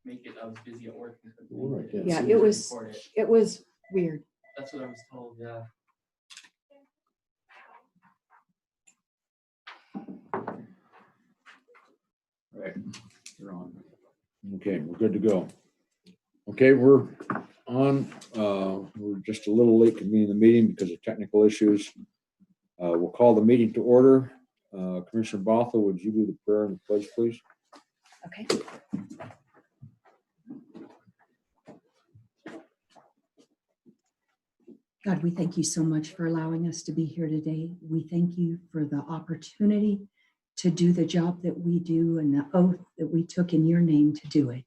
make it. I was busy at work. Right, Yeah, it was weird. That's what I was told. Yeah. Right, you're on. Okay, we're good to go. Okay, we're on. We're just a little late convening the meeting because of technical issues. We'll call the meeting to order. Commissioner Bothell, would you do the prayer and the pledge, please? Okay. God, we thank you so much for allowing us to be here today. We thank you for the opportunity to do the job that we do and the oath that we took in your name to do it.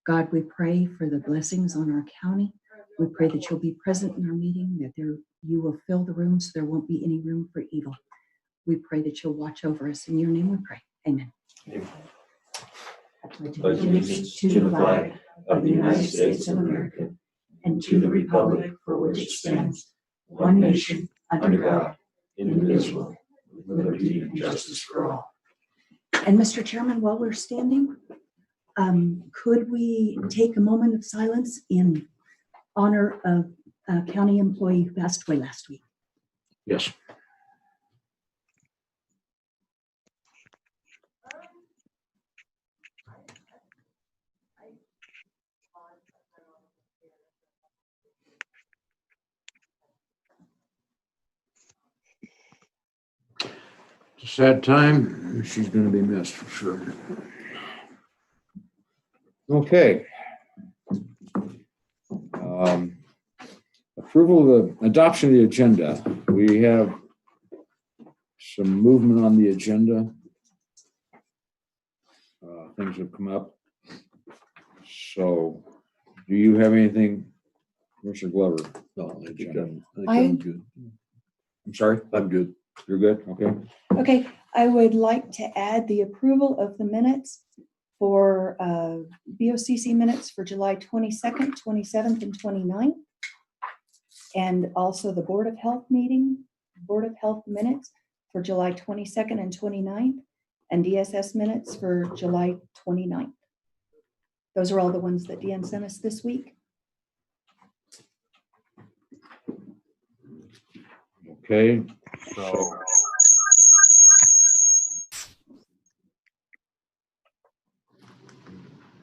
God, we pray for the blessings on our county. We pray that you'll be present in our meeting, that you will fill the room so there won't be any room for evil. We pray that you'll watch over us. In your name we pray. Amen. Amen. I pledge Pledge allegiance to the flag of the United States of America and to the republic for which it stands, one nation, under God, indivisible, with liberty and justice for all. And Mr. Chairman, while we're standing, could we take a moment of silence in honor of a county employee who passed away last week? Yes. It's a sad time. She's going to be missed for sure. Okay. Approval of the adoption of the agenda. We have some movement on the agenda. Things have come up. So, do you have anything, Mr. Glover? No, I think I- I'm good. I'm sorry? I'm good. You're good? Okay. Okay, I would like to add the approval of the minutes for BOCC minutes for July 22nd, 27th, and 29th. And also the Board of Health meeting, Board of Health minutes for July 22nd and 29th, and DSS minutes for July 29th. Those are all the ones that Deanne sent us this week. Okay. So,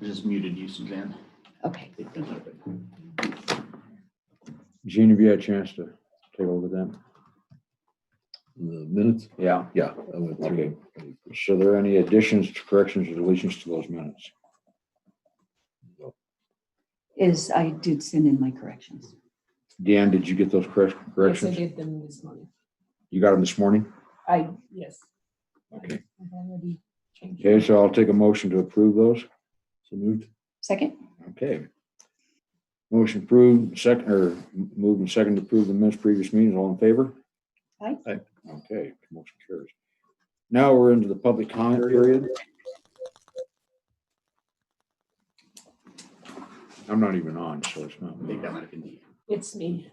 Just muted you, Suzanne. Okay, thank you. Gene, have you had a chance to take a look at them? The minutes? Yeah. Yeah. I went through. So, are there any additions, corrections, or deletions to those minutes? I did send in my corrections. Deanne, did you get those Yes, I corrections? did them this morning. You got them this morning? Yes. Okay. I've already changed. Okay, so I'll take a motion to approve those. So moved. Second? Okay. Motion approved, second, or moved and second to approve the minutes previous meetings. All in favor? Aye. Aye. Okay, motion carries. Now we're into the public comment period. I'm not even on, so it's not I think me. that might have been me. It's me.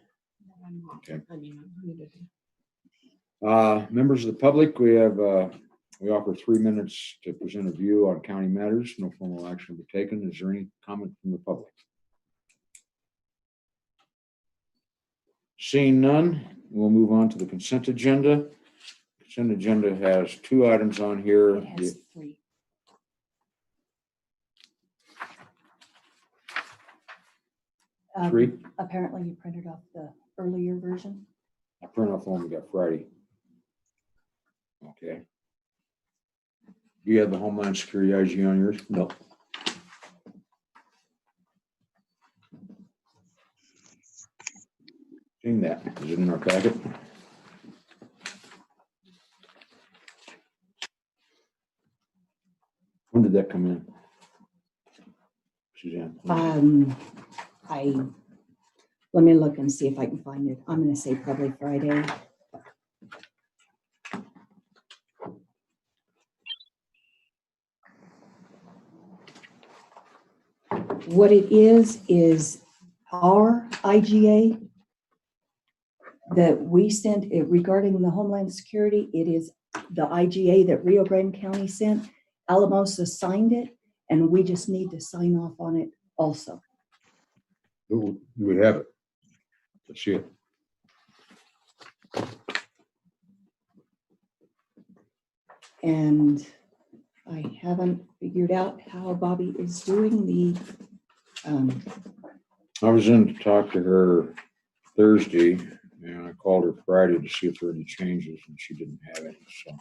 I'm Okay. I'm muted. Members of the public, we offer 3 minutes to present a view on county matters. No formal action will be taken. Is there any comment from the public? Seeing none, we'll move on to the consent agenda. Consent agenda has 2 items on here. It has 3. Three? Apparently you printed off the earlier version. I printed off the one we got Friday. Okay. Do you have the Homeland Security IG on yours? No. Seen that. Is it in our packet? When did that come in? Suzanne? Let me look and see if I can find it. I'm gonna say probably Friday. What it is our IGA that we sent regarding the Homeland Security. It is the IGA that Rio Grande County sent. Alamosa signed it, and we just need to sign off on it also. Do we have it? Let's see it. And I haven't figured out how Bobby is doing the, I was in to talk to her Thursday, and I called her Friday to see if there were any changes, and she didn't have any, so.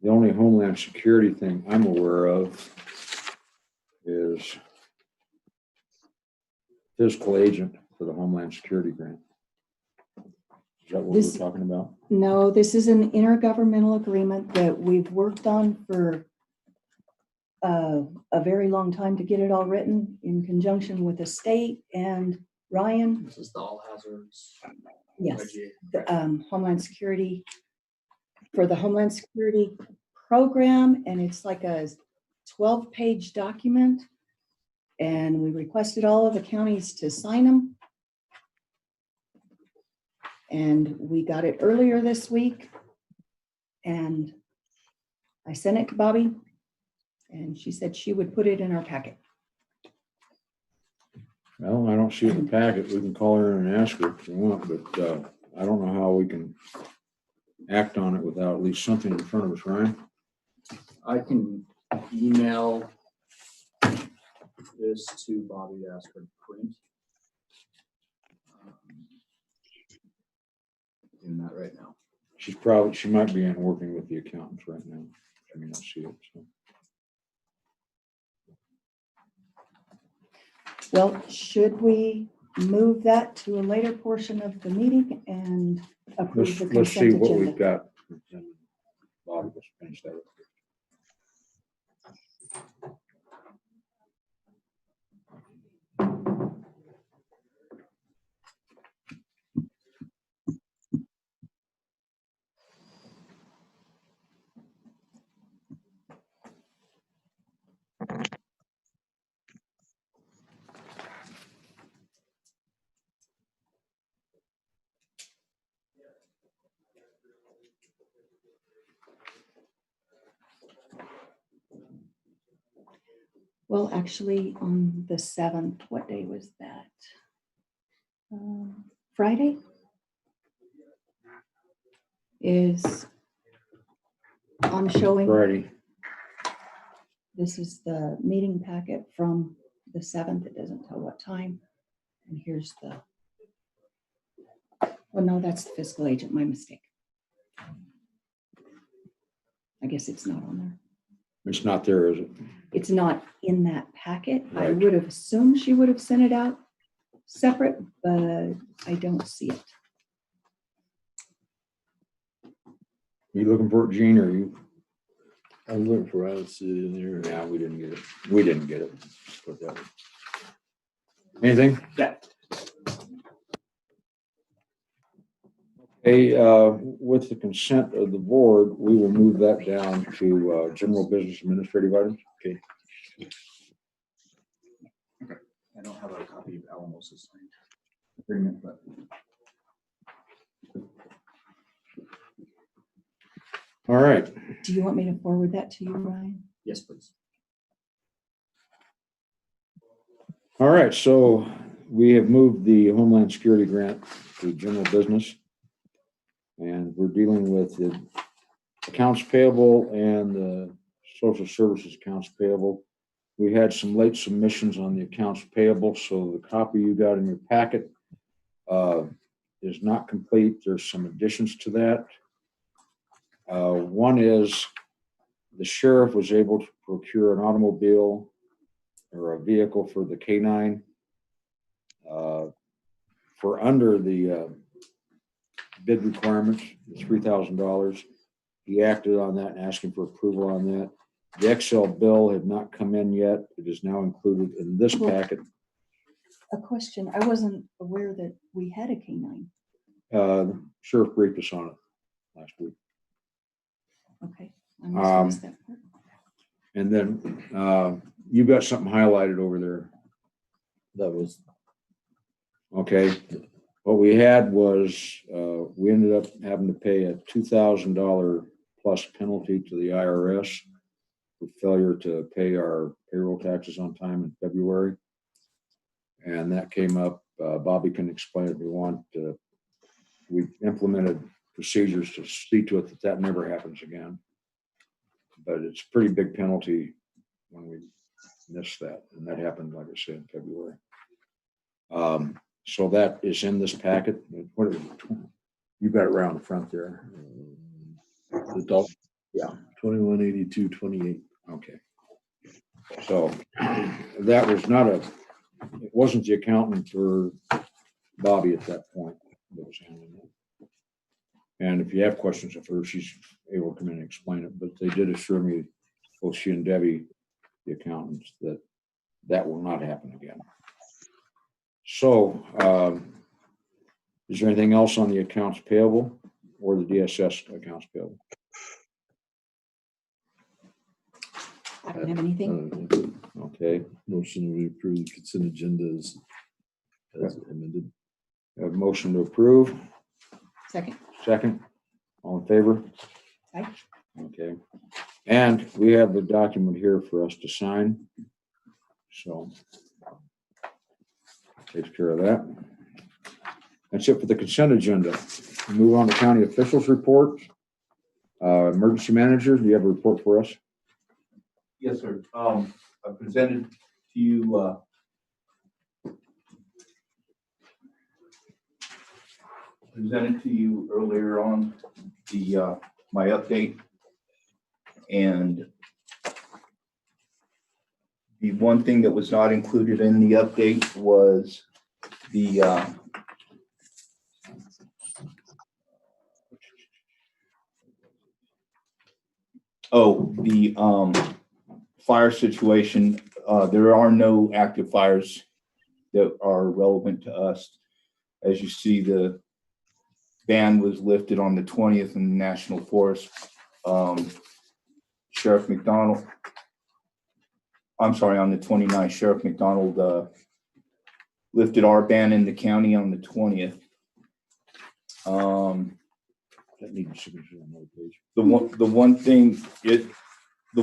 The only Homeland Security thing I'm aware of is fiscal agent for the Homeland Security grant. Is that what This- we're talking about? no, this is an intergovernmental agreement that we've worked on for a very long time to get it all written in conjunction with the state and Ryan. This is the all hazards. Yes, RGA. the Homeland Security, for the Homeland Security program, and it's like a 12-page document. And we requested all of the counties to sign them. And we got it earlier this week. And I sent it to Bobby, and she said she would put it in our packet. Well, I don't see it in the packet. We can call her and ask her if you want, but I don't know how we can act on it without at least something in front of us, Ryan. I can email this to Bobby to ask her to print. Doing that right now. She might be in working with the accountants right now. I may not see it, so. Well, should we move that to a later portion of the meeting and approve the Let's see consent what we've agenda? got. Bobby, let's finish that. Well, actually, on the 7th, what day was that? Friday? I'm showing, Friday. this is the meeting packet from the 7th. It doesn't tell what time. And here's the, oh no, that's the fiscal agent, my mistake. I guess it's not on there. It's not there, is it? It's not in that packet. I Right. would have assumed she would have sent it out separate, but I don't see it. You looking for it, Gene, or you? I'm looking for, I don't see it in there. Yeah, we didn't get it. We didn't get it. Put that way. Anything? Yeah. Hey, with the consent of the board, we will move that down to general business administrative items. Okay. I don't have a copy of Alamos's signed agreement, but All right. Do you want me to forward that to you, Ryan? yes, please. All right. So we have moved the Homeland Security grant to general business. And we're dealing with the accounts payable and the social services accounts payable. We had some late submissions on the accounts payable, so the copy you got in your packet is not complete. There's some additions to that. One is the sheriff was able to procure an automobile or a vehicle for the K-9 for under the bid requirements, $3,000. He acted on that and asking for approval on that. The Excel bill had not come in yet. It is now included in this packet. A question. I wasn't aware that we had a K-9. Sheriff briefed us on it last week. Okay. I must have missed that part. And then you've got something highlighted over there. That was, Okay. What we had was we ended up having to pay a $2,000 plus penalty to the IRS for failure to pay our payroll taxes on time in February. And that came up, Bobby can explain it if you want. We've implemented procedures to see to it that that never happens again. But it's a pretty big penalty when we miss that. And that happened, like I said, in February. So that is in this packet. What is it? You got it right on the front there. The adult. Yeah. 218228. Okay. So that was not it wasn't the accountant for Bobby at that point that was handling it. And if you have questions of her, she's able to come in and explain it. But they did assure me, both she and Debbie, the accountants, that that will not happen again. So, is there anything else on the accounts payable or the DSS accounts payable? I don't have anything. Okay, Motion we approve the consent agenda as amended. have a motion to approve. Second. Second, all in favor? Aye. Okay, and we have the document here for us to sign. So, takes care of that. That's it for the consent agenda. We move on to county officials report. Emergency manager, do you have a report for us? Yes, sir. I presented to you earlier on the my update, and the one thing that was not included in the update was the fire situation. There are no active fires that are relevant to us. As you see, the ban was lifted on the 20th in the National Forest. Sheriff McDonald, I'm sorry, on the 29th, Sheriff McDonald lifted our ban in the county on the 20th. That needs signature on another page. The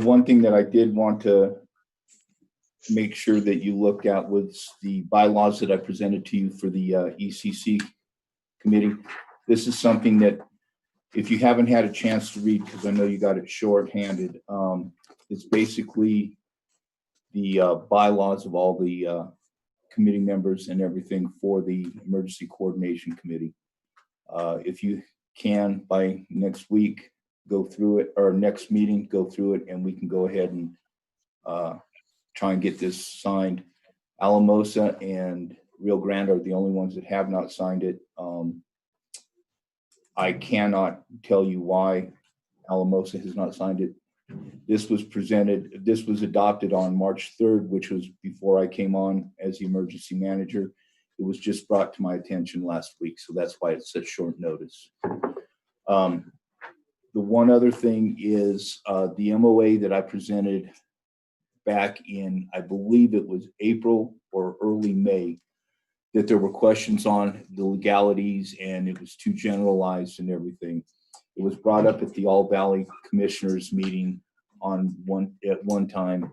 one thing that I did want to make sure that you looked at was the bylaws that I presented to you for the ECC committee. This is something that, if you haven't had a chance to read, because I know you got it shorthanded, it's basically the bylaws of all the committee members and everything for the emergency coordination committee. If you can, by next week, go through it, or next meeting, go through it, and we can go ahead and try and get this signed. Alamosa and Rio Grande are the only ones that have not signed it. I cannot tell you why Alamosa has not signed it. This was adopted on March 3rd, which was before I came on as the emergency manager. It was just brought to my attention last week, so that's why it's such short notice. The one other thing is the MOA that I presented back in, I believe it was April or early May, that there were questions on the legalities and it was too generalized and everything. It was brought up at the All Valley Commissioners meeting at one time,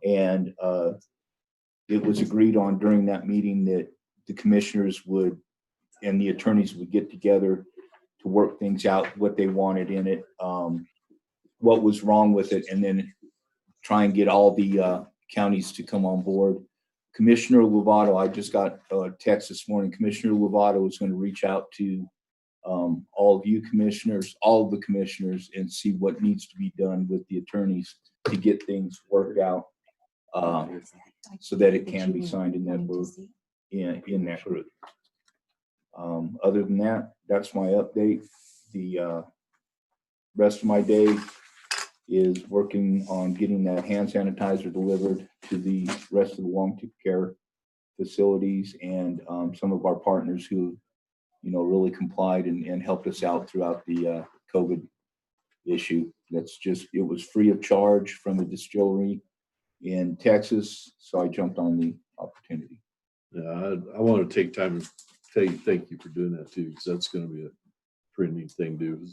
and it was agreed on during that meeting that the commissioners would and the attorneys would get together to work things out, what they wanted in it, what was wrong with it, and then try and get all the counties to come on board. Commissioner Lovato, I just got a text this morning. Commissioner Lovato is going to reach out to all of you commissioners, all of the commissioners, and see what needs to be done with the attorneys to get things worked out so that it can be signed in that group. In that group. Other than that, that's my update. The rest of my day is working on getting that hand sanitizer delivered to the rest of the long-term care facilities and some of our partners who, really complied and helped us out throughout the COVID issue. It was free of charge from a distillery in Texas, so I jumped on the opportunity. Yeah, I want to take time to tell you thank you for doing that too, because that's going to be a pretty neat thing to do.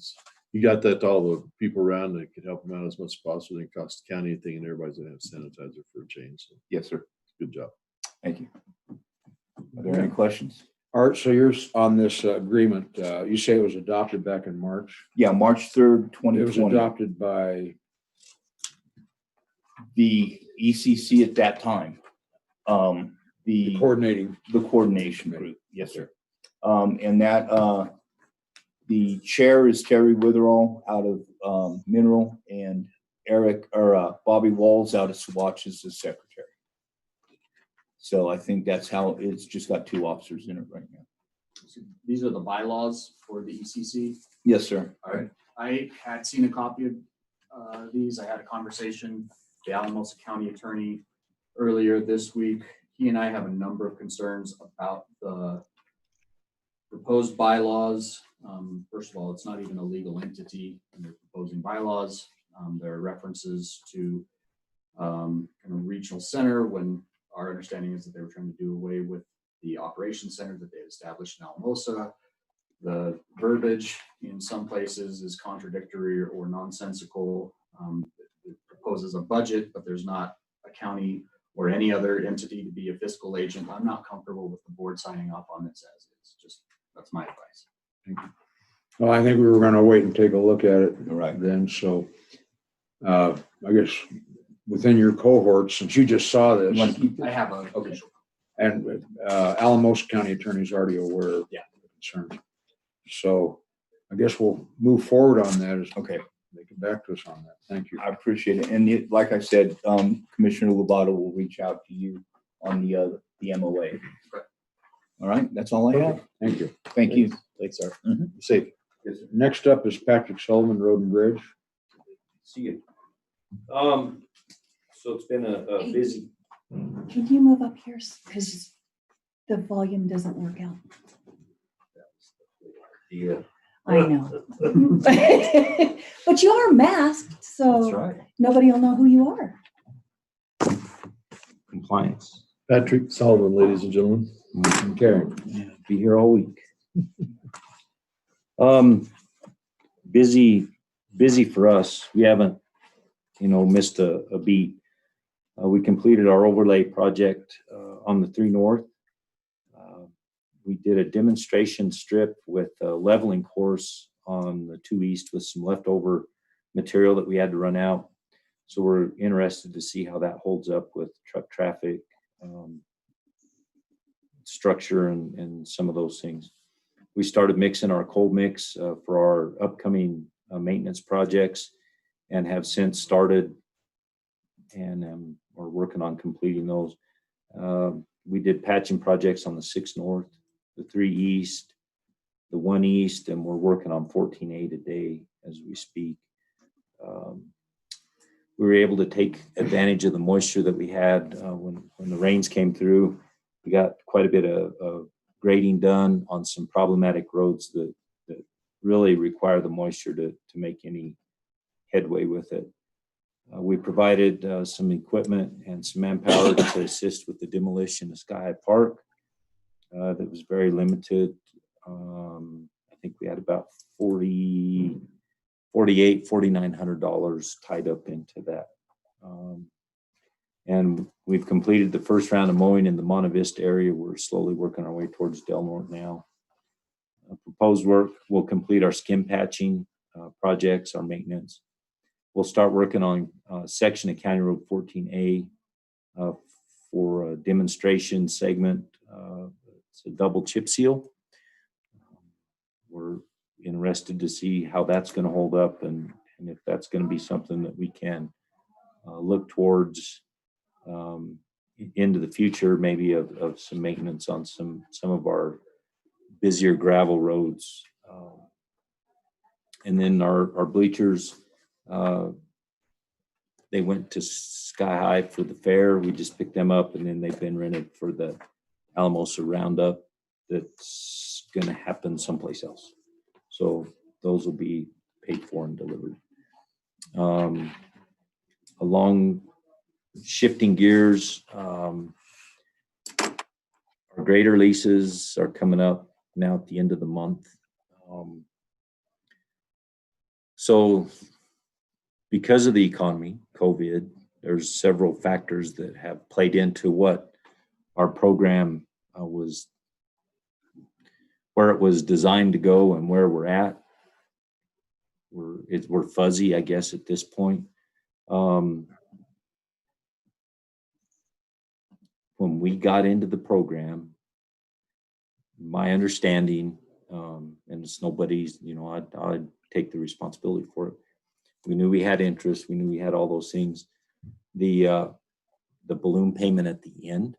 You got that to all the people around that could help them out as much as possible. It didn't cost the county anything, and everybody's gonna have sanitizer for a change. So Yes, sir. good job. Thank you. Are there any questions? Art, so you're on this agreement, you say it was adopted back in March? Yeah, March 3rd, It was 2020. adopted by, The ECC at that time. the coordinating. The coordination group. Yes, sir. And that, the chair is Terry Witherall out of Mineral, and Bobby Walls out of Swatch is the secretary. So I think that's how it's just got 2 officers in it right now. These are the bylaws for the ECC. Yes, sir. All right. I had seen a copy of these. I had a conversation with the Alamosa County Attorney earlier this week. He and I have a number of concerns about the proposed bylaws. First of all, it's not even a legal entity, and they're proposing bylaws. There are references to kind of regional center, when our understanding is that they were trying to do away with the operations center that they had established in Alamosa. The verbiage in some places is contradictory or nonsensical. It proposes a budget, but there's not a county or any other entity to be a fiscal agent. I'm not comfortable with the board signing off on this as is. Just, that's my advice. Well, I think we were gonna wait and take a look at it. Right. Then, so, I guess within your cohort, since you just saw You want this, to keep I this? have a official. and Alamosa County Attorney is already aware of the concerns. So I guess we'll move forward on that as Okay. they get back to us on that. Thank you. I appreciate it. And like I said, Commissioner Lovato will reach out to you on the MOA. All right, that's all I have. Thank you. Thank you. Thanks, sir. Mhm. Safe. Next up is Patrick Sullivan, Road and Bridge. See you. So it's been a busy. Can you move up here? Because the volume doesn't work out. Yeah. I know. But you are masked, so right. nobody will know who you are. Compliance. Patrick Sullivan, ladies and gentlemen. Okay. Yeah, be here all week. Busy for us. We haven't, missed a beat. We completed our overlay project on the 3 North. We did a demonstration strip with a leveling course on the 2 East with some leftover material that we had to run out. So we're interested to see how that holds up with truck traffic, structure, and some of those things. We started mixing our cold mix for our upcoming maintenance projects, and have since started and we're working on completing those. We did patching projects on the 6 North, the 3 East, the 1 East, and we're working on 14A today as we speak. We were able to take advantage of the moisture that we had when the rains came through. We got quite a bit of grading done on some problematic roads that really require the moisture to make any headway with it. We provided some equipment and some manpower to assist with the demolition of Sky High Park. That was very limited. I think we had about $4,900 tied up into that. And we've completed the first round of mowing in the Monte Vista area. We're slowly working our way towards Del Norte now. Proposed work will complete our skim patching projects, our maintenance. We'll start working on a section of County Road 14A for a demonstration segment. It's a double chip seal. We're interested to see how that's going to hold up, and if that's going to be something that we can look towards into the future, maybe of some maintenance on some of our busier gravel roads. And then our bleachers, they went to Sky High for the fair. We just picked them up, and then they've been rented for the Alamosa Roundup that's going to happen someplace else. So those will be paid for and delivered. Along shifting gears, our grader leases are coming up now at the end of the month. So because of the economy, COVID, there's several factors that have played into what our program was, where it was designed to go and where we're at. We're fuzzy, I guess, at this point. When we got into the program, my understanding, and it's nobody's, I'd take the responsibility for it. We knew we had interest. We knew we had all those things. The balloon payment at the end,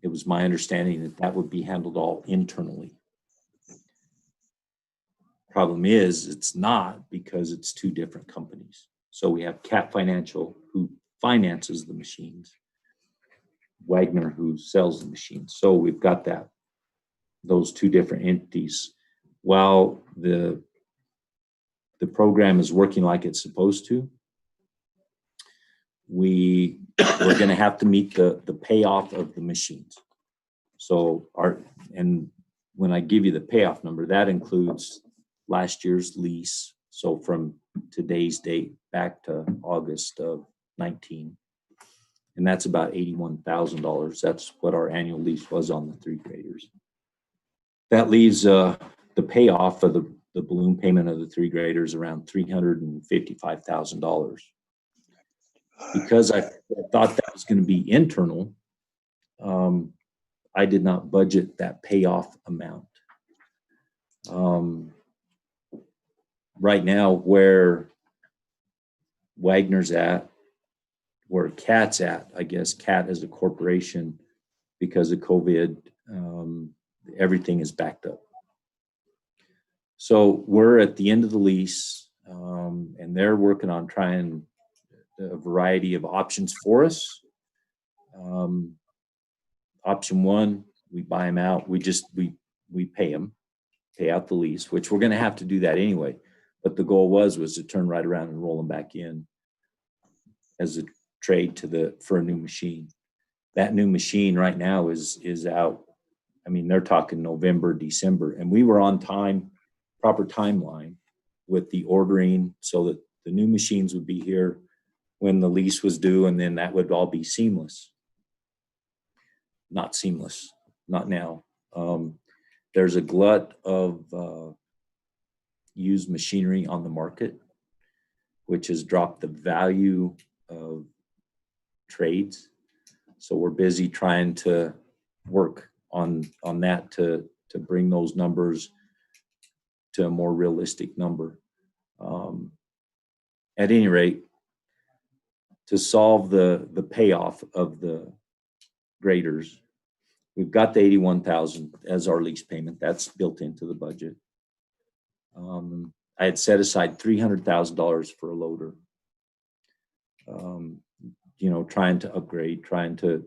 it was my understanding that that would be handled all internally. Problem is, it's not, because it's two different companies. So we have Cat Financial, who finances the machines, Wagner, who sells the machines. So we've got those two different entities. While the program is working like it's supposed to, we're going to have to meet the payoff of the machines. So and when I give you the payoff number, that includes last year's lease. So from today's date back to August of 19, and that's about $81,000. That's what our annual lease was on the 3 graders. That leaves the payoff of the balloon payment of the 3 graders around $355,000. Because I thought that was going to be internal, I did not budget that payoff amount. Right now, where Wagner's at, where Cat's at, I guess Cat as a corporation, because of COVID, everything is backed up. So we're at the end of the lease, and they're working on trying a variety of options for us. Option one, we buy them out. We pay them, pay out the lease, which we're going to have to do that anyway. But the goal was to turn right around and roll them back in as a trade for a new machine. That new machine right now is out. I mean, they're talking November, December, and we were on time, proper timeline with the ordering, so that the new machines would be here when the lease was due, and then that would all be seamless. Not seamless, not now. There's a glut of used machinery on the market, which has dropped the value of trades. So we're busy trying to work on that to bring those numbers to a more realistic number. At any rate, to solve the payoff of the graders, we've got the $81,000 as our lease payment. That's built into the budget. I had set aside $300,000 for a loader. Trying to upgrade, trying to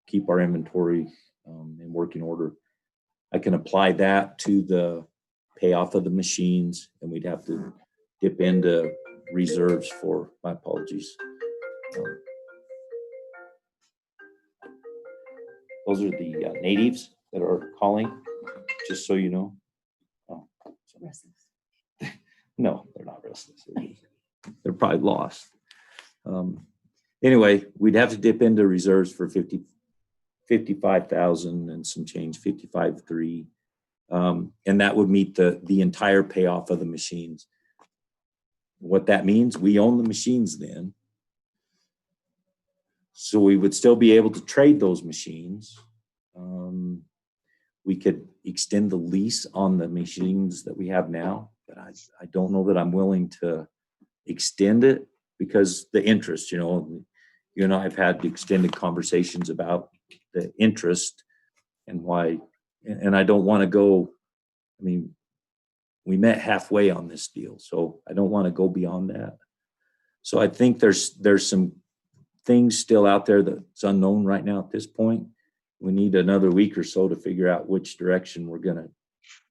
keep our inventory in working order. I can apply that to the payoff of the machines, and we'd have to dip into reserves for, my apologies. Those are the natives that are calling, just so you know. Oh, Restless. no, they're not restless. They're probably lost. Anyway, we'd have to dip into reserves for 55,000 and some change, 55,300. And that would meet the entire payoff of the machines. What that means, we own the machines then. So we would still be able to trade those machines. We could extend the lease on the machines that we have now, but I don't know that I'm willing to extend it because the interest, you and I have had extended conversations about the interest and why, and I don't want to go, we met halfway on this deal, so I don't want to go beyond that. So I think there's some things still out there that's unknown right now at this point. We need another week or so to figure out which direction we're going to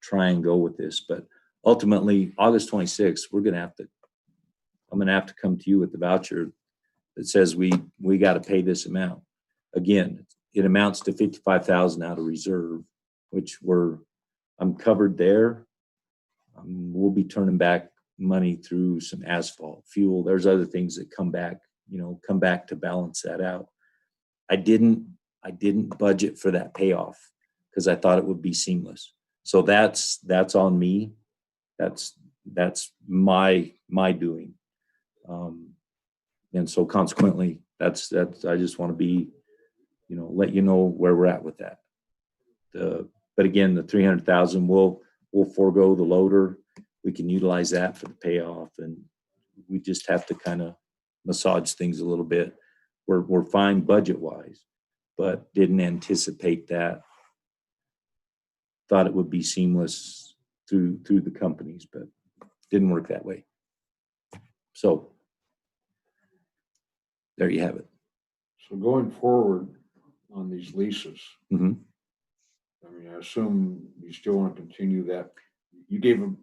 try and go with this. But ultimately, August 26th, I'm going to have to come to you with the voucher that says we got to pay this amount. Again, it amounts to $55,000 out of reserve, which I'm covered there. We'll be turning back money through some asphalt, fuel. There's other things that come back to balance that out. I didn't budget for that payoff because I thought it would be seamless. So that's on me. That's my doing. And so consequently, that's I just want to be, let you know where we're at with that. But again, the 300,000 we'll forego the loader. We can utilize that for the payoff, and we just have to kind of massage things a little bit. We're fine budget wise, but didn't anticipate that. Thought it would be seamless through the companies, but didn't work that way. So there you have it. So going forward on these leases, Mhm. I mean, I assume you still want to continue that. You gave a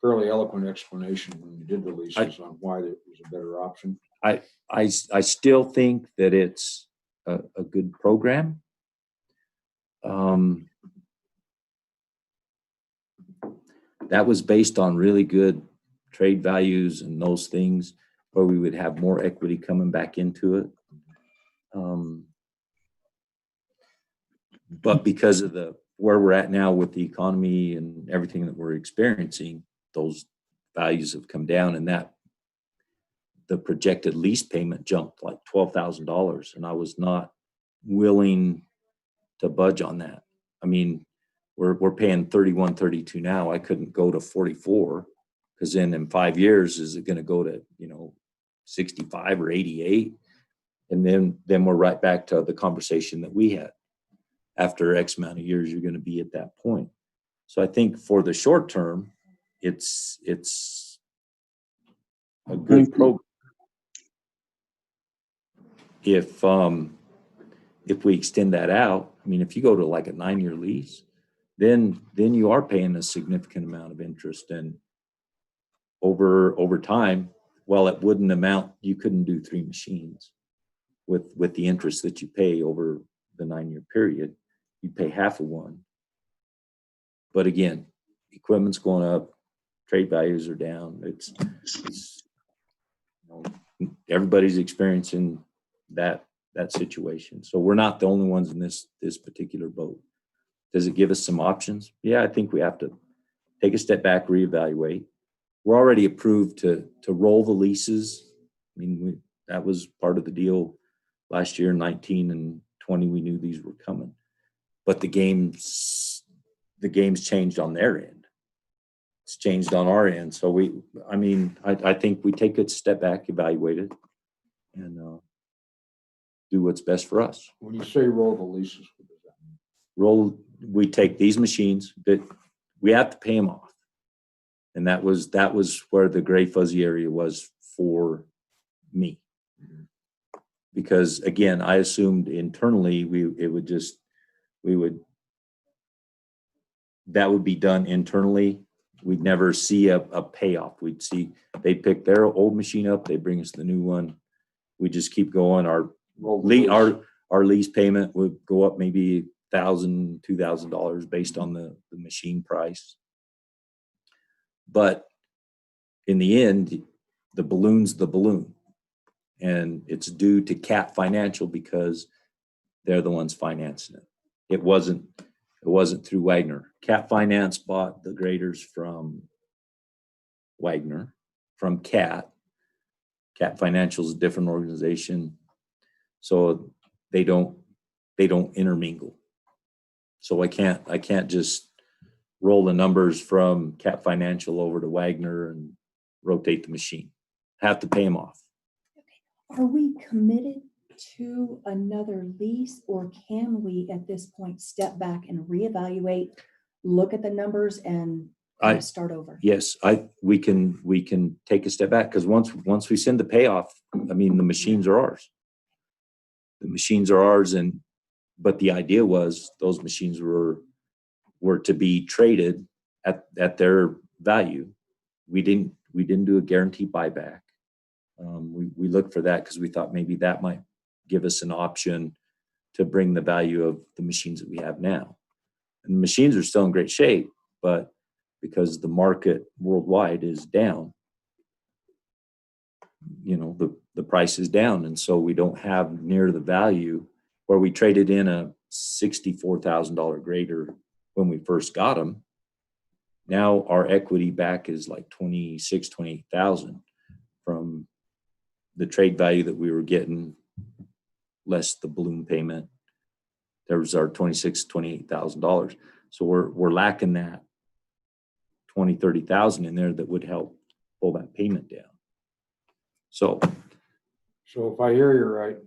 fairly eloquent explanation when you did the leases on why it was a better option. I still think that it's a good program. That was based on really good trade values and those things where we would have more equity coming back into it. But because of where we're at now with the economy and everything that we're experiencing, those values have come down, and that the projected lease payment jumped like $12,000, and I was not willing to budge on that. I mean, we're paying 31, 32 now. I couldn't go to 44 because then in 5 years, is it going to go to 65 or 88? And then we're right back to the conversation that we had. After X amount of years, you're going to be at that point. So I think for the short term, it's a good program. If we extend that out, I mean, if you go to like a 9-year lease, then you are paying a significant amount of interest, and over time, well, it wouldn't amount. You couldn't do 3 machines with the interest that you pay over the 9-year period. You pay half of one. But again, equipment's going up, trade values are down. It's everybody's experiencing that situation. So we're not the only ones in this particular boat. Does it give us some options? Yeah, I think we have to take a step back, reevaluate. We're already approved to roll the leases. I mean, that was part of the deal last year, 19 and 20. We knew these were coming. But the game's changed on their end. It's changed on our end. So I think we take a step back, evaluate it, and do what's best for us. When you say roll the leases, what does that mean? We take these machines that we have to pay them off. And that was where the gray fuzzy area was for me. Because again, I assumed internally that would be done internally. We'd never see a payoff. We'd see they pick their old machine up, they bring us the new one. We just keep going. Our lease payment would go up maybe $1,000, $2,000 based on the machine price. But in the end, the balloon's the balloon, and it's due to Cat Financial because they're the ones financing it. It wasn't through Wagner. Cat Finance bought the graders from Wagner, from Cat. Cat Financial is a different organization, so they don't intermingle. So I can't just roll the numbers from Cat Financial over to Wagner and rotate the machine. Have to pay them off. Are we committed to another lease, or can we at this point step back and reevaluate, look at the numbers and start over? Yes, we can take a step back, because once we send the payoff, I mean, the machines are ours. The machines are ours, but the idea was those machines were to be traded at their value. We didn't do a guaranteed buyback. We looked for that because we thought maybe that might give us an option to bring the value of the machines that we have now. And the machines are still in great shape, but because the market worldwide is down. You know, the price is down. And so we don't have near the value where we traded in a $64,000 grader when we first got them. Now our equity back is like 28,000 from the trade value that we were getting, less the balloon payment. There was our $28,000. So we're lacking that 30,000 in there that would help pull that payment down. So if I hear you right,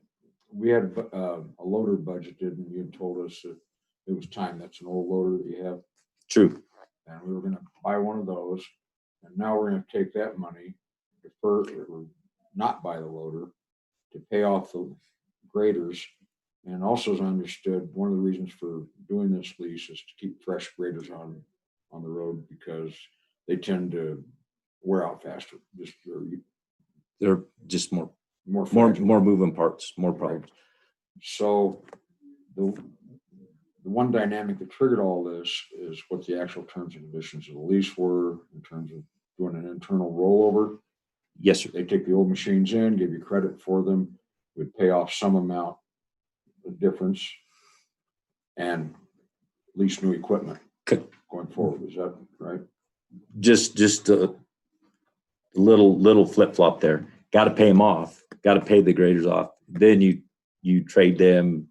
we had a loader budgeted and you had told us that it was time. That's an old loader that you have. true. And we were gonna buy one of those. And now we're gonna take that money, defer or not buy the loader to pay off the graders. And also, as I understood, one of the reasons for doing this lease is to keep fresh graders on the road because they tend to wear out faster. Just They're just more fragile. moving parts, more problems. So the one dynamic that triggered all this is what the actual terms and conditions of the lease were in terms of doing an internal rollover. Yes, sir. They take the old machines in, give you credit for them, would pay off some amount, the difference, and lease new equipment going forward. Is that right? Just a little flip flop there. Got to pay them off. Got to pay the graders off. Then you trade them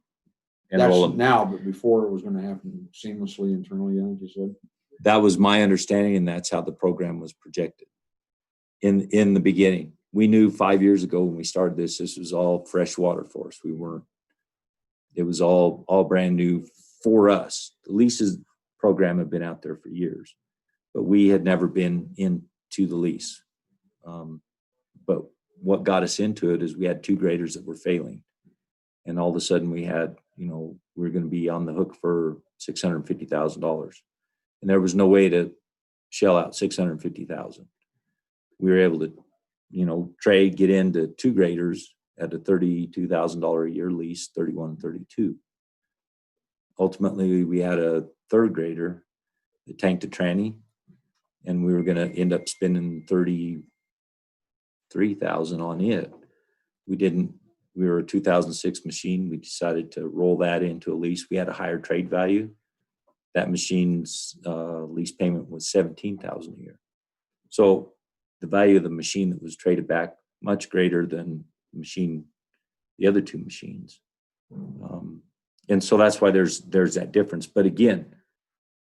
and roll That's them. now, but before it was going to happen seamlessly internally, I think you said. That was my understanding, and that's how the program was projected. In the beginning, we knew 5 years ago when we started this was all fresh water for us. It was all brand new for us. The leases program had been out there for years, but we had never been into the lease. But what got us into it is we had 2 graders that were failing. And all of a sudden we had, we were going to be on the hook for $650,000. And there was no way to shell out $650,000. We were able to, trade, get into 2 graders at a $32,000 a year lease, 31, 32. Ultimately, we had a 3rd grader that tanked a tranny, and we were going to end up spending $33,000 on it. We were a 2006 machine. We decided to roll that into a lease. We had a higher trade value. That machine's lease payment was $17,000 a year. So the value of the machine that was traded back much greater than the other 2 machines. And so that's why there's that difference. But again,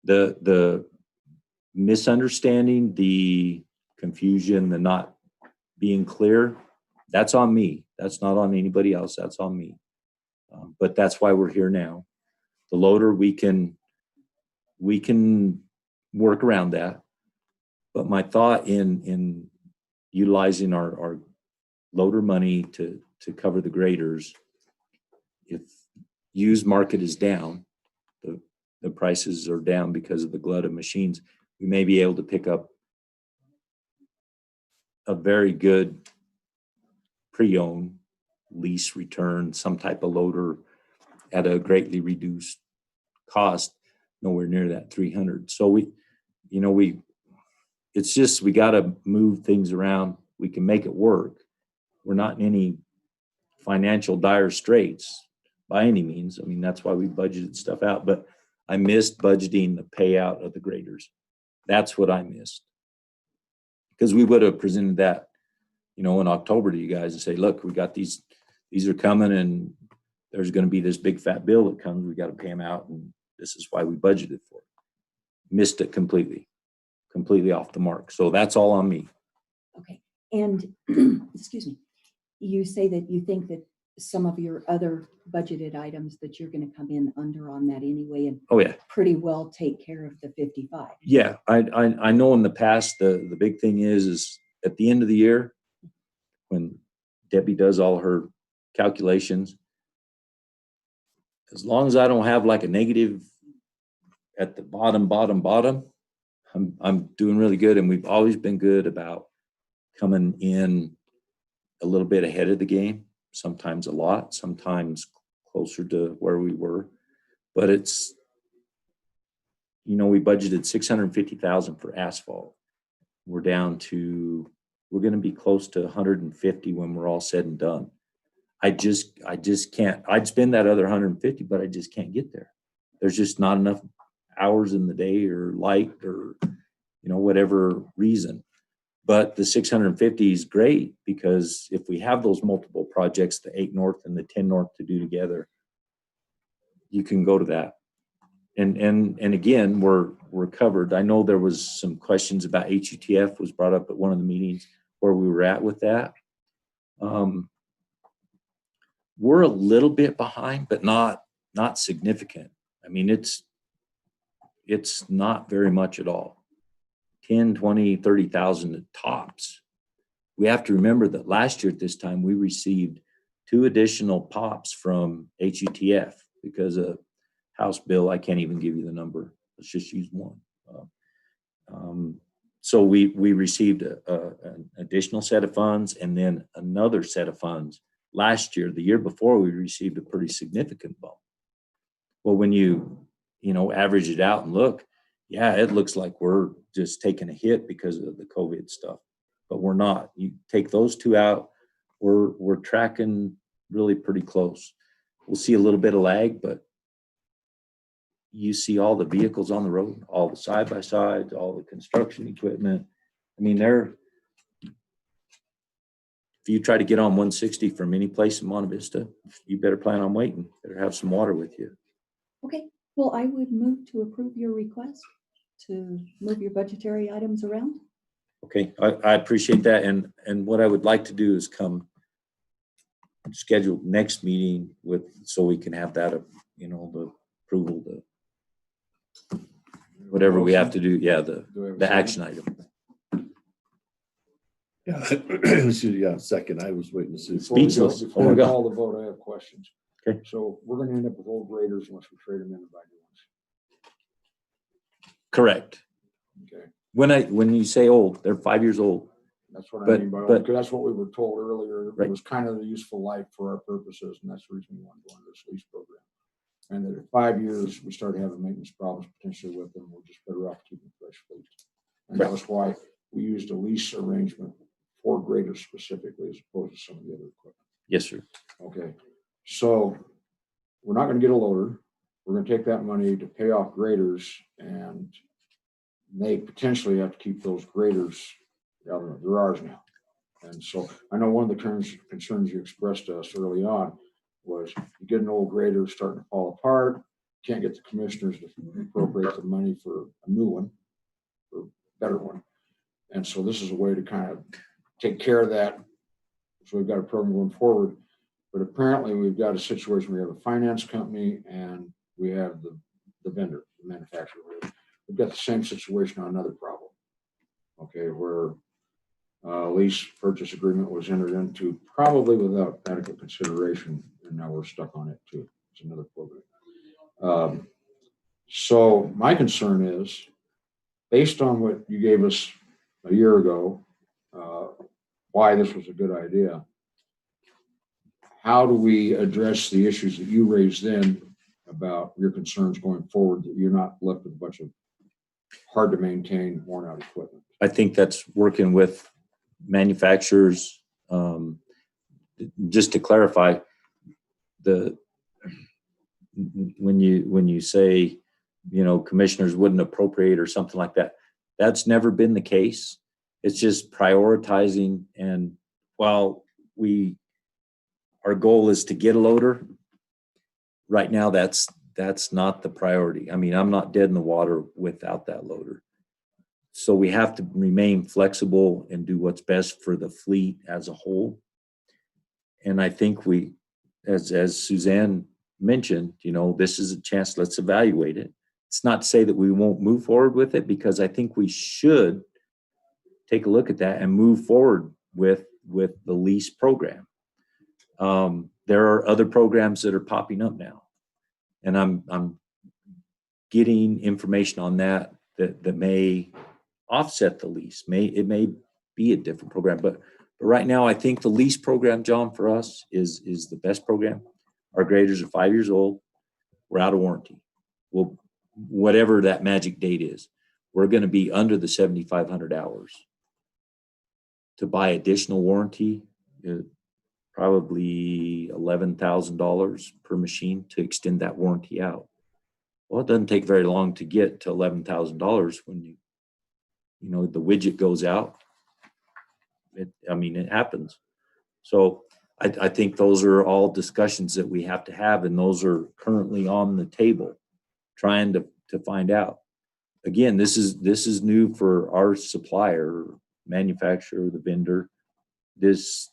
the misunderstanding, the confusion, the not being clear, that's on me. That's not on anybody else. That's on me. But that's why we're here now. The loader, we can work around that. But my thought in utilizing our loader money to cover the graders, if used market is down, the prices are down because of the glut of machines, we may be able to pick up a very good pre-owned lease return, some type of loader at a greatly reduced cost, nowhere near that 300. So it's just, we got to move things around. We can make it work. We're not in any financial dire straits by any means. I mean, that's why we budgeted stuff out, but I missed budgeting the payout of the graders. That's what I missed. Because we would have presented that, in October to you guys and say, look, we got these are coming and there's going to be this big fat bill that comes. We got to pay them out. And this is why we budgeted for it. Missed it completely off the mark. So that's all on me. Okay. And excuse me, you say that you think that some of your other budgeted items that you're going to come in under on that anyway, and Oh yeah. pretty well take care of the 55. Yeah. I know in the past, the big thing is at the end of the year, when Debbie does all her calculations, as long as I don't have like a negative at the bottom, I'm doing really good. And we've always been good about coming in a little bit ahead of the game, sometimes a lot, sometimes closer to where we were. But it's, we budgeted 650,000 for asphalt. We're down to, we're gonna be close to 150 when we're all said and done. I just can't, I'd spend that other 150, but I just can't get there. There's just not enough hours in the day or light or, whatever reason. But the 650 is great because if we have those multiple projects, the 8 North and the 10 North to do together, you can go to that. And again, we're covered. I know there was some questions about HUTF was brought up at one of the meetings where we were at with that. We're a little bit behind, but not significant. I mean, it's not very much at all. 10, 20, 30,000 at tops. We have to remember that last year at this time, we received 2 additional pops from HUTF because of House bill. I can't even give you the number. Let's just use one. So we received an additional set of funds and then another set of funds last year. The year before, we received a pretty significant bump. Well, when you average it out and look, yeah, it looks like we're just taking a hit because of the COVID stuff, but we're not. You take those 2 out, we're tracking really pretty close. We'll see a little bit of lag, but you see all the vehicles on the road, all the side-by-sides, all the construction equipment. I mean, if you try to get on 160 from any place in Monte Vista, you better plan on waiting. Better have some water with you. Okay, well, I would move to approve your request to move your budgetary items around. Okay, I appreciate that. And what I would like to do is come schedule next meeting so we can have that, the approval, whatever we have to do. Yeah, the action item. Yeah, second. I was waiting to see. Speechless. Before Oh my we God. call the vote, I have questions. Okay. So we're gonna end up with old graders unless we trade them in and buy new ones. Correct. Okay, When you say old, they're 5 years old. that's what I But- mean by old, but- because that's what we were told earlier. Right. It was kind of the useful life for our purposes, and that's the reason we wanted to go into this lease program. And that at 5 years, we started having maintenance problems potentially with them. We're just better off keeping fresh fleet. And that Right. was why we used a lease arrangement for graders specifically as opposed to some of the other equipment. Yes, sir. Okay, so we're not gonna get a loader. We're gonna take that money to pay off graders, and they potentially have to keep those graders. I don't know, they're ours now. And so I know one of the concerns you expressed to us early on was you get an old grader starting to fall apart, can't get the commissioners to appropriate the money for a new one, or a better one. And so this is a way to kind of take care of that. So we've got a program going forward. But apparently we've got a situation where we have a finance company and we have the vendor, the manufacturer. We've got the same situation on another problem. Okay, where lease purchase agreement was entered into probably without adequate consideration, and now we're stuck on it too. It's another program. So my concern is, based on what you gave us a year ago, why this was a good idea. How do we address the issues that you raised then about your concerns going forward, that you're not left with a bunch of hard to maintain, worn out equipment? I think that's working with manufacturers. Just to clarify, when you say, commissioners wouldn't appropriate or something like that, that's never been the case. It's just prioritizing. And while our goal is to get a loader, right now that's not the priority. I mean, I'm not dead in the water without that loader. So we have to remain flexible and do what's best for the fleet as a whole. And I think as Suzanne mentioned, this is a chance, let's evaluate it. It's not to say that we won't move forward with it, because I think we should take a look at that and move forward with the lease program. There are other programs that are popping up now, and I'm getting information on that may offset the lease. It may be a different program, but right now I think the lease program, John, for us is the best program. Our graders are 5 years old. We're out of warranty. whatever that magic date is, we're gonna be under the 7,500 hours. To buy additional warranty, probably $11,000 per machine to extend that warranty out. Well, it doesn't take very long to get to $11,000 when you know, the widget goes out. It happens. So I think those are all discussions that we have to have, and those are currently on the table, trying to find out. Again, this is new for our supplier, manufacturer, the vendor. This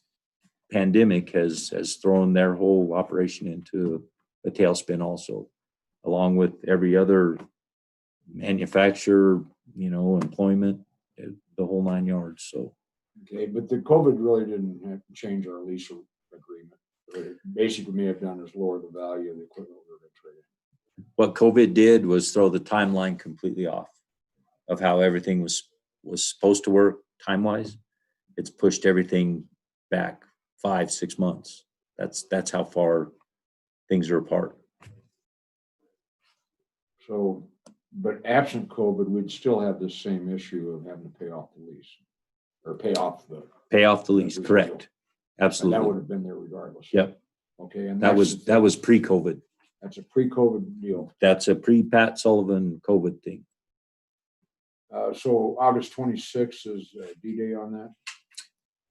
pandemic has thrown their whole operation into a tailspin also, along with every other manufacturer, employment, the whole 9 yards. So. Okay, but the COVID really didn't have to change our lease agreement. What it basically may have done is lower the value of the equipment we were going to trade in. What COVID did was throw the timeline completely off of how everything was supposed to work time-wise. It's pushed everything back 5-6 months. That's how far things are apart. So, but absent COVID, we'd still have this same issue of having to pay off the lease or pay off the lease, correct? Absolutely. That would have been there regardless. Yep. Okay, and That was pre-COVID. That's a pre-COVID deal. That's a pre-Pat Sullivan COVID thing. So August 26th is D-Day on that.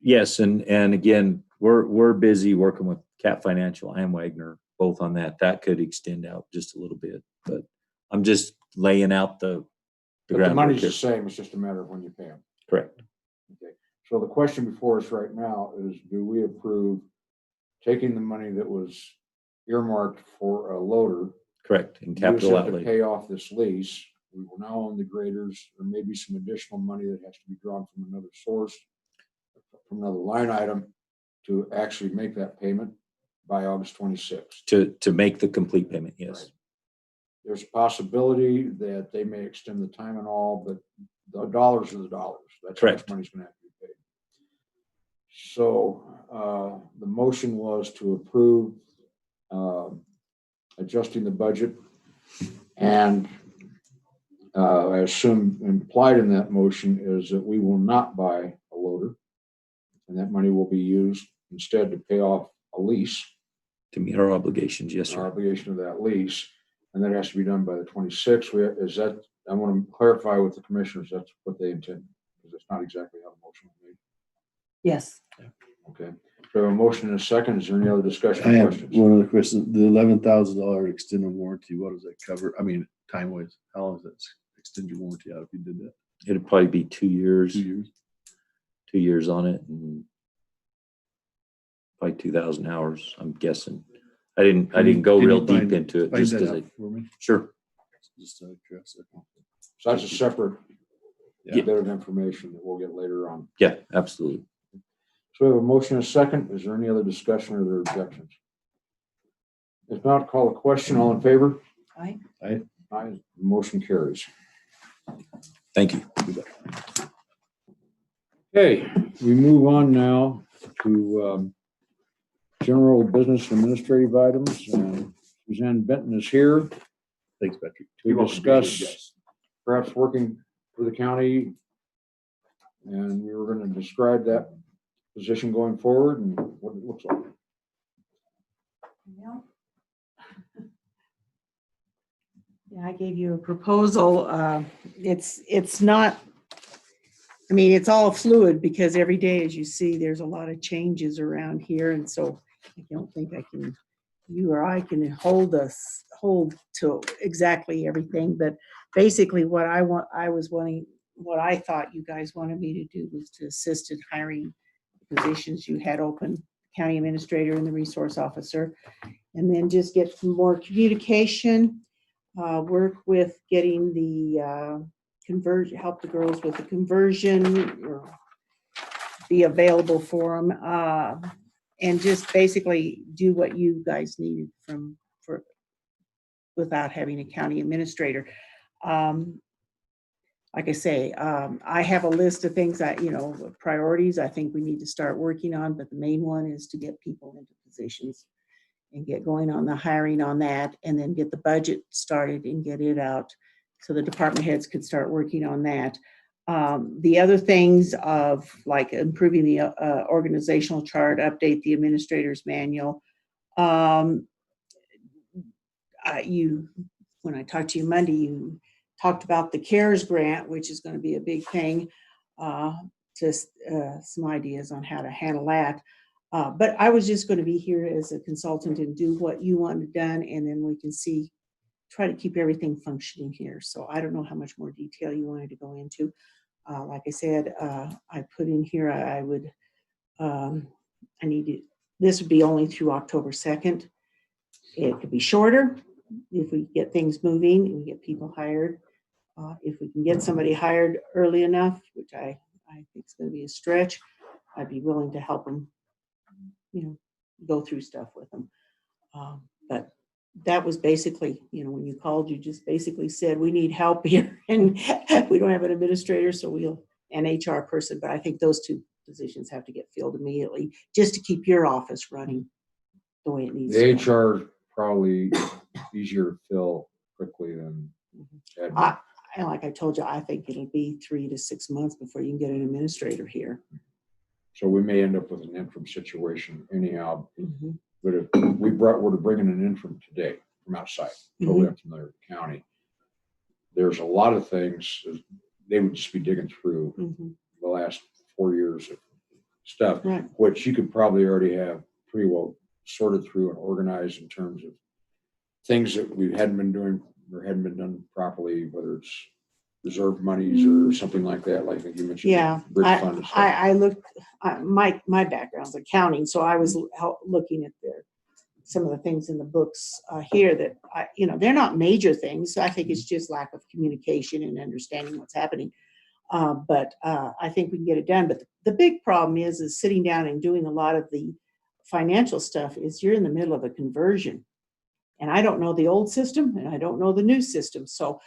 Yes, and again, we're busy working with Cat Financial and Wagner both on that. That could extend out just a little bit, but I'm just laying out the But the groundwork money's here. the same. It's just a matter of when you pay them. Correct. Okay. So the question before us right now is, do we approve taking the money that was earmarked for a loader, Correct. And use capital it to outlay. pay off this lease? We will now own the graders. There may be some additional money that has to be drawn from another source, from another line item, to actually make that payment by August 26th. To make the complete payment, yes. Right. There's a possibility that they may extend the time and all, but the dollars are the dollars. That's how much Correct. money's gonna have to be paid. So the motion was to approve adjusting the budget, and I assume implied in that motion is that we will not buy a loader, and that money will be used instead to pay off a lease. To meet our obligations, yes, Our sir. obligation of that lease, and that has to be done by the 26th. I want to clarify with the commissioners, that's what they intend, because that's not exactly how the motion was made. Yes. Okay, so a motion and a second. Is there any other discussion I or have questions? one other question. The $11,000 extended warranty, what does that cover? I mean, time-wise, how long does that extend your warranty out if you did that? It'd probably be 2 years. 2 years? 2 years on it, and probably 2,000 hours, I'm guessing. I didn't go Can you real deep find- into it Find just that because out for me. sure. Just address it. So that's a separate Yeah. bit of information that we'll get later on. Yeah, absolutely. So we have a motion and a second. Is there any other discussion or other objections? If not, call the question. All in favor? Aye. Aye. Motion carries. Thank you. Okay, we move on now to general business and administrative items. Suzanne Benton is here Thanks, Patrick. to discuss perhaps working for the county. And we were going to describe that position going forward and what it looks like. Yeah, I gave you a proposal. It's not, I mean, it's all fluid because every day, as you see, there's a lot of changes around here. And so I don't think you or I can hold to exactly everything. But basically what what I thought you guys wanted me to do was to assist in hiring positions you had open, county administrator and the resource officer, and then just get some more communication, work with getting the conversion, help the girls with the conversion, or be available for them, and just basically do what you guys needed without having a county administrator. Like I say, I have a list of things that, priorities I think we need to start working on, but the main one is to get people into positions. and get going on the hiring on that, and then get the budget started and get it out so the department heads could start working on that. The other things of like improving the organizational chart, update the administrator's manual. When I talked to you Monday, you talked about the CARES grant, which is going to be a big thing. Just some ideas on how to handle that. But I was just going to be here as a consultant and do what you wanted done, and then we can try to keep everything functioning here. So I don't know how much more detail you wanted to go into. Like I said, I put in here, this would be only through October 2nd. It could be shorter if we get things moving and we get people hired. If we can get somebody hired early enough, which I think it's going to be a stretch, I'd be willing to help them, go through stuff with them. But that was basically, when you called, you just basically said, we need help here, and we don't have an administrator, so an HR person, but I think those two positions have to get filled immediately just to keep your office running the way it needs The to. HR probably easier to fill quickly than admin. And like I told you, I think it'll be 3 to 6 months before you can get an administrator here. So we may end up with an interim situation anyhow. Mm-hmm. But if we're bringing an interim today from outside, totally unfamiliar with the county. There's a lot of things they would just be digging through the last 4 years of stuff, Right. which you could probably already have pretty well sorted through and organized in terms of things that we hadn't been doing or hadn't been done properly, whether it's reserve monies or something like that, like you mentioned. Yeah, Bridge fund and stuff. I looked, my background's accounting, so I was looking at some of the things in the books here that, they're not major things. I think it's just lack of communication and understanding what's happening. But I think we can get it done. But the big problem is sitting down and doing a lot of the financial stuff is you're in the middle of a conversion. And I don't know the old system and I don't know the new system. So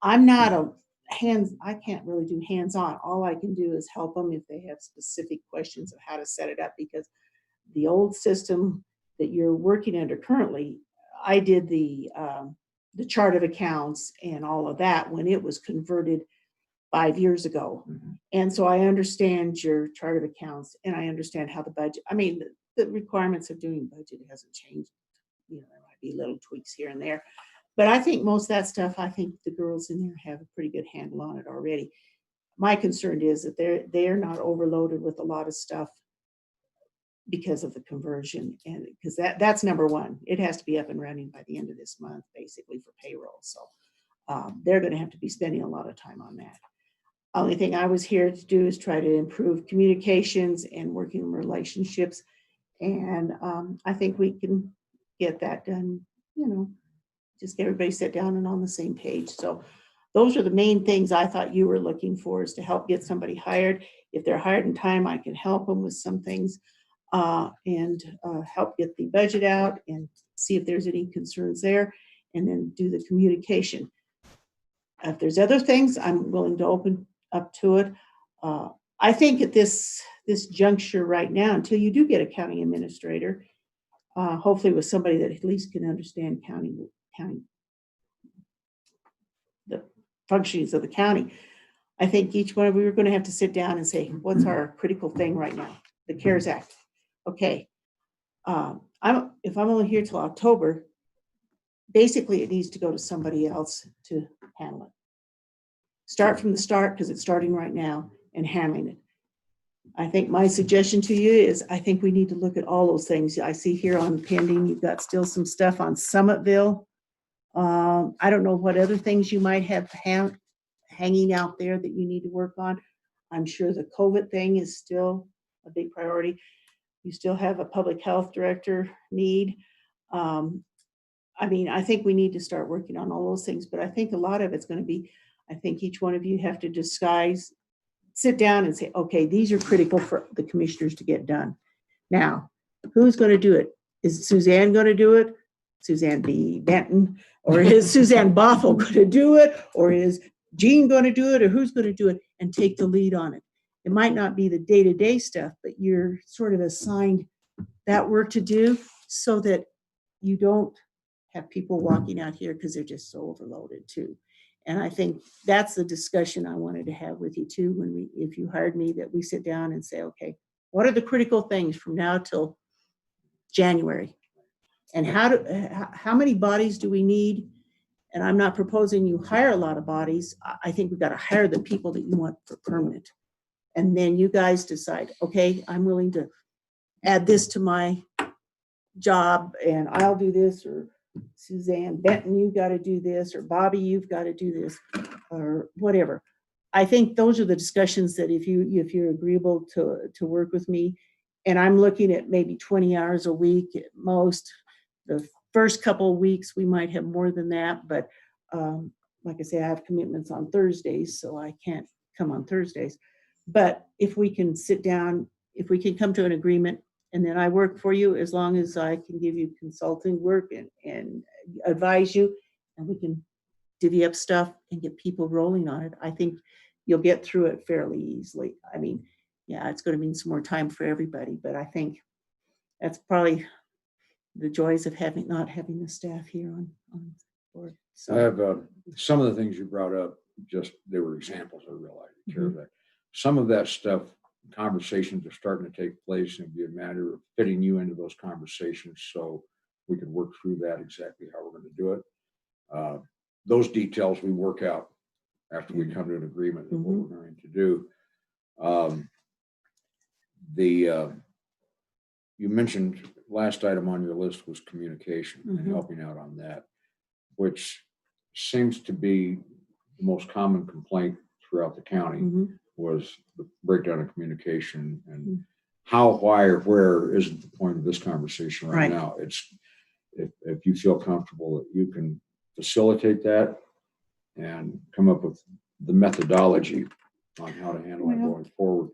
I'm not I can't really do hands-on. All I can do is help them if they have specific questions of how to set it up, because the old system that you're working under currently, I did the chart of accounts and all of that when it was converted 5 years ago. And so I understand your chart of accounts and I understand how the budget, the requirements of doing budget hasn't changed. There might be little tweaks here and there. But I think most of that stuff, I think the girls in there have a pretty good handle on it already. My concern is that they're not overloaded with a lot of stuff because of the conversion, and because that's number one. It has to be up and running by the end of this month, basically, for payroll. So they're going to have to be spending a lot of time on that. Only thing I was here to do is try to improve communications and working relationships, and I think we can get that done. Just everybody sit down and on the same page. So those are the main things I thought you were looking for, is to help get somebody hired. If they're hired in time, I can help them with some things and help get the budget out and see if there's any concerns there, and then do the communication. If there's other things, I'm willing to open up to it. I think at this juncture right now, until you do get a county administrator, hopefully with somebody that at least can understand county, the functions of the county, I think each one of you are going to have to sit down and say, what's our critical thing right now? The CARES Act. Okay. If I'm only here till October, basically it needs to go to somebody else to handle it. Start from the start, because it's starting right now, and handling it. I think my suggestion to you is, I think we need to look at all those things. I see here on pending, you've got still some stuff on Summitville. I don't know what other things you might have hanging out there that you need to work on. I'm sure the COVID thing is still a big priority. You still have a public health director need. I think we need to start working on all those things, but I think a lot of it's going to be, I think each one of you have to sit down and say, okay, these are critical for the commissioners to get done. Now, who's going to do it? Is Suzanne going to do it? Suzanne B. Benton? Or is Suzanne Bothell going to do it? Or is Jean going to do it? Or who's going to do it and take the lead on it? It might not be the day-to-day stuff, but you're sort of assigned that work to do, so that you don't have people walking out here because they're just so overloaded too. And I think that's the discussion I wanted to have with you too, if you hired me, that we sit down and say, okay, what are the critical things from now till January? And how many bodies do we need? And I'm not proposing you hire a lot of bodies. I think we've got to hire the people that you want for permanent. And then you guys decide, okay, I'm willing to add this to my job and I'll do this, or Suzanne Benton, you've got to do this, or Bobby, you've got to do this, or whatever. I think those are the discussions that if you're agreeable to work with me, and I'm looking at maybe 20 hours a week at most. The first couple of weeks, we might have more than that, but like I say, I have commitments on Thursdays, so I can't come on Thursdays. But if we can sit down, if we can come to an agreement, and then I work for you as long as I can give you consulting work and advise you, and we can divvy up stuff and get people rolling on it, I think you'll get through it fairly easily. I mean, yeah, it's going to mean some more time for everybody, but I think that's probably the joys of not having the staff here on board. So I have some of the things you brought up, just they were examples. I realize you care of that. Some of that stuff, conversations are starting to take place, and it'd be a matter of fitting you into those conversations so we can work through that exactly how we're going to do it. Those details we work out after we come to an agreement of what we're going to do. You mentioned last item on your list was communication and helping out on that, which seems to be the most common complaint throughout the county, was the breakdown of communication, and how, why, or where isn't the point of this conversation right now. It's if you feel comfortable that you can facilitate that and come up with the methodology on how to handle it going forward.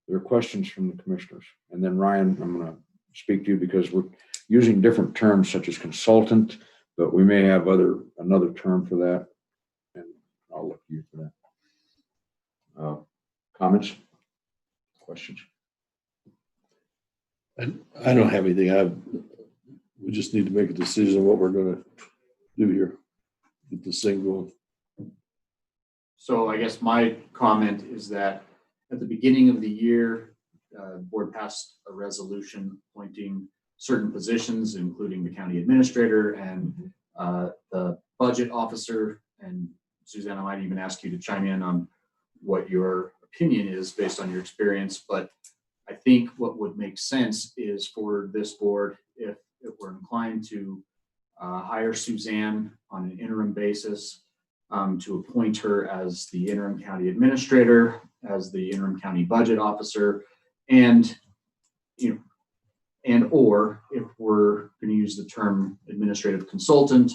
There are questions from the commissioners, and then Ryan, I'm going to speak to you because we're using different terms such as consultant, but we may have another term for that, and I'll look to you for that. Comments, questions? I don't have anything. We just need to make a decision on what we're going to do here. Get this thing going. So I guess my comment is that at the beginning of the year, the board passed a resolution appointing certain positions, including the county administrator and the budget officer. And Suzanne, I might even ask you to chime in on what your opinion is based on your experience. But I think what would make sense is for this board, if we're inclined to hire Suzanne on an interim basis, to appoint her as the interim county administrator, as the interim county budget officer, and or if we're going to use the term administrative consultant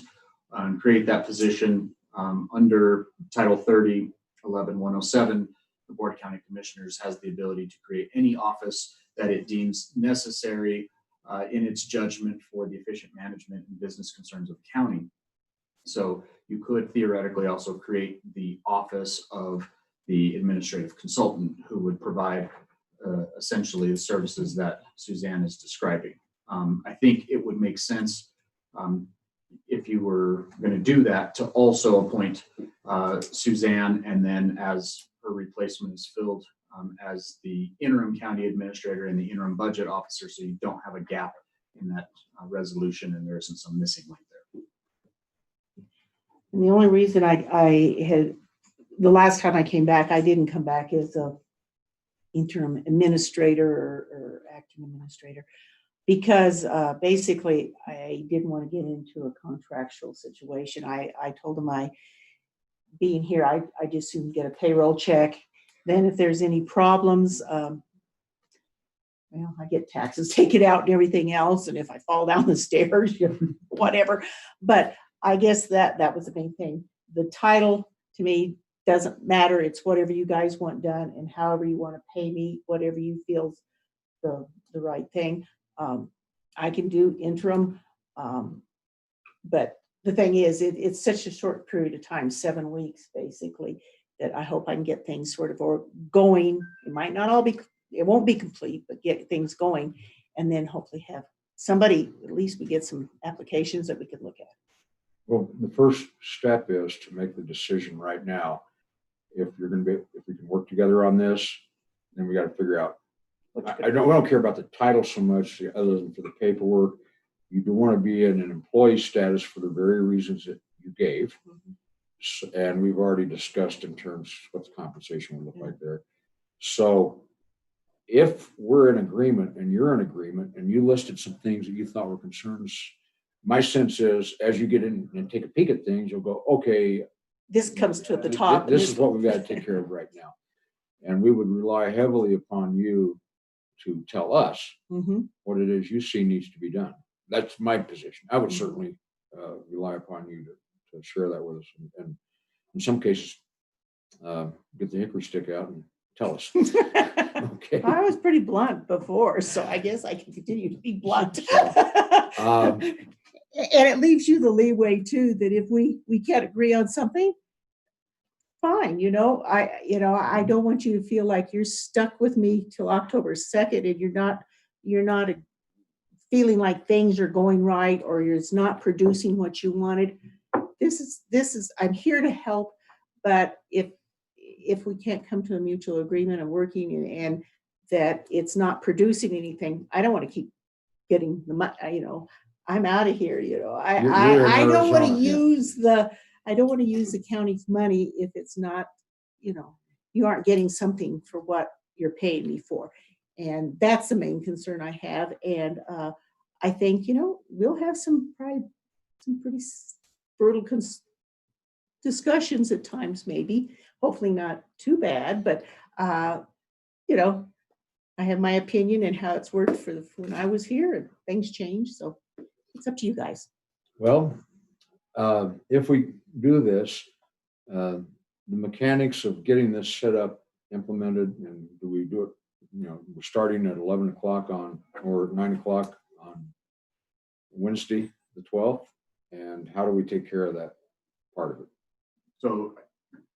and create that position under Title 30, 11-107, the Board of County Commissioners has the ability to create any office that it deems necessary in its judgment for the efficient management and business concerns of the county. So you could theoretically also create the office of the administrative consultant who would provide essentially the services that Suzanne is describing. I think it would make sense if you were going to do that to also appoint Suzanne, and then as her replacement is filled as the interim county administrator and the interim budget officer, so you don't have a gap in that resolution and there isn't some missing link there. And the only reason I had, the last time I came back, I didn't come back as a interim administrator or acting administrator, because basically I didn't want to get into a contractual situation. I told them being here, I just soon get a payroll check. Then if there's any problems, I get taxes taken out and everything else. And if I fall down the stairs, whatever. But I guess that was the main thing. The title to me doesn't matter. It's whatever you guys want done and however you want to pay me, whatever you feel the right thing. I can do interim, but the thing is, it's such a short period of time, 7 weeks basically, that I hope I can get things sort of going. It might not all be, it won't be complete, but get things going, and then hopefully have somebody, at least we get some applications that we could look at. Well, the first step is to make the decision right now. If you're gonna be, if we can work together on this, then we gotta figure out. We don't care about the title so much, other than for the paperwork. You do want to be in an employee status for the very reasons that you gave. And we've already discussed in terms what the compensation would look like there. So if we're in agreement and you're in agreement and you listed some things that you thought were concerns, my sense is as you get in and take a peek at things, you'll go, okay, This comes to the top. this is what we've got to take care of right now. And we would rely heavily upon you to tell us Mhm. what it is you see needs to be done. That's my position. I would certainly rely upon you to share that with us. And in some cases, get the hickory stick out and tell us. Okay. I was pretty blunt before, so I guess I can continue to be blunt. And it leaves you the leeway too, that if we can't agree on something, fine, I don't want you to feel like you're stuck with me till October 2nd and you're not feeling like things are going right or it's not producing what you wanted. This is, I'm here to help, but if we can't come to a mutual agreement of working and that it's not producing anything, I don't want to keep getting the money, I'm out of here, I don't want to use I don't want to use the county's money if it's not, you aren't getting something for what you're paying me for. And that's the main concern I have. And I think, we'll have probably some pretty brutal discussions at times, maybe, hopefully not too bad, but, I have my opinion and how it's worked for when I was here and things change. So it's up to you guys. Well, if we do this, the mechanics of getting this set up, implemented, and do we do it, we're starting at 11 o'clock or 9 o'clock on Wednesday, the 12th. And how do we take care of that part of it? So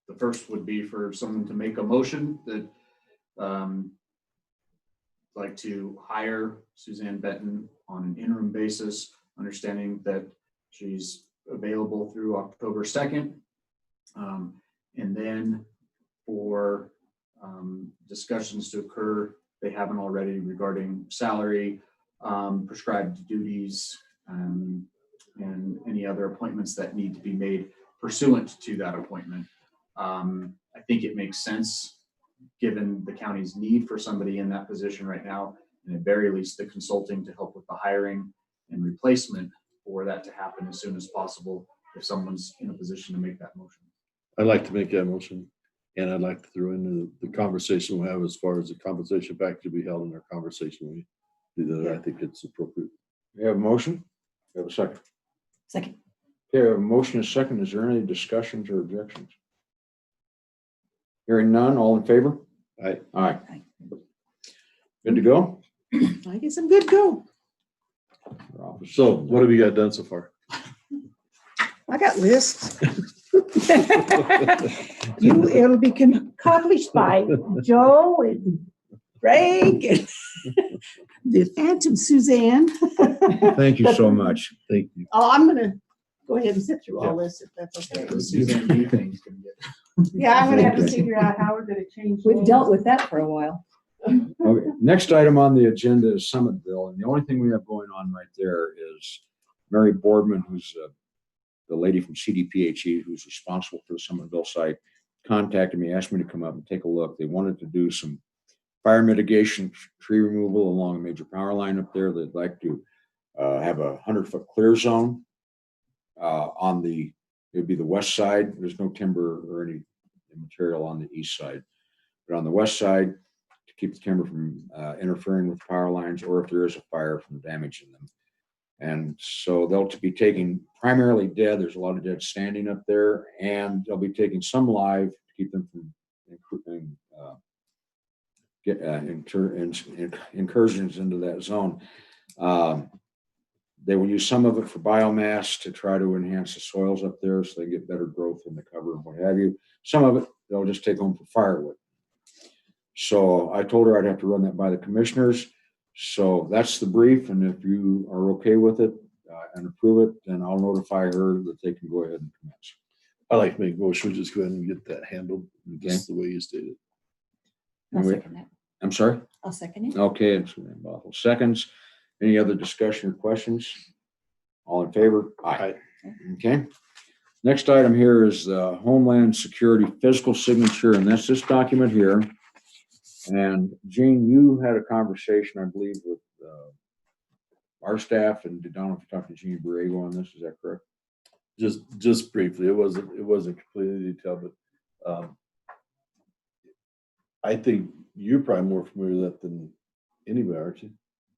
the first would be for someone to make a motion that like to hire Suzanne Benton on an interim basis, understanding that she's available through October 2nd. And then for discussions to occur, they haven't already, regarding salary, prescribed duties, and any other appointments that need to be made pursuant to that appointment. I think it makes sense, given the county's need for somebody in that position right now, and at very least the consulting to help with the hiring and replacement, for that to happen as soon as possible if someone's in a position to make that motion. I'd like to make that motion, and I'd like to throw in the conversation we have as far as the compensation package to be held in our conversation. We do that. I think it's appropriate. We have a motion. We have a second. Second. Okay, we have a motion and a second. Is there any discussions or objections? Hearing none, all in favor? Aye. Aye. Good to go? I guess I'm good to go. So what have you got done so far? I got lists. It'll be accomplished by Joe and Greg and the Phantom Suzanne. Thank you so much. Thank you. Oh, I'm gonna go ahead and sit through all this if that's okay. The Suzanne B thing's gonna get. Yeah, I'm gonna have to figure out how we're gonna change. We've names. dealt with that for a while. Okay, next item on the agenda is Summitville, and the only thing we have going on right there is Mary Boardman, who's the lady from CDPHE, who's responsible for the Summitville site, contacted me, asked me to come up and take a look. They wanted to do some fire mitigation, tree removal along a major power line up there. They'd like to have a 100-foot clear zone it'd be the west side. There's no timber or any material on the east side, but on the west side, to keep the timber from interfering with power lines, or if there is a fire, from damaging them. And so they'll be taking primarily dead. There's a lot of dead standing up there, and they'll be taking some live to keep them from incursions into that zone. They will use some of it for biomass to try to enhance the soils up there so they get better growth in the cover and what have you. Some of it they'll just take home for firewood. So I told her I'd have to run that by the commissioners. So that's the brief, and if you are okay with it and approve it, then I'll notify her that they can go ahead and commence. I like to make a motion, just go ahead and get that handled, just the way you stated. I'll Wait. second that. I'm sorry? I'll second it. Okay, it's been Bothell seconds. Any other discussion or questions? All in favor? Aye. Okay. Next item here is the Homeland Security Physical Signature, and that's this document here. And Gene, you had a conversation, I believe, with our staff, and I don't know if you talked to Gene Borrego on this, is that correct? Just briefly, it wasn't completely detailed, but I think you're probably more familiar with that than anybody, aren't you?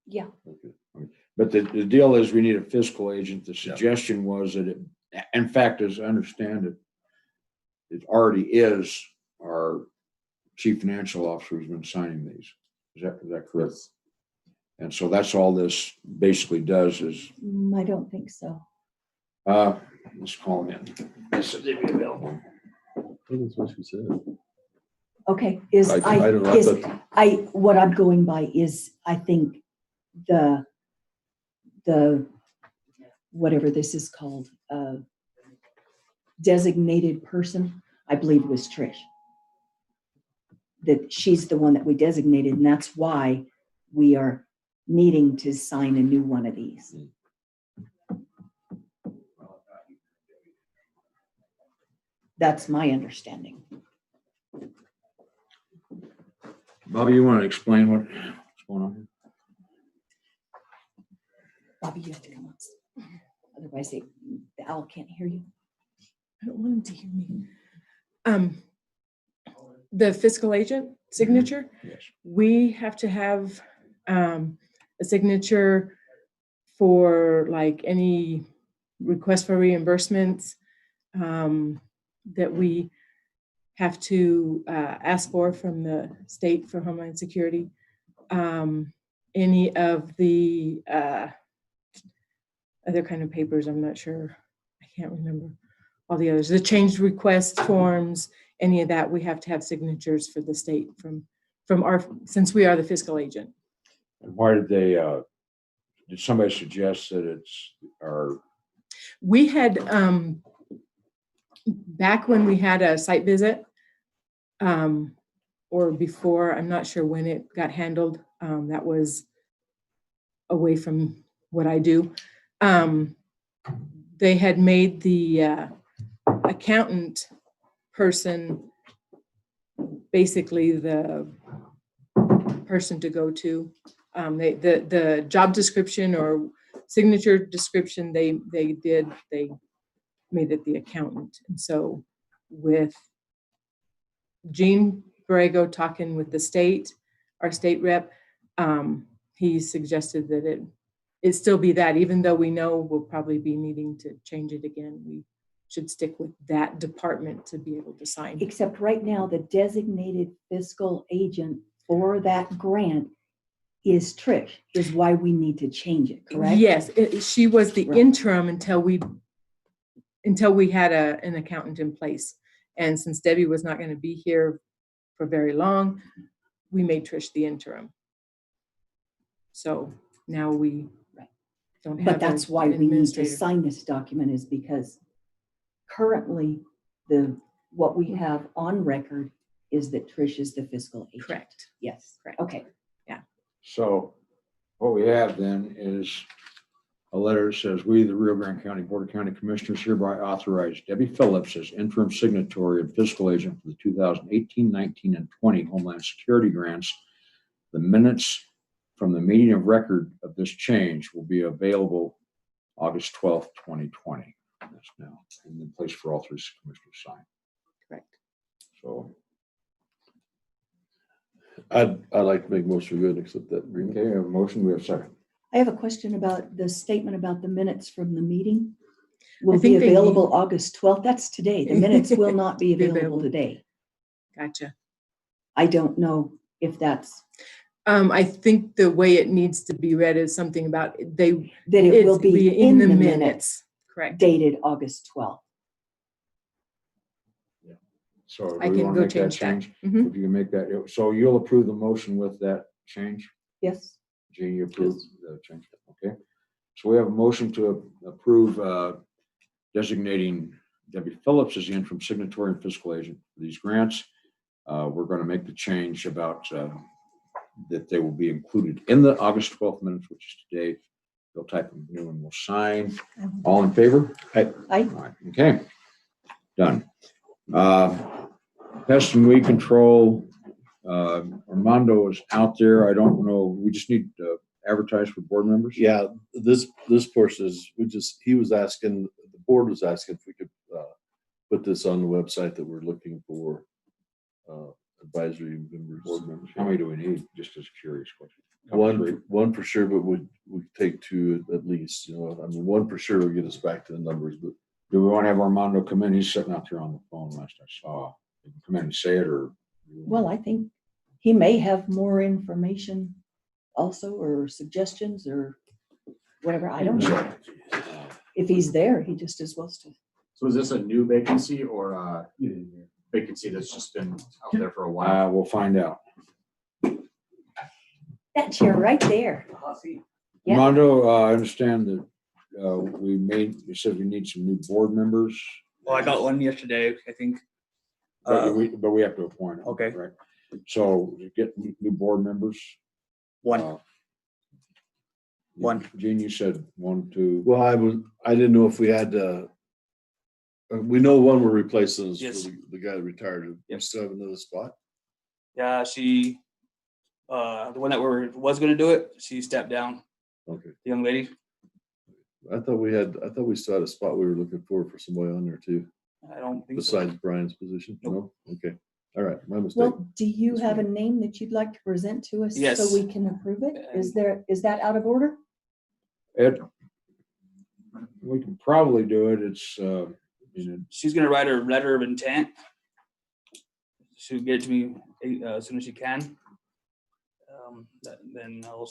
Yeah. Okay. But the deal is we need a fiscal agent. The Yeah. suggestion was that it, in fact, as I understand it, it already is our chief financial officer who's been signing these. Is that correct? Yes. And so that's all this basically does is, I don't think so. let's call him in. Yes, it may be available. That's what she said. Okay, I don't know, but what I'm going by is, I think the whatever this is called, designated person, I believe was Trish. That she's the one that we designated, and that's why we are needing to sign a new one of these. That's my understanding. Bobby, you want to explain what's going on here? Bobby, you have to come on. Otherwise, the owl can't hear you. I don't want him to hear me. The fiscal agent signature, Yes. we have to have a signature for like any request for reimbursements that we have to ask for from the state for Homeland Security. Any of the other kind of papers, I'm not sure, I can't remember all the others. The change request forms, any of that, we have to have signatures for the state from our, since we are the fiscal agent. And why did they, did somebody suggest that it's our, We had, back when we had a site visit, or before, I'm not sure when it got handled, that was away from what I do. They had made the accountant person basically the person to go to. The job description or signature description they made it the accountant. And so with Gene Borrego talking with the state, our state rep, he suggested that it still be that, even though we know we'll probably be needing to change it again. We should stick with that department to be able to sign. Except right now, the designated fiscal agent for that grant is Trish, is why we need to change it, correct? Yes, she was the Right. interim until we had an accountant in place. And since Debbie was not going to be here for very long, we made Trish the interim. So now we don't have. But that's why an we need to administrator. sign this document, is because currently what we have on record is that Trish is the fiscal agent. Correct. Yes. Correct. Okay. so what we have then is a letter that says, we, the Rio Grande County Board of County Commissioners, hereby authorize Debbie Phillips as interim signatory and fiscal agent for the 2018, 19, and 20 Homeland Security grants. The minutes from the meeting of record of this change will be available August 12th, 2020. That's now in the place for all three commissioners to sign. Correct. So, I'd like to make most for good, except that agreement. okay, we have a motion, we have a second. I have a question about the statement about the minutes from the meeting. Will think be they available August 12th. That's today. The minutes will not be Be available available. today. Gotcha. I don't know if that's, I think the way it needs to be read is something about that it will it's be in the minutes Correct. dated August 12th. So do I we can want go to make that change that. change? Mhm. If you can make that, so you'll approve the motion with that change? Yes. Gene, you approve the change? Okay. So we have a motion to approve designating Debbie Phillips as the interim signatory and fiscal agent for these grants. We're going to make the change about that they will be included in the August 12th minutes, which is today. They'll type them new and we'll sign. All in favor? Aye. All right. Okay. Done. Pest and weed control. Armando is out there. I don't know. We just need to advertise for board members. Yeah, this portion is, he was asking, the board was asking if we could put this on the website that we're looking for advisory members. Board members. How many do we need? Just as a curious question. Couple, three? One for sure, but we take two at least, you know, I mean, one for sure will get us back to the numbers, but Do we want to have Armando come in? He's sitting out there on the phone last I saw. He can come in and say it or? Well, I think he may have more information also, or suggestions or whatever. I don't know. If he's there, he just is supposed to. So is this a new vacancy or a vacancy that's just been out there for a while? We'll find out. That chair right there. Yeah. Armando, I understand that you said we need some new board members. Well, I got one yesterday, I think. But we have to appoint them. Okay. Right. So you get new board members. One. One. Gene, you said 1, 2. well, I didn't know if we had we know one we're replacing is Yes. for the guy that retired. We Yep. still have another spot. Yeah, she, the one that was gonna do it, she stepped down, Okay. the young lady. I thought we still had a spot we were looking for somebody on there too, I don't think so. besides Brian's position. No? Okay. All right. My mistake. Well, do you have a name that you'd like to present to us? Yes. So we can approve it? Is that out of order? Ed, we can probably do it. It's, She's gonna write her letter of intent. She'll get it to me as soon as she can. Then I'll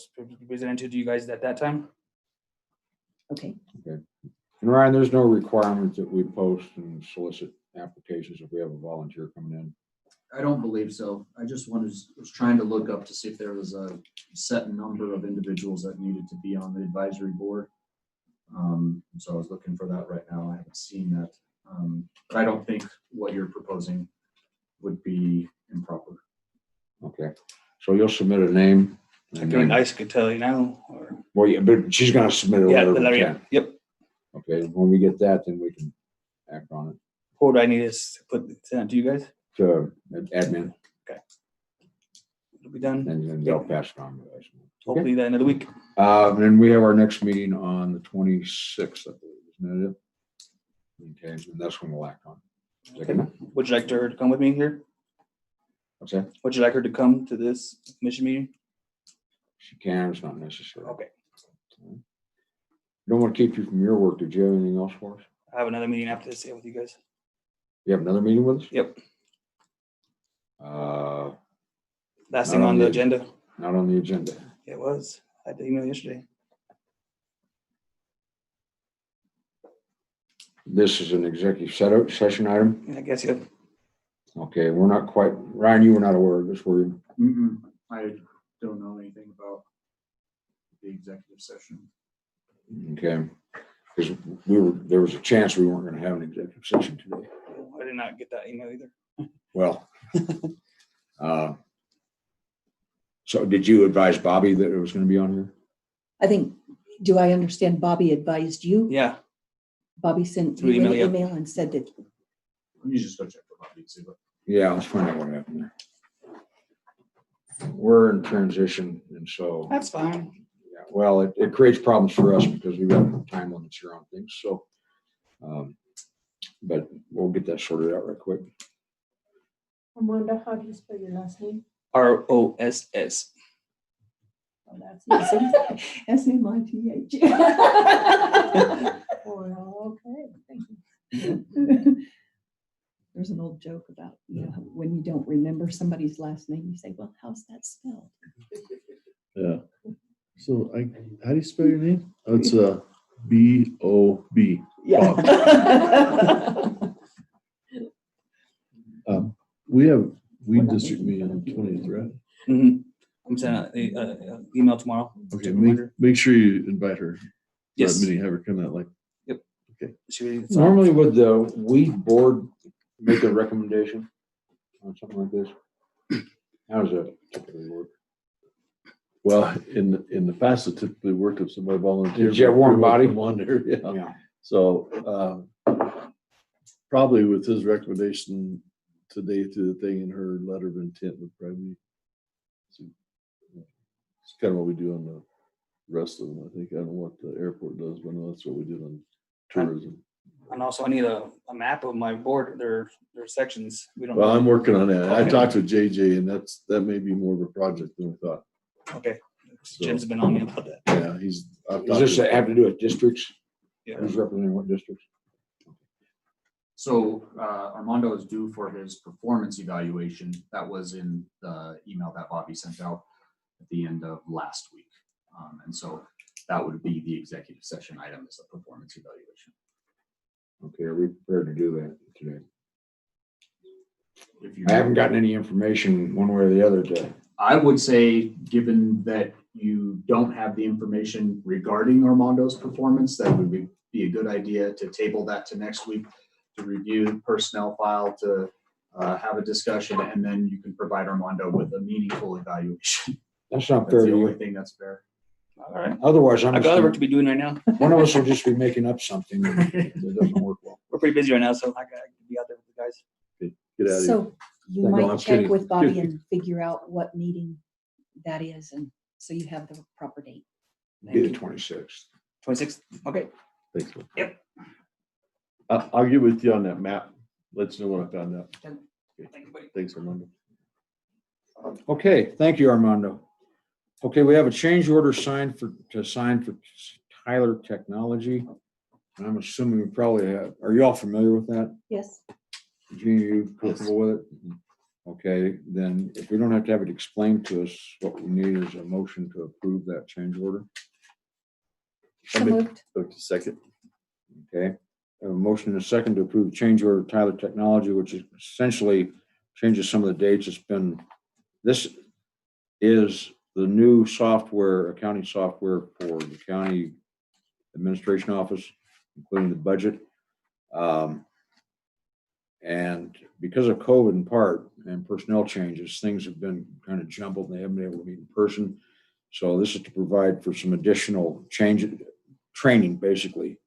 present it to you guys at that time. Okay. and Ryan, there's no requirement that we post and solicit applications if we have a volunteer coming in. I don't believe so. I just was trying to look up to see if there was a set number of individuals that needed to be on the advisory board. So I was looking for that right now. I haven't seen that. But I don't think what you're proposing would be improper. Okay. So you'll submit a name. and then- I could tell you now, or. Well, yeah, but she's gonna submit a Yeah, letter the of letter, intent. yep. Okay, when we get that, then we can act on it What do I need is to send it to you guys? to admin, It'll be done, and then they'll pass it on to us. hopefully the end of the week. And we have our next meeting on the 26th, I believe, isn't it? Okay, and that's when we'll act on it. Is that good? Would you like her to come with me here? What's that? Would you like her to come to this commission meeting? She can, it's not necessary. Okay. Don't want to keep you from your work. Did you have anything else for us? I have another meeting after this, with you guys. You have another meeting with us? Yep. Not Last thing on on the- the agenda. on the agenda. It was. I had the email yesterday. This is an executive session item. I guess you. Okay, we're not quite, Ryan, you were not aware of this, were you? I don't know anything about the executive session. Okay, because there was a chance we weren't gonna have an executive session today. I did not get that email either. Well, so did you advise Bobby that it was gonna be on here? I think, do I understand Bobby advised you? Yeah. Bobby sent Through you an email, yeah. email and said that, You just go check for Bobby and see what. Yeah, let's find out what happened there. We're in transition, and so, That's fine. yeah, well, it creates problems for us because we've got time limits here on things, so. But we'll get that sorted out right quick. Amanda, how do you spell your last name? ROSS. oh, that's easy. S-M-I-T-H. Well, okay, thank you. There's an old joke about, when you don't remember somebody's last name, you say, well, how's that spelled? Yeah. So how do you spell your name? Oh, it's B-O-B. Yeah. We have weed district meeting on the 20th, right? Mhm. I'm sending a email tomorrow. Okay, to remind her. make sure you invite her. to Yes. That meeting, have her come out like, It's Normally would the weed board make a recommendation on something like this? How does that typically work? well, in the past, it typically worked if somebody volunteered. Did you have warm body? One there, yeah. Yeah. So, probably with his recommendation today to the thing in her letter of intent would probably be. It's kind of what we do on the rest of them, I think. I don't know what the airport does, but I know that's what we did on tourism. And also I need a map of my board, their sections. We don't. Well, I'm know. working on that. I Okay. talked with JJ and that may be more of a project than we thought. Okay. So, Jim's been on me about that. yeah, I've Does talked this to- have to do with districts? Yeah. Who's representing what districts? So Armando is due for his performance evaluation. That was in the email that Bobby sent out at the end of last week. And so that would be the executive session item, is the performance evaluation. Okay, are we prepared to do that today? If you I haven't gotten any information one way or the other to. I would say, given that you don't have the information regarding Armando's performance, that would be a good idea to table that to next week, to review the personnel file, to have a discussion, and then you can provide Armando with a meaningful evaluation. That's not That's fair the to only you. thing that's fair. All right. Otherwise, I've got other work to be doing right now. one of us will just be making up something that doesn't work well. We're pretty busy right now, so I gotta be out there with the guys. Get out of here. So you No, might I'm check kidding. with Bobby and figure out what meeting that is, and so you have the proper date. Be the 26th. 26th. Okay. Thanks. man. Yep. I'll get with you on that map. Let you know what I found out. Thank you, buddy. Thanks, Armando. Okay, thank you, Armando. Okay, we have a change order signed for Tyler Technology. And I'm assuming we probably have, are you all familiar with that? Yes. Gene, you comfortable with it? Okay, then if we don't have to have it explained to us, what we need is a motion to approve that change order. So moved. Second. Okay, a motion and a second to approve the change order of Tyler Technology, which is essentially changes some of the dates. This is the new software, accounting software for the county administration office, including the budget. And because of COVID in part and personnel changes, things have been kind of jumbled and they haven't been able to meet in person. So this is to provide for some additional training, basically,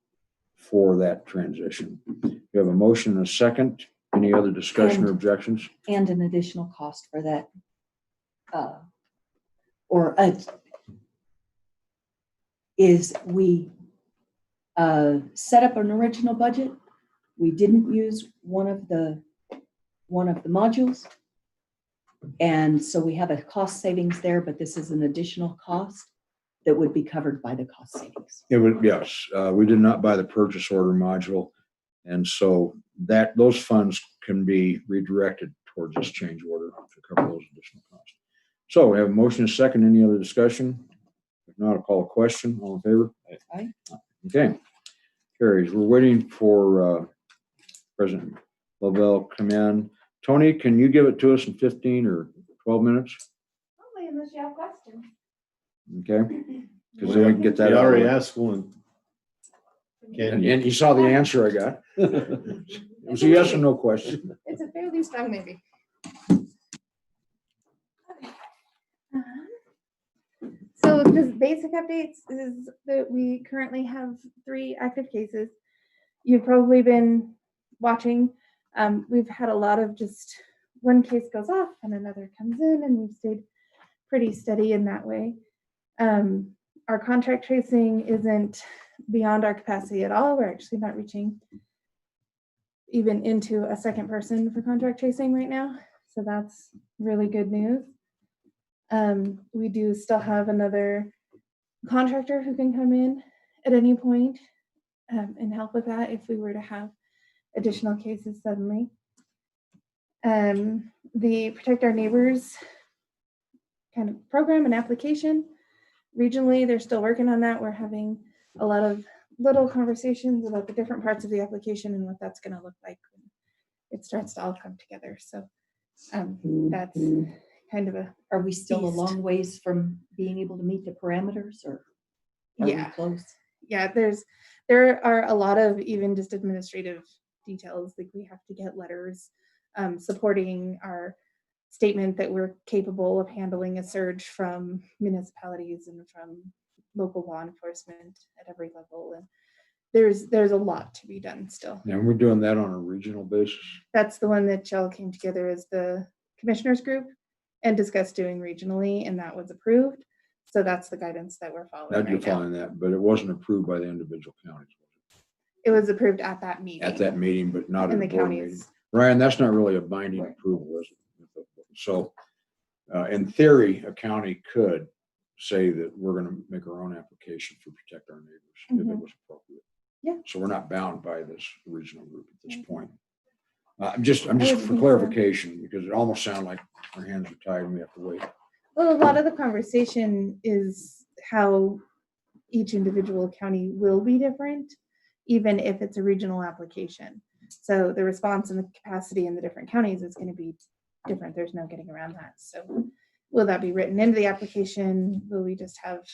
for that transition. We have a motion and a second. Any other discussion or objections? And an additional cost for that. Is we set up an original budget. We didn't use one of the modules. And so we have a cost savings there, but this is an additional cost that would be covered by the cost savings. It would, yes, we did not buy the purchase order module. And so those funds can be redirected towards this change order to cover those additional costs. So we have a motion and a second. Any other discussion? If not, I'll call a question. All in favor? Aye. Okay. Carries. We're waiting for President Lovell come in. Tony, can you give it to us in 15 or 12 minutes? Only unless you have questions. Okay. Because then we can get that You out. already asked one. And you saw the answer I got. It was a yes or no question. It's a fairly strong maybe. So just basic updates is that we currently have 3 active cases. You've probably been watching. We've had a lot of just one case goes off and another comes in, and we've stayed pretty steady in that way. Our contact tracing isn't beyond our capacity at all. We're actually not reaching even into a second person for contact tracing right now. So that's really good news. We do still have another contractor who can come in at any point and help with that if we were to have additional cases suddenly. The Protect Our Neighbors kind of program and application. Regionally, they're still working on that. We're having a lot of little conversations about the different parts of the application and what that's going to look like when it starts to all come together. So that's kind of a, Are we still a East. long ways from being able to meet the parameters, or are we Yeah. close? yeah, there are a lot of even just administrative details, like we have to get letters supporting our statement that we're capable of handling a surge from municipalities and from local law enforcement at every level. And there's a lot to be done still. And we're doing that on a regional basis. That's the one that y'all came together as the commissioners group and discussed doing regionally, and that was approved. So that's the guidance that we're following That you're right now. following that, but it wasn't approved by the individual counties. It was approved at that meeting. At that meeting, but not in at the the board meeting. counties. Ryan, that's not really a binding Right. approval, is it? So, in theory, a county could say that we're gonna make our own application to protect our neighbors if it Mhm. was appropriate. Yeah. So we're not bound by this regional group at this Mhm. point. I'm just would for think so. clarification, because it almost sounds like our hands are tied and we have to wait. Well, a lot of the conversation is how each individual county will be different, even if it's a regional application. So the response and the capacity in the different counties is going to be different. There's no getting around that. So will that be written into the application? Will we just have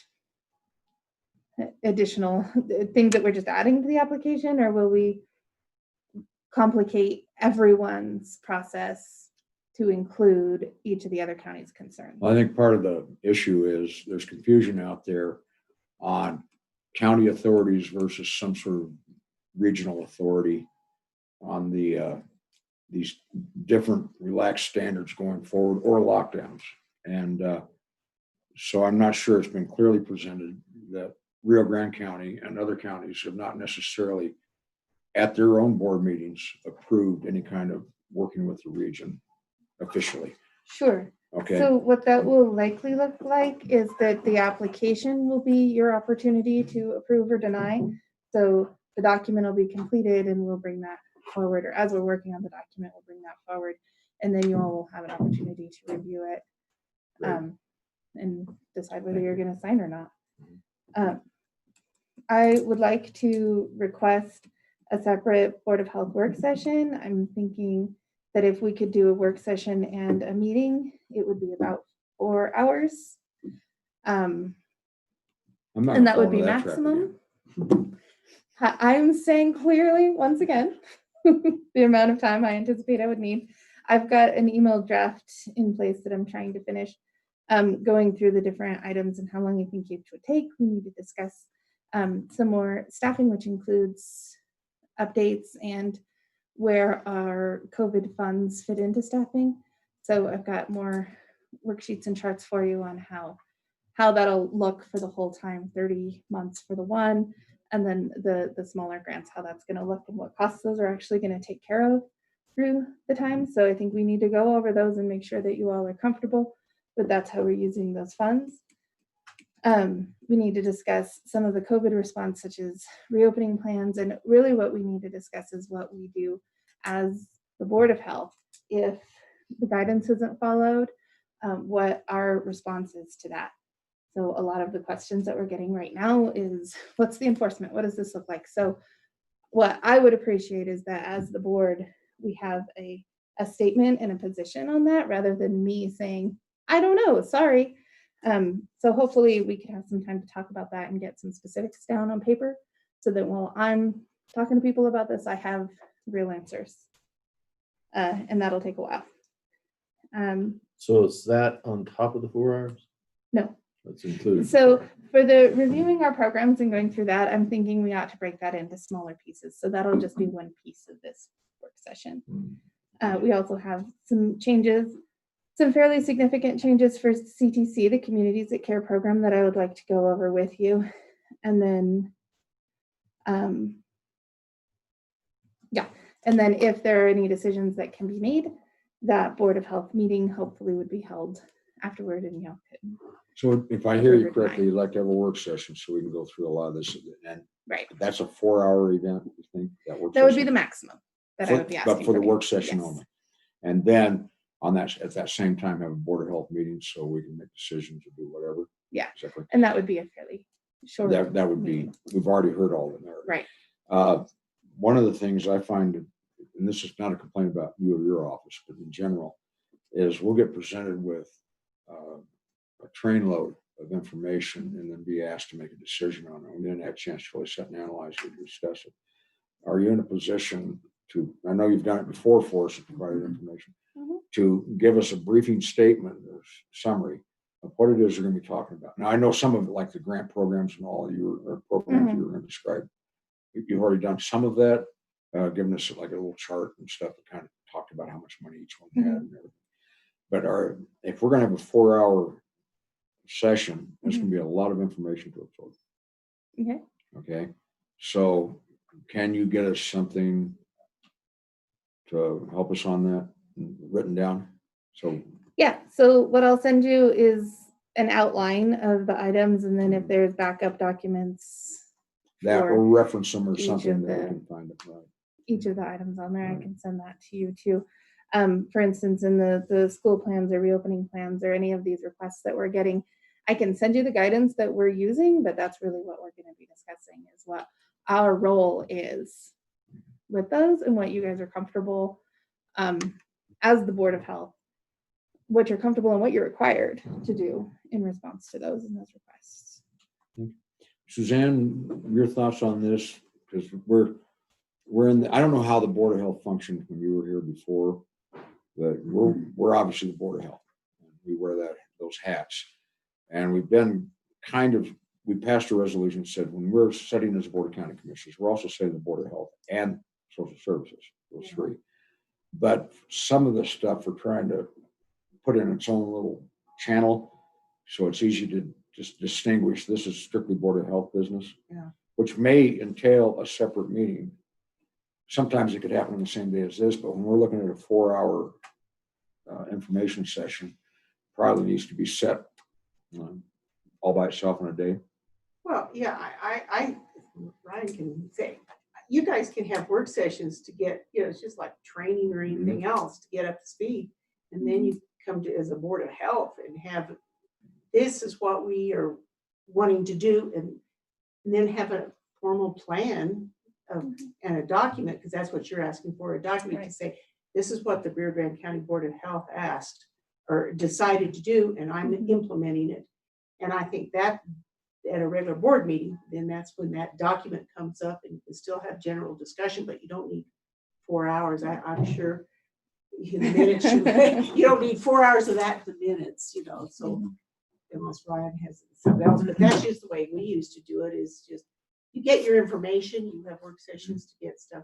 additional things that we're just adding to the application, or will we complicate everyone's process to include each of the other counties' concerns? Well, I think part of the issue is there's confusion out there on county authorities versus some sort of regional authority on these different relaxed standards going forward or lockdowns. And so I'm not sure it's been clearly presented that Rio Grande County and other counties have not necessarily at their own board meetings approved any kind of working with the region officially. Sure. Okay. So what that will likely look like is that the application will be your opportunity to approve or deny. So the document will be completed and we'll bring that forward, or as we're working on the document, we'll bring that forward. And then you all will have an opportunity to review it and decide whether you're going to sign or not. I would like to request a separate Board of Health work session. I'm thinking that if we could do a work session and a meeting, it would be about 4 hours. I'm not And that would following be that track maximum. again. I'm saying clearly, once again, the amount of time I anticipate I would need. I've got an email draft in place that I'm trying to finish, going through the different items and how long I think each would take. We need to discuss some more staffing, which includes updates and where our COVID funds fit into staffing. So I've got more worksheets and charts for you on how that'll look for the whole time, 30 months for the one, and then the smaller grants, how that's going to look and what costs those are actually going to take care of through the time. So I think we need to go over those and make sure that you all are comfortable, but that's how we're using those funds. We need to discuss some of the COVID response, such as reopening plans, and really what we need to discuss is what we do as the Board of Health if the guidance isn't followed, what our response is to that. So a lot of the questions that we're getting right now is, what's the enforcement? What does this look like? So what I would appreciate is that as the board, we have a statement and a position on that rather than me saying, I don't know, sorry. So hopefully we can have some time to talk about that and get some specifics down on paper so that while I'm talking to people about this, I have real answers. And that'll take a while. So is that on top of the 4 hours? No. That's included. So for the reviewing our programs and going through that, I'm thinking we ought to break that into smaller pieces. So that'll just be one piece of this work session. We also have some changes, some fairly significant changes for CTC, the Communities that Care program, that I would like to go over with you. And then, and then if there are any decisions that can be made, that Board of Health meeting hopefully would be held afterward, and y'all could. So if I hear you correctly, you'd like to have a work session so we can go through a lot of this. And Right. that's a 4-hour event, you think? That would be the maximum that I would be asking. But for the work session Yes. only. And then on that, at that same time, have a Board of Health meeting so we can make decisions or do whatever. Yeah. Is that correct? And that would be a fairly short. That would be, we've already heard all of that. Right. One of the things I find, and this is not a complaint about you or your office, but in general, is we'll get presented with a train load of information and then be asked to make a decision on it. We didn't have a chance to really sit and analyze it, discuss it. Are you in a position to, I know you've done it before for us, to provide information, to give us a briefing statement or summary of what it is you're going to be talking about? Now, I know some of it, like the grant programs and all your programs you were going to describe. You've already done some of that, given us like a little chart and stuff that kind of talked about how much money each one had and everything. But if we're going to have a 4-hour session, there's going to be a lot of information to absorb. Okay. Okay. So can you get us something to help us on that written down? So Yeah, so what I'll send you is an outline of the items, and then if there's backup documents that for or reference them or each something of that we the- can find it right. each of the items on there, I can send that to you too. For instance, in the school plans or reopening plans or any of these requests that we're getting, I can send you the guidance that we're using, but that's really what we're going to be discussing is what our role is with those and what you guys are comfortable as the Board of Health, what you're comfortable and what you're required to do in response to those and those requests. Suzanne, your thoughts on this? Because we're in I don't know how the Board of Health functioned when you were here before, but we're obviously the Board of Health. We wear those hats. And we've been we passed a resolution that said when we're sitting as Board of County Commissioners, we're also sitting the Board of Health and Social Services, those three. But some of the stuff we're trying to put in its own little channel, so it's easy to just distinguish this is strictly Board of Health business, which may entail a separate meeting. Sometimes it could happen on the same day as this, but when we're looking at a 4-hour information session, probably needs to be set all by itself in a day. Well, yeah, Ryan can say, you guys can have work sessions to get, it's just like training or anything else to get up to speed. And then you come to as a Board of Health and have, this is what we are wanting to do, and then have a formal plan and a document, because that's what you're asking for, a document to say, this is what the Rio Grande County Board of Health asked or decided to do, and I'm implementing it. And I think that at a regular board meeting, then that's when that document comes up, and you can still have general discussion, but you don't need 4 hours. I'm sure the minutes you don't need 4 hours of that in the minutes, so unless Ryan has something else, but that's just the way we used to do it, is just you get your information, you have work sessions to get stuff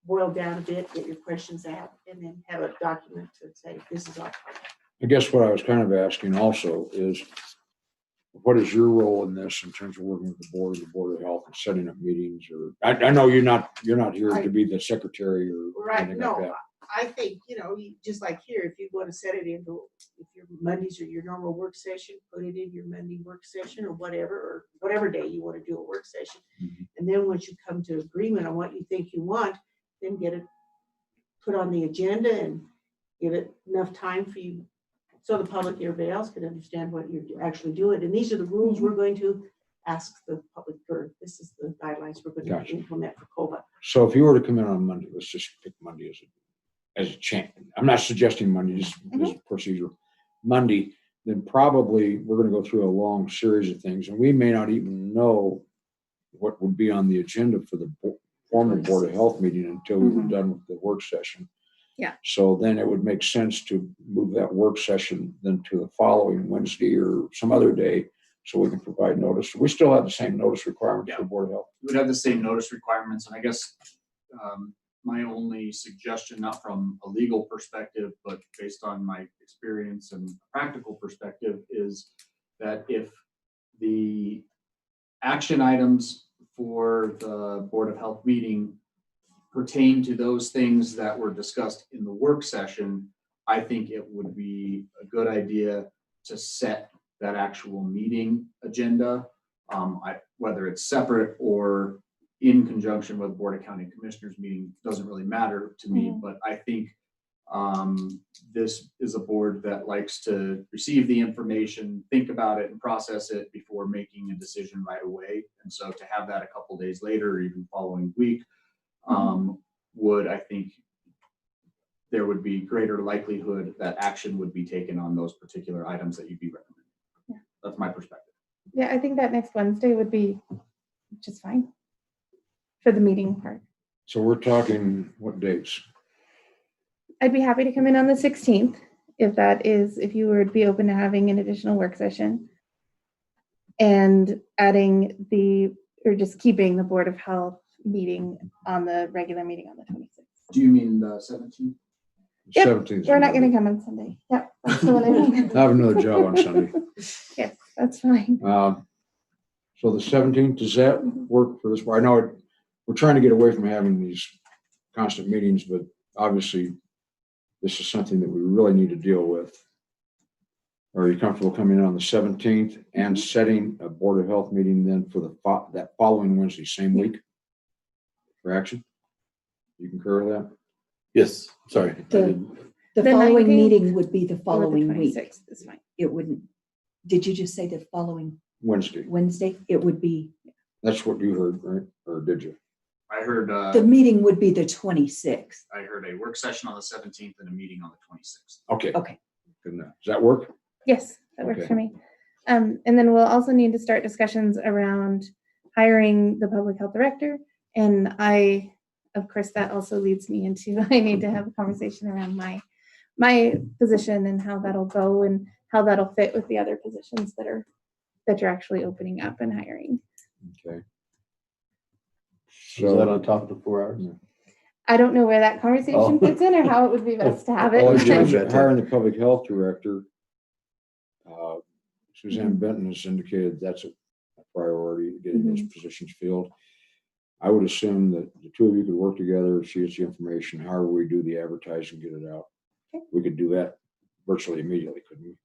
boiled down a bit, get your questions out, and then have a document to say, this is our plan. I guess what I was kind of asking also is, what is your role in this in terms of working with the Board of Health and setting up meetings? Or I know you're not here to be the secretary or anything like that. I think, just like here, if you want to set it into, if your Mondays are your normal work session, put it in your Monday work session or whatever day you want to do a work session. And then once you come to agreement on what you think you want, then get it put on the agenda and give it enough time for you so the public, everybody else can understand what you're actually doing. And these are the rules we're going to ask the public for. This is the guidelines we're going to implement for COVA. So if you were to come in on Monday, let's just pick Monday as a champion. I'm not suggesting Monday, just as a procedure. Monday, then probably we're going to go through a long series of things, and we may not even know what would be on the agenda for the formal Board of Health meeting until we were done with the work session. Yeah. So then it would make sense to move that work session then to the following Wednesday or some other day, so we can provide notice. We still have the same notice requirements for Board of Health. We would have the same notice requirements, and I guess my only suggestion, not from a legal perspective, but based on my experience and practical perspective, is that if the action items for the Board of Health meeting pertain to those things that were discussed in the work session, I think it would be a good idea to set that actual meeting agenda, whether it's separate or in conjunction with the Board of County Commissioners meeting, doesn't really matter to me, but I think this is a board that likes to receive the information, think about it and process it before making a decision right away. And so to have that a couple days later or even following week would, I think, there would be greater likelihood that action would be taken on those particular items that you'd be recommending. Yeah. That's my perspective. Yeah, I think that next Wednesday would be just fine for the meeting part. So we're talking what dates? I'd be happy to come in on the 16th if you would be open to having an additional work session and adding or just keeping the Board of Health meeting on the regular meeting on the 26th. Do you mean the 17th? Yep, 17th. We're not going to come on Sunday. Yep, that's the one I mean. I have another job on Sunday. Yes, that's fine. So the 17th, does that work for this? I know we're trying to get away from having these constant meetings, but obviously this is something that we really need to deal with. Are you comfortable coming in on the 17th and setting a Board of Health meeting then for that following Wednesday, same week for action? You concur with that? Yes, sorry. I The didn't- the The following 19th meeting would be the Or the following week. 26th is fine. It wouldn't, did you just say the following Wednesday. Wednesday? It would be, That's what you heard, right? Or did you? I heard, the meeting would be the 26th. I heard a work session on the 17th and a meeting on the 26th. Okay. Okay. Good enough. Does that work? Yes, that works Okay. for me. And then we'll also need to start discussions around hiring the public health director. And of course, that also leads me into, I need to have a conversation around my position and how that'll go and how that'll fit with the other positions that you're actually opening up and hiring. Okay. Is that on So, top of the 4 hours? I don't know where that conversation Oh. fits in or how it would be best to have well, in it. terms of hiring the public health director, Suzanne Benton has indicated that's a priority, getting those positions filled. I would assume that the two of you could work together, she gets the information, however we do the advertising, get it out. Okay. We could do that virtually immediately, couldn't we?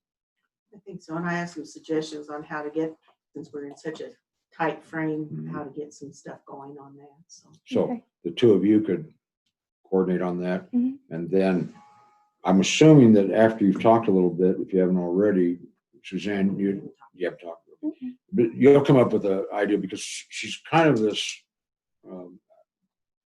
I think so. And I asked some suggestions on how to get, since we're in such a tight frame, how to get some stuff going on that. So So Okay. the two of you could coordinate on that. Mhm. And then I'm assuming that after you've talked a little bit, if you haven't already, Suzanne, you have talked, but you'll come up with an idea because she's kind of this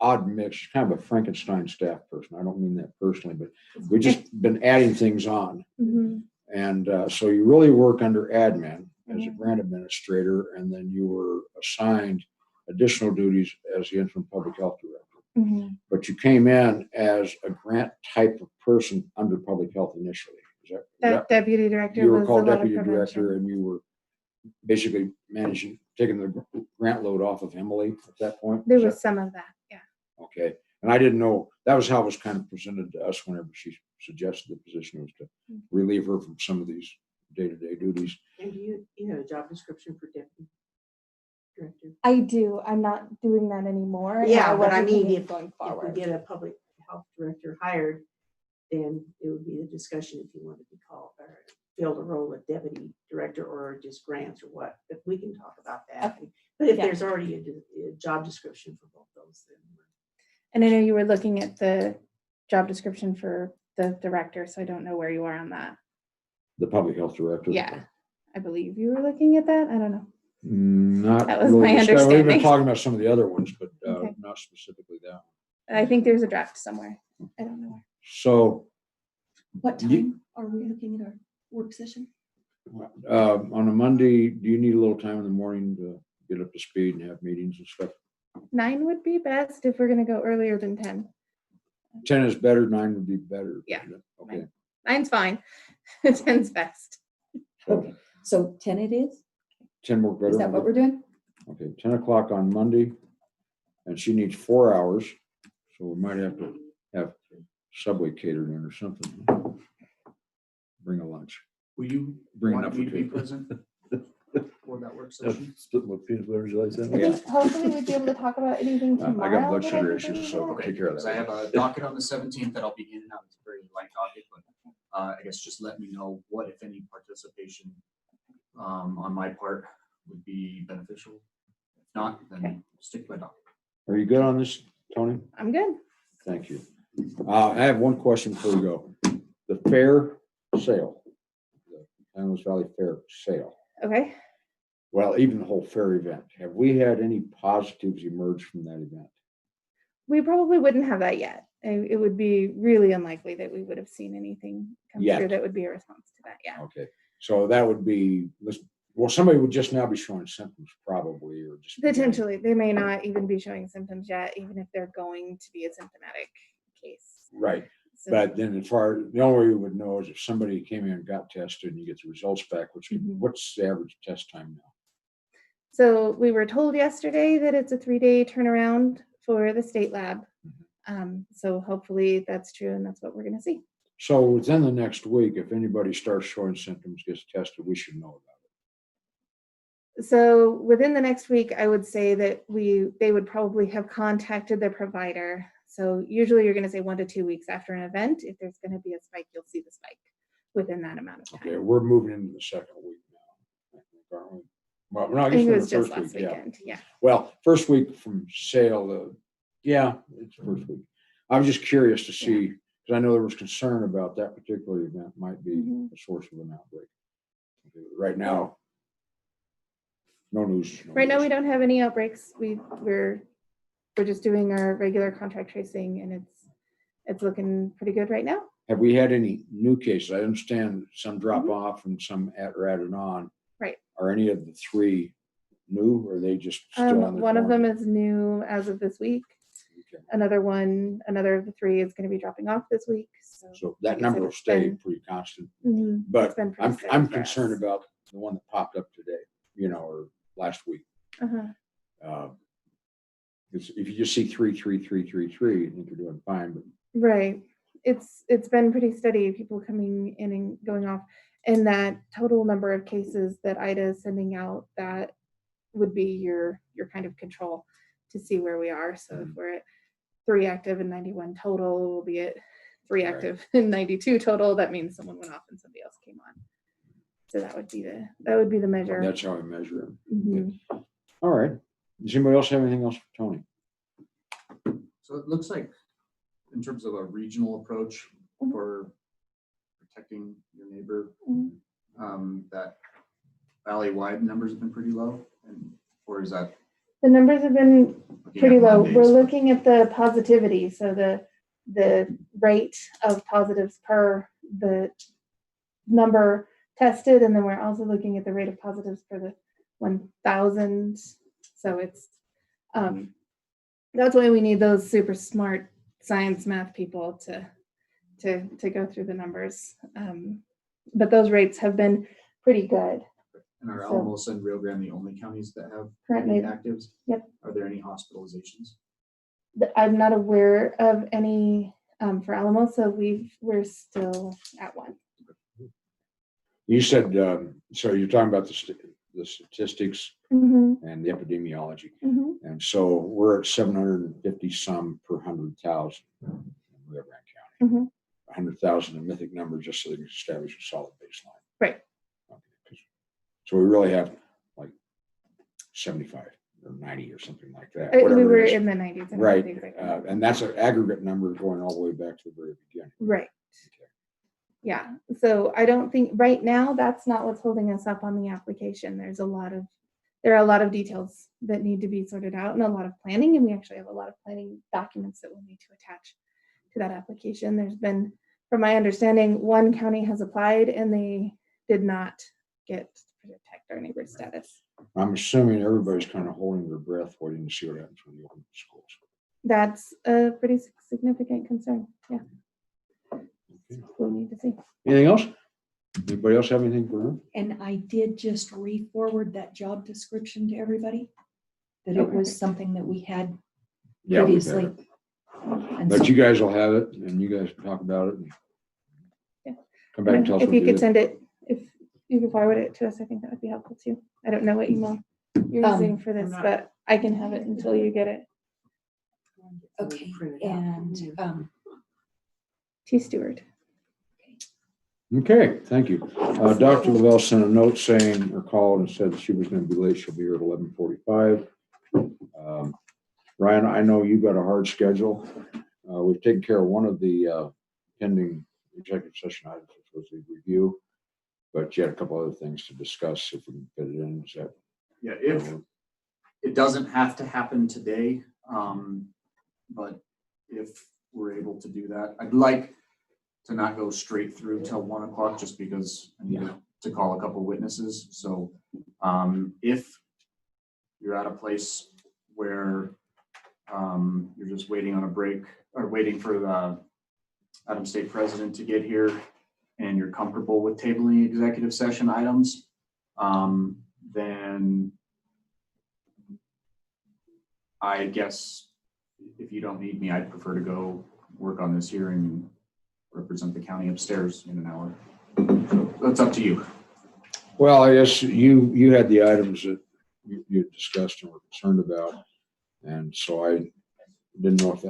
odd mix. She's kind of a Frankenstein staff person. I don't mean that personally, but we've just been adding things on. Mhm. And so you really work under admin as a grant administrator, and then you were assigned additional duties as the interim public health director. Mhm. But you came in as a grant type of person under public health initially. Is That deputy director you were was a called lot of deputy director, prevention. and you were basically taking the grant load off of Emily at that point? There Is was that- some of that, yeah. Okay, and I didn't know, that was how it was kind of presented to us whenever she suggested the position was to relieve her from some of these day-to-day duties. and you have a job description for deputy director? I do. I'm not doing that anymore. and Yeah, but I wasn't mean, thinking if going we forward. get a public health director hired, then it would be a discussion if you want to be called or fill the role of deputy director or just grants or what, but we can talk about that. Okay. But if Yeah. there's already a job description for both those, then. And I know you were looking at the job description for the director, so I don't know where you are on that. The public health director. Yeah, I believe you were looking at that. I don't know. Not That was really. my We've been understanding. talking about some of the other ones, but Okay. not specifically that. I think there's a draft somewhere. I don't know where. So What You- time are we looking at our work session? on a Monday, do you need a little time in the morning to get up to speed and have meetings and stuff? 9 would be best if we're gonna go earlier than 10. 10 is better, 9 would be better. Yeah. Okay. 9's fine. 10's best. Okay, so 10 it is? 10 work better. Is that what we're doing? Okay, 10 o'clock on Monday, and she needs 4 hours, so we might have to have Subway catered in or something. Bring a lunch. Will you Bring want enough me for to be two. present for that work Have session? Split my peanut butter jelly I sandwich. think hopefully we'd be able to talk about anything I tomorrow. got blood that sugar everybody issues, so has. Okay, take care of because I that. have a docket on the 17th that I'll be in and out. It's a very light docket, but I guess just let me know what, if any, participation on my part would be beneficial. If not, then Okay. stick to my docket. Are you good on this, Tony? I'm good. Thank you. I have one question before we go. The fair sale, the Animals Valley Fair sale, Okay. well, even the whole fair event, have we had any positives emerge from that event? we probably wouldn't have that yet. It would be really unlikely that we would have seen anything come Yet. through that would be a response to that. Yeah. Okay, so that would be, well, somebody would just now be showing symptoms probably, or just. Potentially, they may not even be showing symptoms yet, even if they're going to be a symptomatic case. Right, So, but then as far, the only way we would know is if somebody came in and got tested and you get the results back, what's the average test time now? so we were told yesterday that it's a 3-day turnaround for the state lab. So hopefully that's true, and that's what we're going to see. So within the next week, if anybody starts showing symptoms, gets tested, we should know about it. So within the next week, I would say that they would probably have contacted their provider. So usually you're going to say 1 to 2 weeks after an event. If there's going to be a spike, you'll see the spike within that amount of time. Okay, we're moving into the second week now, I think, aren't we? Well, no, I I guess think it we're in was the just first last week, yeah. weekend. Yeah. Well, first week from sale, yeah, it's first week. I was just curious to see, because I know there was concern about that particular event might be a source of an outbreak. Okay, right now, no news. Right now, we don't have any outbreaks. We're just doing our regular contact tracing, and it's looking pretty good right now. Have we had any new cases? I understand some drop off and some are added on. Right. Are any of the 3 new, or are they just still on the One of them quarantine? is new as of this week. Okay. Another of the 3 is going to be dropping off this week. So that like I number said, will it's stay been- pretty constant. Mhm, But it's been pretty I'm steady for concerned us. about the one that popped up today, or last week. Uh-huh. If you just see 3, 3, 3, 3, 3, I think you're doing fine, but Right. It's been pretty steady, people coming in and going off. And that total number of cases that IDA is sending out, that would be your kind of control to see where we are. So if we're at 3 active and 91 total, we'll be at 3 Right. active and 92 total. That means someone went off and somebody else came on. So that would be the measure. that's how I measure it. Mhm. All right. Does anybody else have anything else for Tony? So it looks like in terms of a regional approach Mhm. for protecting your neighbor, Mhm. that valley-wide numbers have been pretty low, or is that The numbers have been looking pretty at low. Mondays, We're but- looking at the positivity, so the rate of positives per the number tested, and then we're also looking at the rate of positives per the 1,000. So it's that's why we need those super smart science math people to go through the numbers. But those rates have been pretty good. And are So- Alamos and Rio Grande the only counties that have Currently, any actives? Yep. Are there any hospitalizations? I'm not aware of any for Alamos, so we're still at 1. You said, so you're talking about the statistics Mm-hmm. and the epidemiology. Mm-hmm. And so we're at 750 some per 100,000 in Rio Grande County. Mhm. 100,000, a mythic number, just so they can establish a solid baseline. Right. Okay. So we really have like 75 or 90 or something like that. We whatever were it is. in the 90s. Right. And that's an aggregate number going all the way back to the very beginning. Right. Okay. Yeah. So I don't think right now that's not what's holding us up on the application. There are a lot of details that need to be sorted out and a lot of planning, and we actually have a lot of planning documents that we'll need to attach to that application. There's been, from my understanding, 1 county has applied and they did not get protect our neighbor status. I'm assuming everybody's kind of holding their breath, waiting to see what happens when you open the schools. That's a pretty significant concern. Yeah. Okay. We'll need to see. Anything else? Anybody else have anything for them? And I did just re-forward that job description to everybody, that it was something that we had Yeah, we've previously. had it. And But so- you guys will have it and you guys can talk about it. And Yeah. come back and tell us If what you you could did. send it, if you could forward it to us, I think that would be helpful too. I don't know what email you're using for this, but I can have it until you get it. Okay, and T. Stewart. Okay, thank you. Dr. Lavelle sent a note saying, or called and said she was going to be late. She'll be here at 11:45. Ryan, I know you got a hard schedule. We've taken care of one of the pending executive session items, which was the review, but you had a couple other things to discuss if we can fit it in. Is that? Yeah, if it doesn't have to happen today, but if we're able to do that, I'd like to not go straight through till 1 o'clock, just because I need to call a couple witnesses. So if you're at a place where you're just waiting on a break or waiting for the Adams State President to get here and you're comfortable with tabling executive session items, then I guess if you don't need me, I'd prefer to go work on this hearing and represent the county upstairs in an hour. So that's up to you. Well, I guess you had the items that you discussed and were concerned about. And so I didn't know if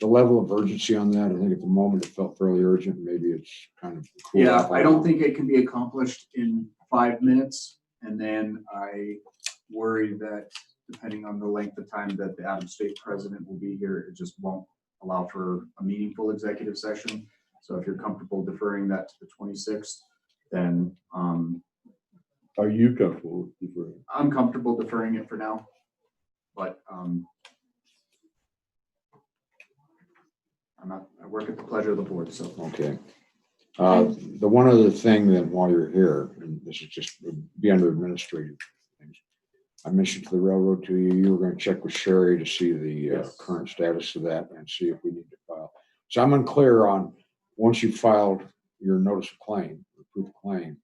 the level of urgency on that, I think at the moment it felt fairly urgent. Maybe it's kind of cool. Yeah, I don't think it can be accomplished in 5 minutes. And then I worry that depending on the length of time that the Adams State President will be here, it just won't allow for a meaningful executive session. So if you're comfortable deferring that to the 26th, then Are you comfortable with deferring? I'm comfortable deferring it for now. But I work at the pleasure of the board, so. Okay. The one other thing then while you're here, and this is just be under administrative things. I mentioned to the railroad to you, you were going to check with Sherry to see the current status of that and see if we need to file. So I'm unclear on once you filed your notice of claim, proof of claim,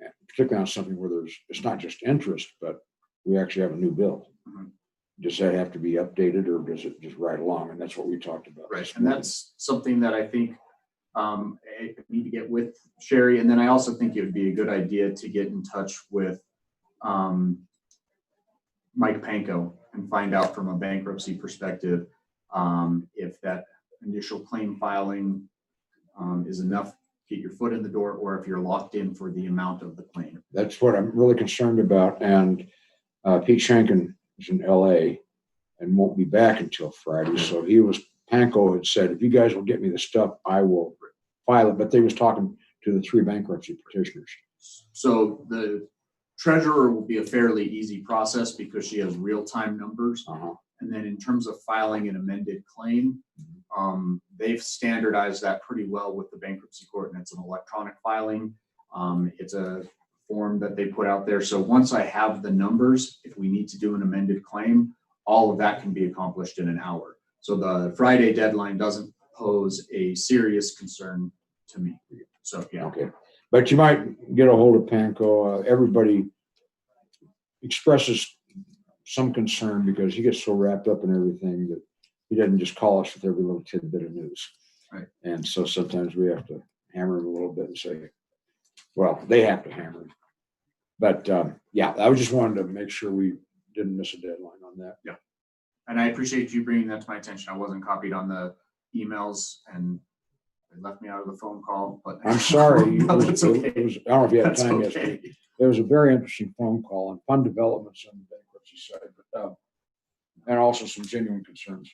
and particularly on something where it's not just interest, but we actually have a new bill. Mhm. Does that have to be updated or does it just ride along? And that's what we talked about. Right, and that's something that I think I need to get with Sherry. And then I also think it would be a good idea to get in touch with Mike Panko and find out from a bankruptcy perspective if that initial claim filing is enough to get your foot in the door, or if you're locked in for the amount of the claim. That's what I'm really concerned about. And Pete Shanken is in LA and won't be back until Friday. So Panko had said, if you guys will get me the stuff, I will file it. But they was talking to the 3 bankruptcy petitioners. So the treasurer will be a fairly easy process because she has real-time numbers. And then in terms of filing an amended claim, they've standardized that pretty well with the bankruptcy court, and it's an electronic filing. It's a form that they put out there. So once I have the numbers, if we need to do an amended claim, all of that can be accomplished in an hour. So the Friday deadline doesn't pose a serious concern to me. So, yeah. Okay. But you might get a hold of Panko. Everybody expresses some concern because he gets so wrapped up in everything that he doesn't just call us with every little tidbit of news. Right. And so sometimes we have to hammer him a little bit and say, well, they have to hammer him. But I just wanted to make sure we didn't miss a deadline on that. Yeah. And I appreciate you bringing that to my attention. I wasn't copied on the emails and it left me out of the phone call, but I'm sorry. No, that's okay. I don't know if you had That's time okay. yesterday. There was a very interesting phone call and fun developments on the bankruptcy side, but and also some genuine concerns.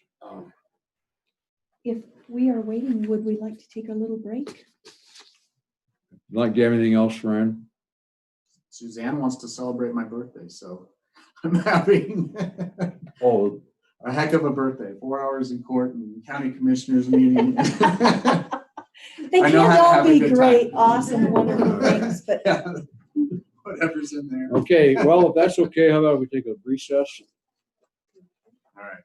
If we are waiting, would we like to take a little break? Like, do you have anything else, Ryan? Suzanne wants to celebrate my birthday, so I'm having a heck of a birthday. 4 hours in court and county commissioners meeting. They I know can't how to all have a be good great, time. awesome, wonderful things, but Yeah. Whatever's in there. Okay, well, if that's okay, how about we take a recess? All right.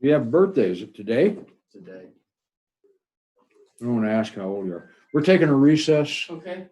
You have birthdays. Is it today? Today. I don't want to ask how old you are. We're taking a recess. Okay.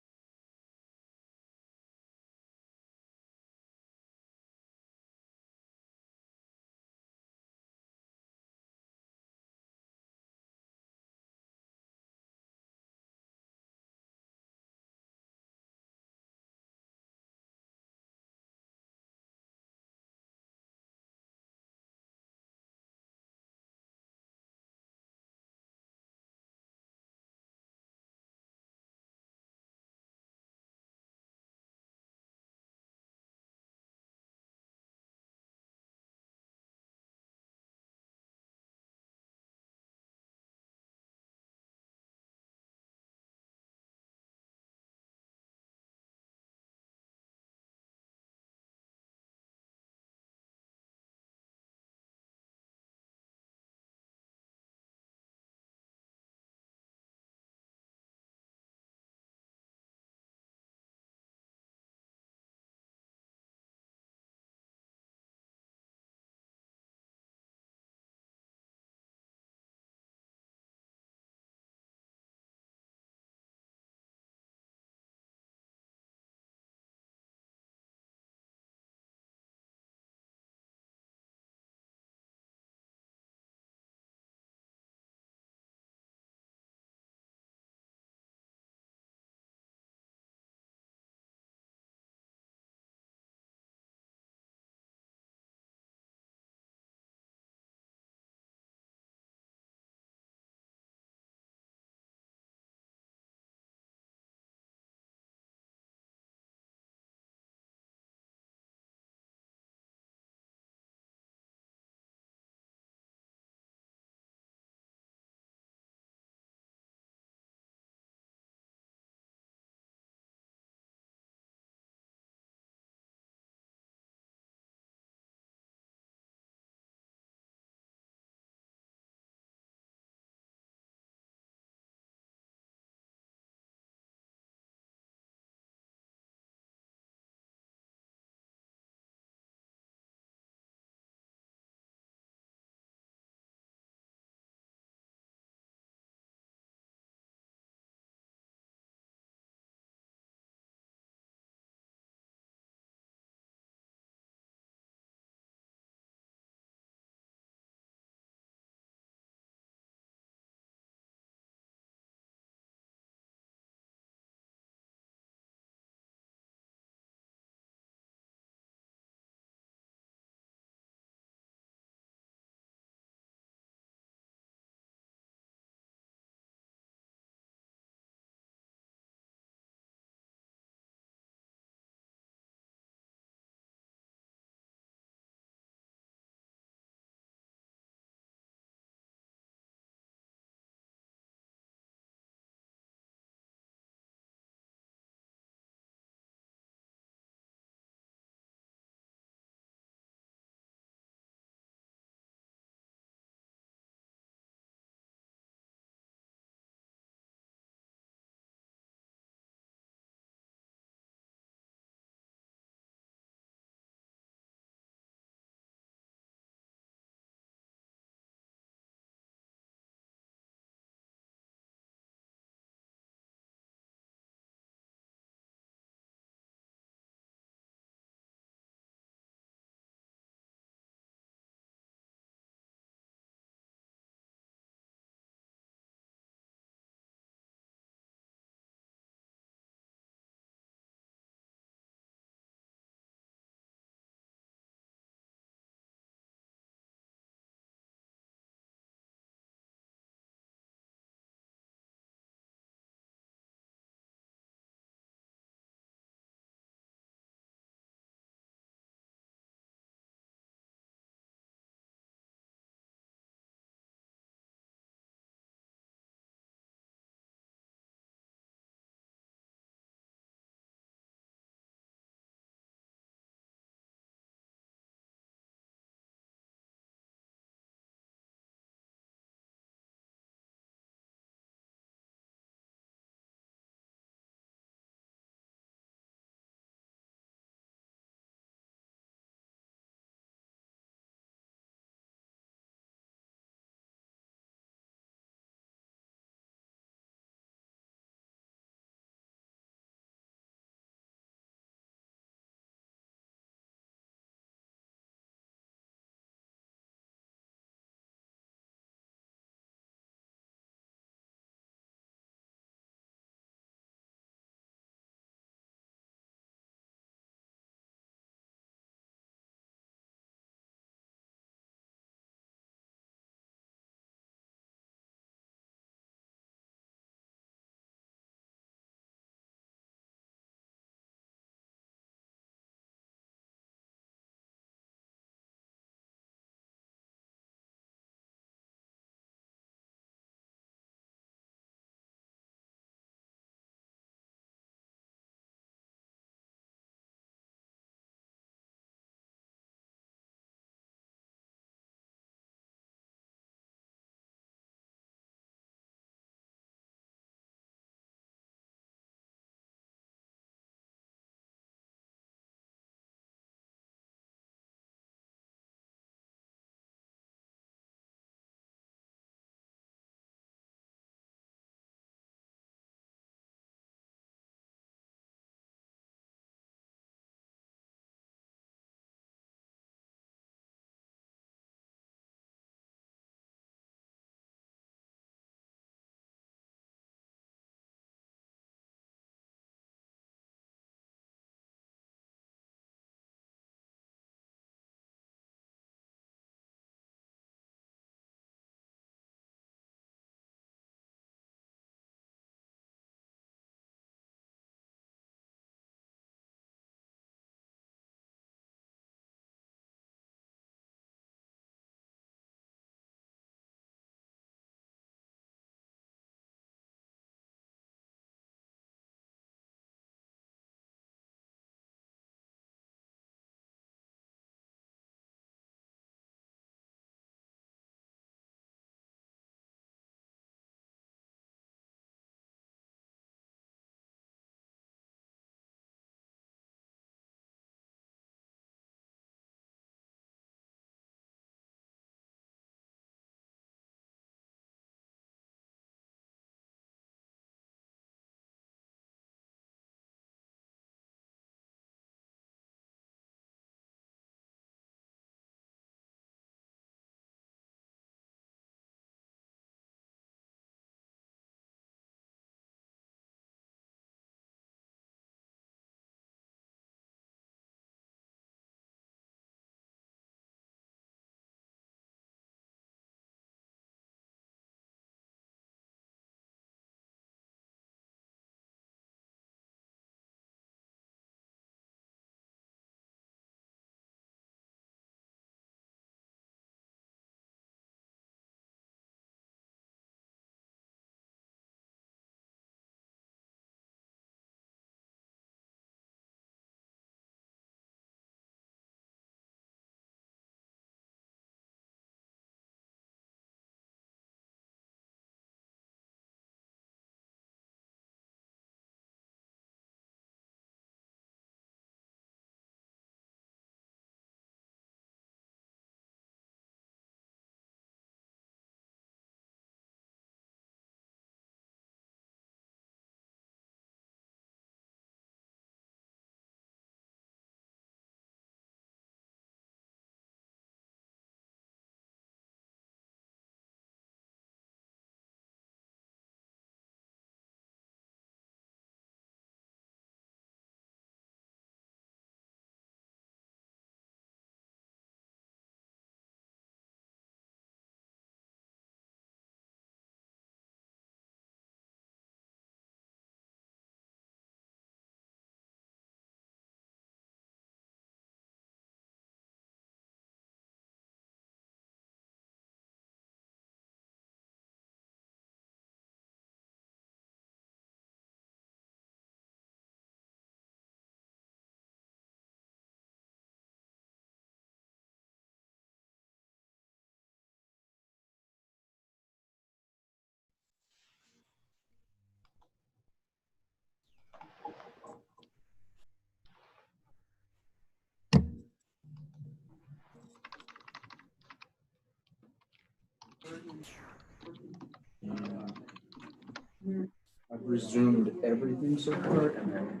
resumed everything so far and then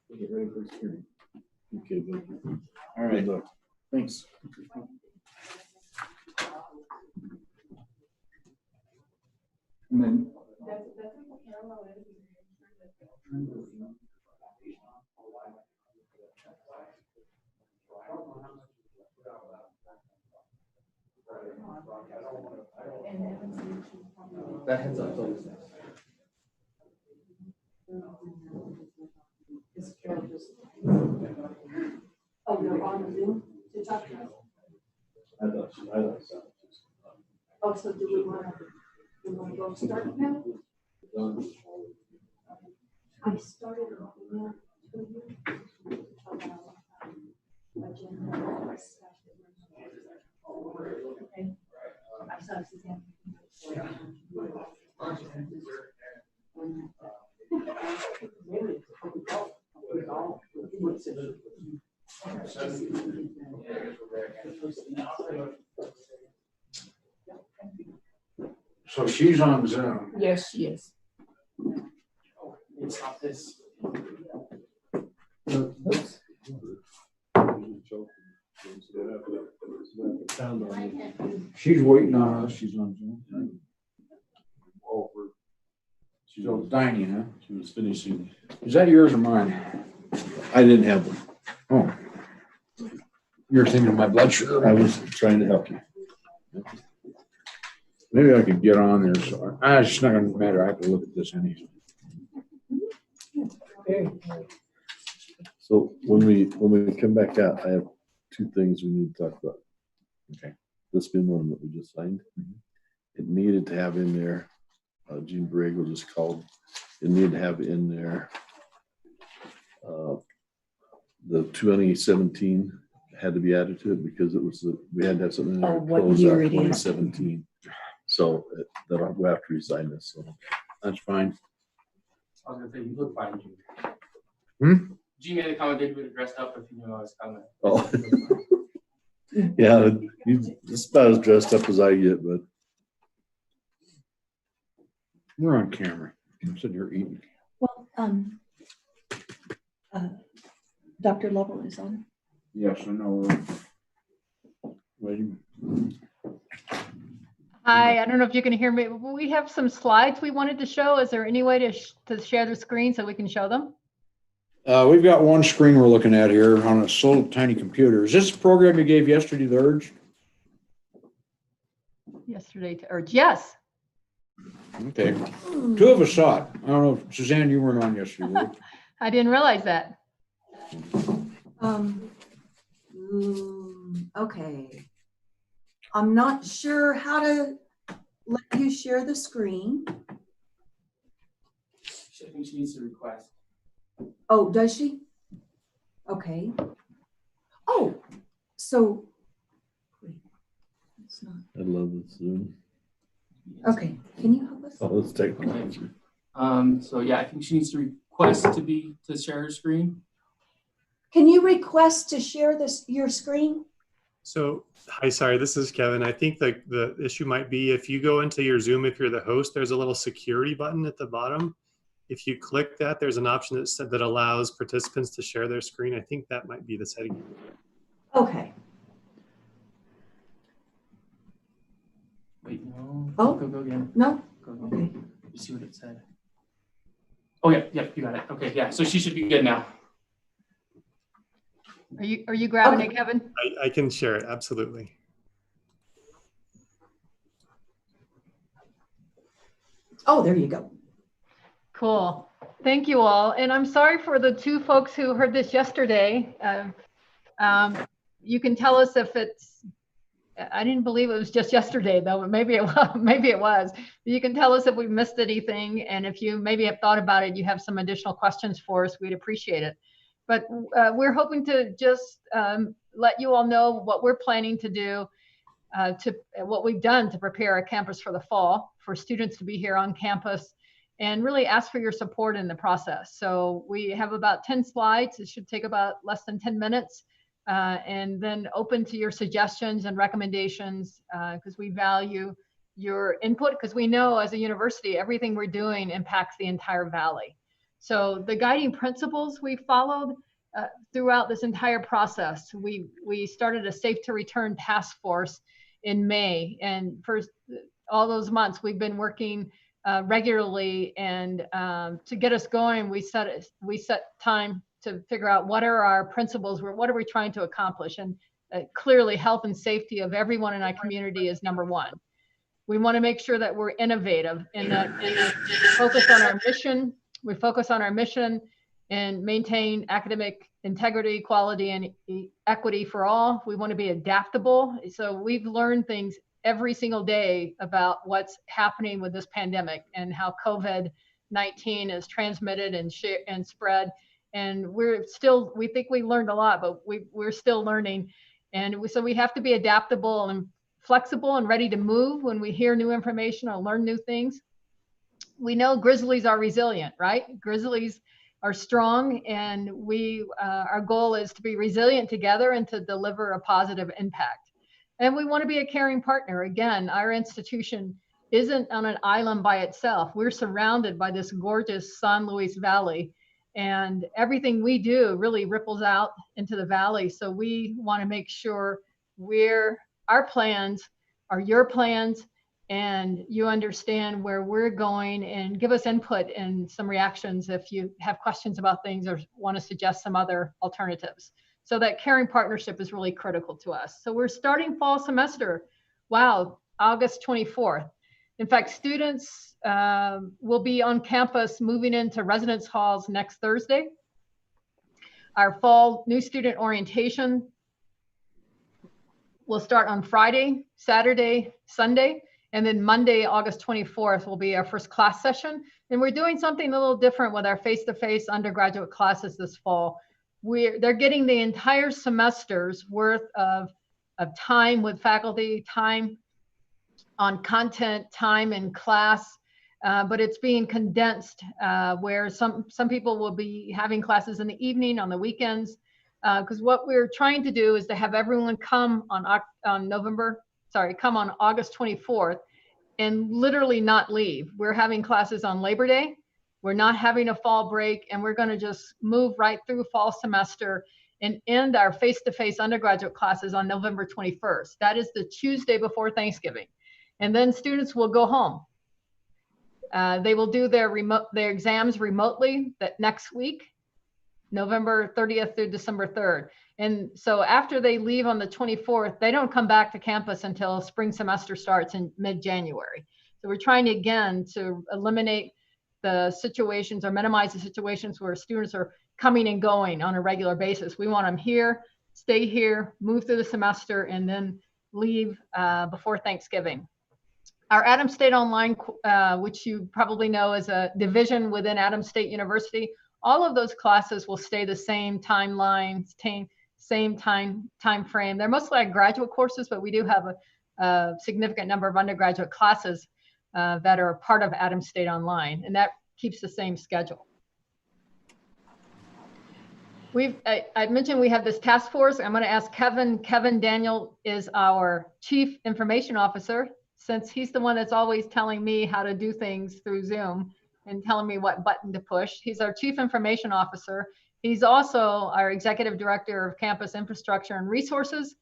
we'll get ready for the hearing. Okay, good. All right, Good luck. thanks. And then. That heads up. Oh, you're on Zoom to talk to us? I thought so. Oh, so do we want to go start now? I started. Okay. I saw Suzanne. So she's on Zoom. Yes, she is. It's not this. She's waiting on us. She's on Zoom. Oh, She's all dining, huh? she was finishing. Is that yours or mine? I didn't have one. Oh. You're thinking of my blood sugar. I was trying to help you. Maybe I could get on there. So it's not gonna matter. I have to look at this anyway. So when we come back out, I have two things we need to talk about. Okay. This being one that we just signed. It needed to have in there, Gene Borrego just called, it needed to have in there, the 2017 had to be added to it because it was, we had to have something in there. Oh, what close year out it is. 2017. So that we have to resign this, so. That's fine. I was gonna say, you look fine, Gene. Hmm? Gene made a comment, they would have dressed up if you knew I was coming. Oh. Yeah, he's just about as dressed up as I get, but We're on camera. I'm sitting here eating. Well, Dr. Lovell is on. Yes, I know. Waiting. Hi, I don't know if you can hear me. We have some slides we wanted to show. Is there any way to share the screen so we can show them? We've got one screen we're looking at here on a little tiny computer. Is this the program you gave yesterday, the Urge? Yesterday, or yes. Okay. Two of us saw it. I don't know, Suzanne, you weren't on yesterday, were you? I didn't realize that. Okay. I'm not sure how to let you share the screen. I think she needs to request. Oh, does she? Okay. Oh, so. Wait, it's not. I love this Zoom. Okay, can you help us? Oh, it's technology. So yeah, I think she needs to request to share her screen. Can you request to share your screen? So, hi, sorry, this is Kevin. I think the issue might be if you go into your Zoom, if you're the host, there's a little security button at the bottom. If you click that, there's an option that allows participants to share their screen. I think that might be the setting. Okay. Wait, no. Oh. Go again. No? Go again. Okay. You see what it said? Oh yeah, you got it. Okay, yeah. So she should be good now. Are you grabbing Okay. it, Kevin? I can share it, absolutely. Oh, there you go. Cool. Thank you all. And I'm sorry for the two folks who heard this yesterday. You can tell us if I didn't believe it was just yesterday though. Maybe it was, maybe it was. You can tell us if we missed anything. And if you maybe have thought about it, you have some additional questions for us, we'd appreciate it. But we're hoping to just let you all know what we're planning to do, what we've done to prepare our campus for the fall, for students to be here on campus, and really ask for your support in the process. So we have about 10 slides. It should take about less than 10 minutes, and then open to your suggestions and recommendations, because we value your input, because we know as a university, everything we're doing impacts the entire valley. So the guiding principles we followed throughout this entire process, we started a Safe to Return task force in May, and for all those months we've been working regularly, and to get us going, we set time to figure out what are our principles, what are we trying to accomplish, and clearly health and safety of everyone in our community is number one. We want to make sure that we're innovative and that we focus on our mission. We focus on our mission and maintain academic integrity, quality, and equity for all. We want to be adaptable. So we've learned things every single day about what's happening with this pandemic and how COVID-19 is transmitted and spread. And we think we learned a lot, but we're still learning. And so we have to be adaptable and flexible and ready to move when we hear new information or learn new things. We know grizzlies are resilient, right? Grizzlies are strong, and our goal is to be resilient together and to deliver a positive impact. And we want to be a caring partner. Again, our institution isn't on an island by itself. We're surrounded by this gorgeous San Luis Valley, and everything we do really ripples out into the valley. So we want to make sure our plans are your plans, and you understand where we're going, and give us input and some reactions if you have questions about things or want to suggest some other alternatives. So that caring partnership is really critical to us. So we're starting fall semester. Wow, August 24th. In fact, students will be on campus moving into residence halls next Thursday. Our fall new student orientation will start on Friday, Saturday, Sunday, and then Monday, August 24th will be our first class session. And we're doing something a little different with our face-to-face undergraduate classes this fall. They're getting the entire semester's worth of time with faculty, time on content, time in class, but it's being condensed where some people will be having classes in the evening, on the weekends, because what we're trying to do is to have everyone come on August 24th and literally not leave. We're having classes on Labor Day. We're not having a fall break, and we're going to just move right through fall semester and end our face-to-face undergraduate classes on November 21st. That is the Tuesday before Thanksgiving. And then students will go home. They will do their exams remotely that next week, November 30th through December 3rd. And so after they leave on the 24th, they don't come back to campus until spring semester starts in mid-January. So we're trying again to eliminate the situations or minimize the situations where students are coming and going on a regular basis. We want them here, stay here, move through the semester, and then leave before Thanksgiving. Our Adams State Online, which you probably know is a division within Adams State University, all of those classes will stay the same timeline, same time frame. They're mostly like graduate courses, but we do have a significant number of undergraduate classes that are part of Adams State Online, and that keeps the same schedule. I mentioned we have this task force. I'm going to ask Kevin. Kevin Daniel is our Chief Information Officer, since he's the one that's always telling me how to do things through Zoom and telling me what button to push. He's our Chief Information Officer. He's also our Executive Director of Campus Infrastructure and Resources.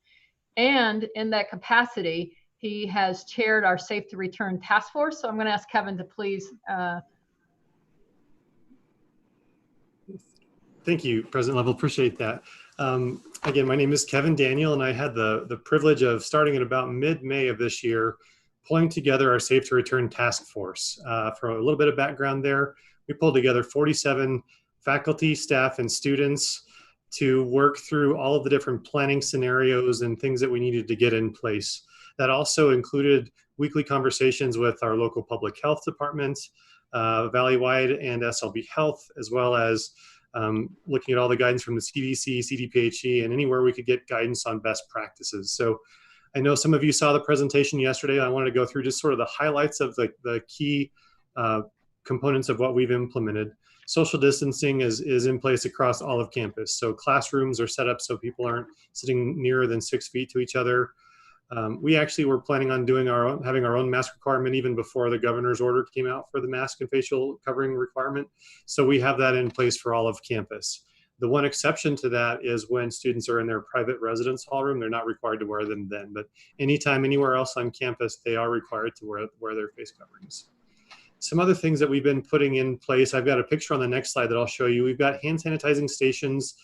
And in that capacity, he has chaired our Safe to Return Task Force. So I'm going to ask Kevin to please. Thank you, President Lovell. Appreciate that. Again, my name is Kevin Daniel, and I had the privilege of starting at about mid-May of this year, pulling together our Safe to Return Task Force. For a little bit of background there, we pulled together 47 faculty, staff, and students to work through all of the different planning scenarios and things that we needed to get in place. That also included weekly conversations with our local public health departments, Valley-wide and SLB Health, as well as looking at all the guidance from the CDC, CDPHE, and anywhere we could get guidance on best practices. So I know some of you saw the presentation yesterday. I wanted to go through just sort of the highlights of the key components of what we've implemented. Social distancing is in place across all of campus. So classrooms are set up so people aren't sitting nearer than 6 feet to each other. We actually were planning on having our own mask requirement even before the governor's order came out for the mask and facial covering requirement. So we have that in place for all of campus. The one exception to that is when students are in their private residence hall room, they're not required to wear them then, but anytime, anywhere else on campus, they are required to wear their face coverings. Some other things that we've been putting in place, I've got a picture on the next slide that I'll show you. We've got hand sanitizing stations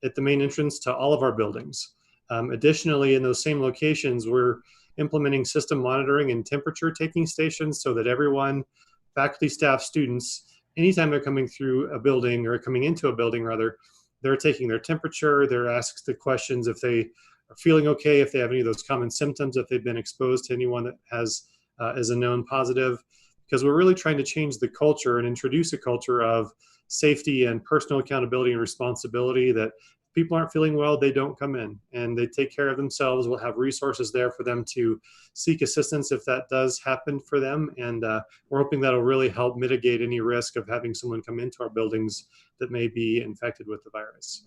at the main entrance to all of our buildings. Additionally, in those same locations, we're implementing system monitoring and temperature taking stations so that everyone, faculty, staff, students, anytime they're coming through a building or coming into a building rather, they're taking their temperature, they're asked the questions if they are feeling okay, if they have any of those common symptoms, if they've been exposed to anyone that has is a known positive, because we're really trying to change the culture and introduce a culture of safety and personal accountability and responsibility, that people aren't feeling well, they don't come in and they take care of themselves. We'll have resources there for them to seek assistance if that does happen for them. And we're hoping that'll really help mitigate any risk of having someone come into our buildings that may be infected with the virus.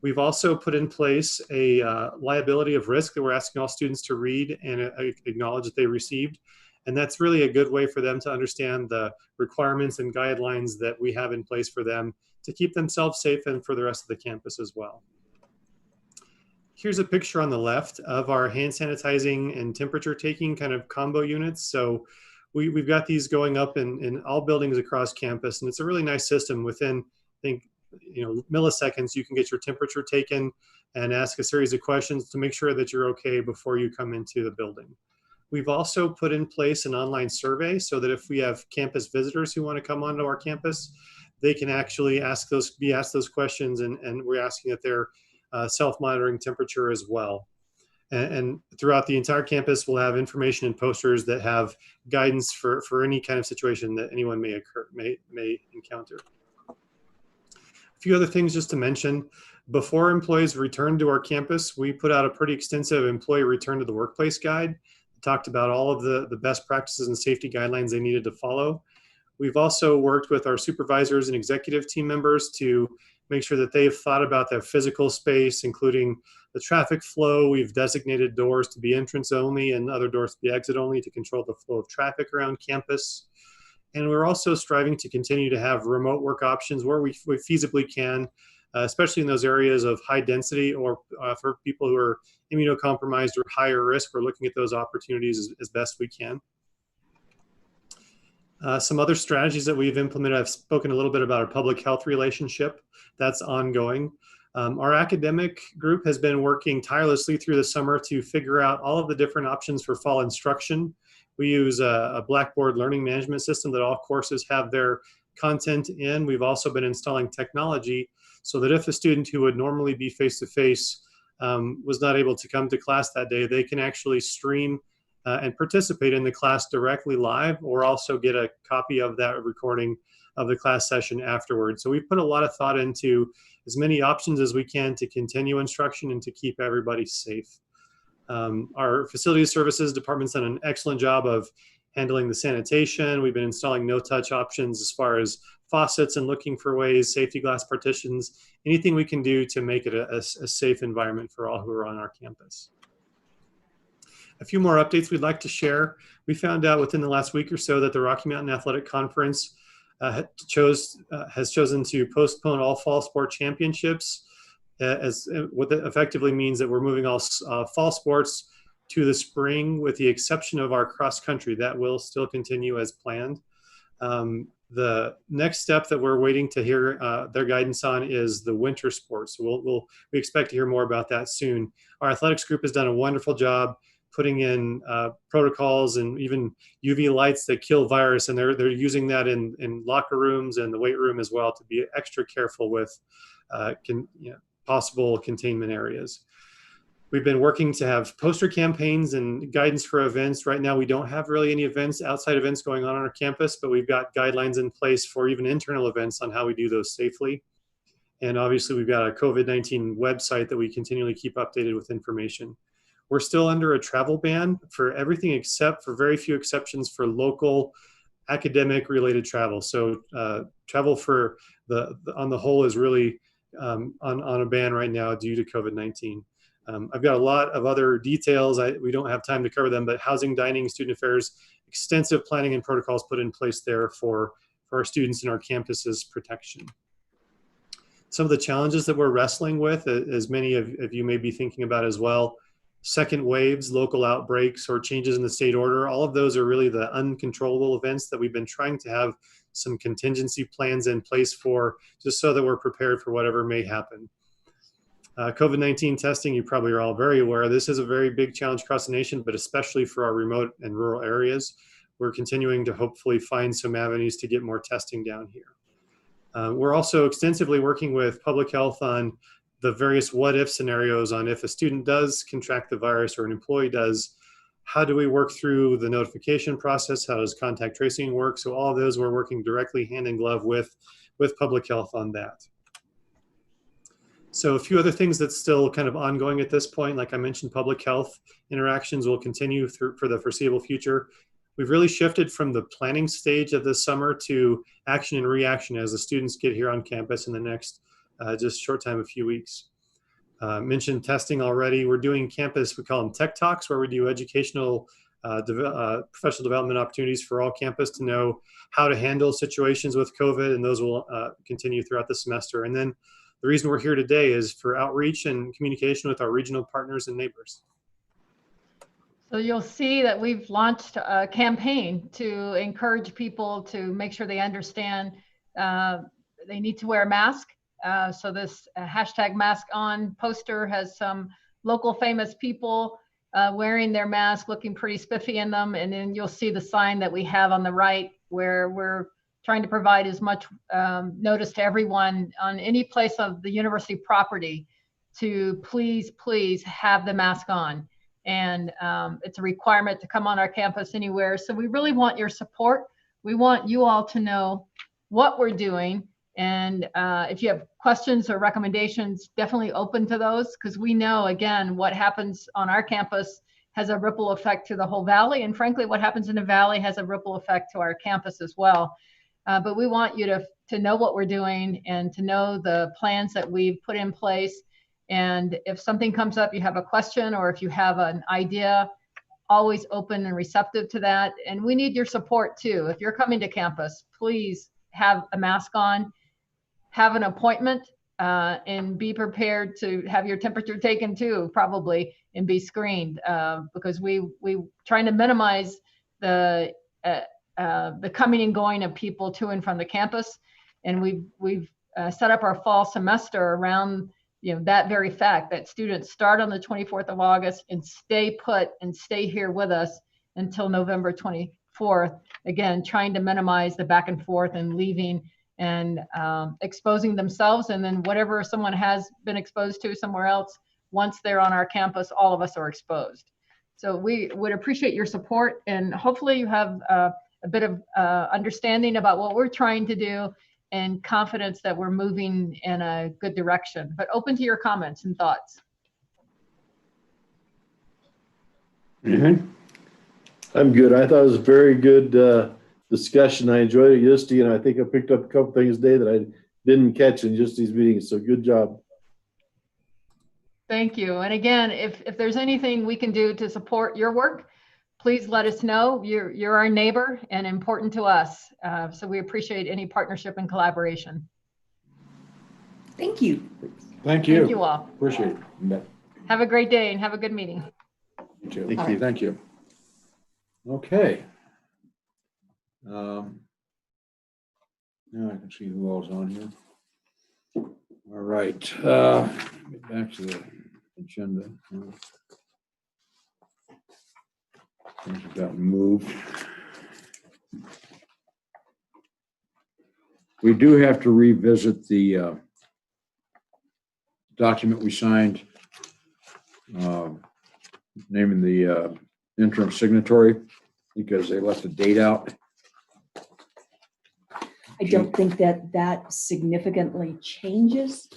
We've also put in place a liability of risk that we're asking all students to read and acknowledge that they received. And that's really a good way for them to understand the requirements and guidelines that we have in place for them to keep themselves safe and for the rest of the campus as well. Here's a picture on the left of our hand sanitizing and temperature taking kind of combo units. So we've got these going up in all buildings across campus, and it's a really nice system. Within, I think, milliseconds, you can get your temperature taken and ask a series of questions to make sure that you're okay before you come into the building. We've also put in place an online survey so that if we have campus visitors who want to come onto our campus, they can actually be asked those questions, and we're asking that they're self-monitoring temperature as well. And throughout the entire campus, we'll have information and posters that have guidance for any kind of situation that anyone may encounter. A few other things just to mention. Before employees return to our campus, we put out a pretty extensive employee return to the workplace guide. It talked about all of the best practices and safety guidelines they needed to follow. We've also worked with our supervisors and executive team members to make sure that they've thought about their physical space, including the traffic flow. We've designated doors to be entrance only and other doors to be exit only to control the flow of traffic around campus. And we're also striving to continue to have remote work options where we feasibly can, especially in those areas of high density or for people who are immunocompromised or higher risk. We're looking at those opportunities as best we can. Some other strategies that we've implemented, I've spoken a little bit about our public health relationship. That's ongoing. Our academic group has been working tirelessly through the summer to figure out all of the different options for fall instruction. We use a Blackboard learning management system that all courses have their content in. We've also been installing technology so that if a student who would normally be face-to-face was not able to come to class that day, they can actually stream and participate in the class directly live, or also get a copy of that recording of the class session afterwards. So we've put a lot of thought into as many options as we can to continue instruction and to keep everybody safe. Our facilities services department's done an excellent job of handling the sanitation. We've been installing no-touch options as far as faucets and looking for ways, safety glass partitions, anything we can do to make it a safe environment for all who are on our campus. A few more updates we'd like to share. We found out within the last week or so that the Rocky Mountain Athletic Conference has chosen to postpone all fall sport championships, as what that effectively means that we're moving all fall sports to the spring, with the exception of our cross country. That will still continue as planned. The next step that we're waiting to hear their guidance on is the winter sports. So we expect to hear more about that soon. Our athletics group has done a wonderful job putting in protocols and even UV lights that kill virus, and they're using that in locker rooms and the weight room as well to be extra careful with possible containment areas. We've been working to have poster campaigns and guidance for events. Right now, we don't have really any outside events going on our campus, but we've got guidelines in place for even internal events on how we do those safely. And obviously, we've got a COVID-19 website that we continually keep updated with information. We're still under a travel ban for everything except for very few exceptions for local academic related travel. So travel for on the whole is really on a ban right now due to COVID-19. I've got a lot of other details. We don't have time to cover them, but housing, dining, student affairs, extensive planning and protocols put in place there for our students and our campuses protection. Some of the challenges that we're wrestling with, as many of you may be thinking about as well, second waves, local outbreaks, or changes in the state order, all of those are really the uncontrollable events that we've been trying to have some contingency plans in place for, just so that we're prepared for whatever may happen. COVID-19 testing, you probably are all very aware, this is a very big challenge across the nation, but especially for our remote and rural areas. We're continuing to hopefully find some avenues to get more testing down here. We're also extensively working with public health on the various what-if scenarios on if a student does contract the virus or an employee does, how do we work through the notification process? How does contact tracing work? So all of those we're working directly hand in glove with public health on that. So a few other things that's still kind of ongoing at this point, like I mentioned, public health interactions will continue for the foreseeable future. We've really shifted from the planning stage of this summer to action and reaction as the students get here on campus in the next just short time, a few weeks. Mentioned testing already. We're doing campus, we call them tech talks, where we do educational professional development opportunities for all campus to know how to handle situations with COVID, and those will continue throughout the semester. And then the reason we're here today is for outreach and communication with our regional partners and neighbors. So you'll see that we've launched a campaign to encourage people to make sure they understand they need to wear a mask. So this hashtag mask on poster has some local famous people wearing their mask, looking pretty spiffy in them. And then you'll see the sign that we have on the right where we're trying to provide as much notice to everyone on any place of the university property to please, please have the mask on. And it's a requirement to come on our campus anywhere. So we really want your support. We want you all to know what we're doing. And if you have questions or recommendations, definitely open to those, because we know, again, what happens on our campus has a ripple effect to the whole valley. And frankly, what happens in the valley has a ripple effect to our campus as well. But we want you to know what we're doing and to know the plans that we've put in place. And if something comes up, you have a question, or if you have an idea, always open and receptive to that. And we need your support too. If you're coming to campus, please have a mask on, have an appointment, and be prepared to have your temperature taken too, probably, and be screened, because we trying to minimize the coming and going of people to and from the campus. And we've set up our fall semester around that very fact, that students start on the 24th of August and stay put and stay here with us until November 24th. Again, trying to minimize the back and forth and leaving and exposing themselves. And then whatever someone has been exposed to somewhere else, once they're on our campus, all of us are exposed. So we would appreciate your support, and hopefully you have a bit of understanding about what we're trying to do and confidence that we're moving in a good direction. But open to your comments and thoughts. I'm good. I thought it was a very good discussion. I enjoyed it, Justy, and I think I picked up a couple things today that I didn't catch in just these meetings. So good job. Thank you. And again, if there's anything we can do to support your work, please let us know. You're our neighbor and important to us. So we appreciate any partnership and collaboration. Thank you. Thank you. Thank you all. Appreciate it. Have a great day and have a good meeting. You too. Thank you. Thank you. Okay. Now I can see who all's on here. All right. Get back to the agenda. Things have gotten moved. We do have to revisit the document we signed naming the interim signatory because they left the date out. I don't think that significantly changes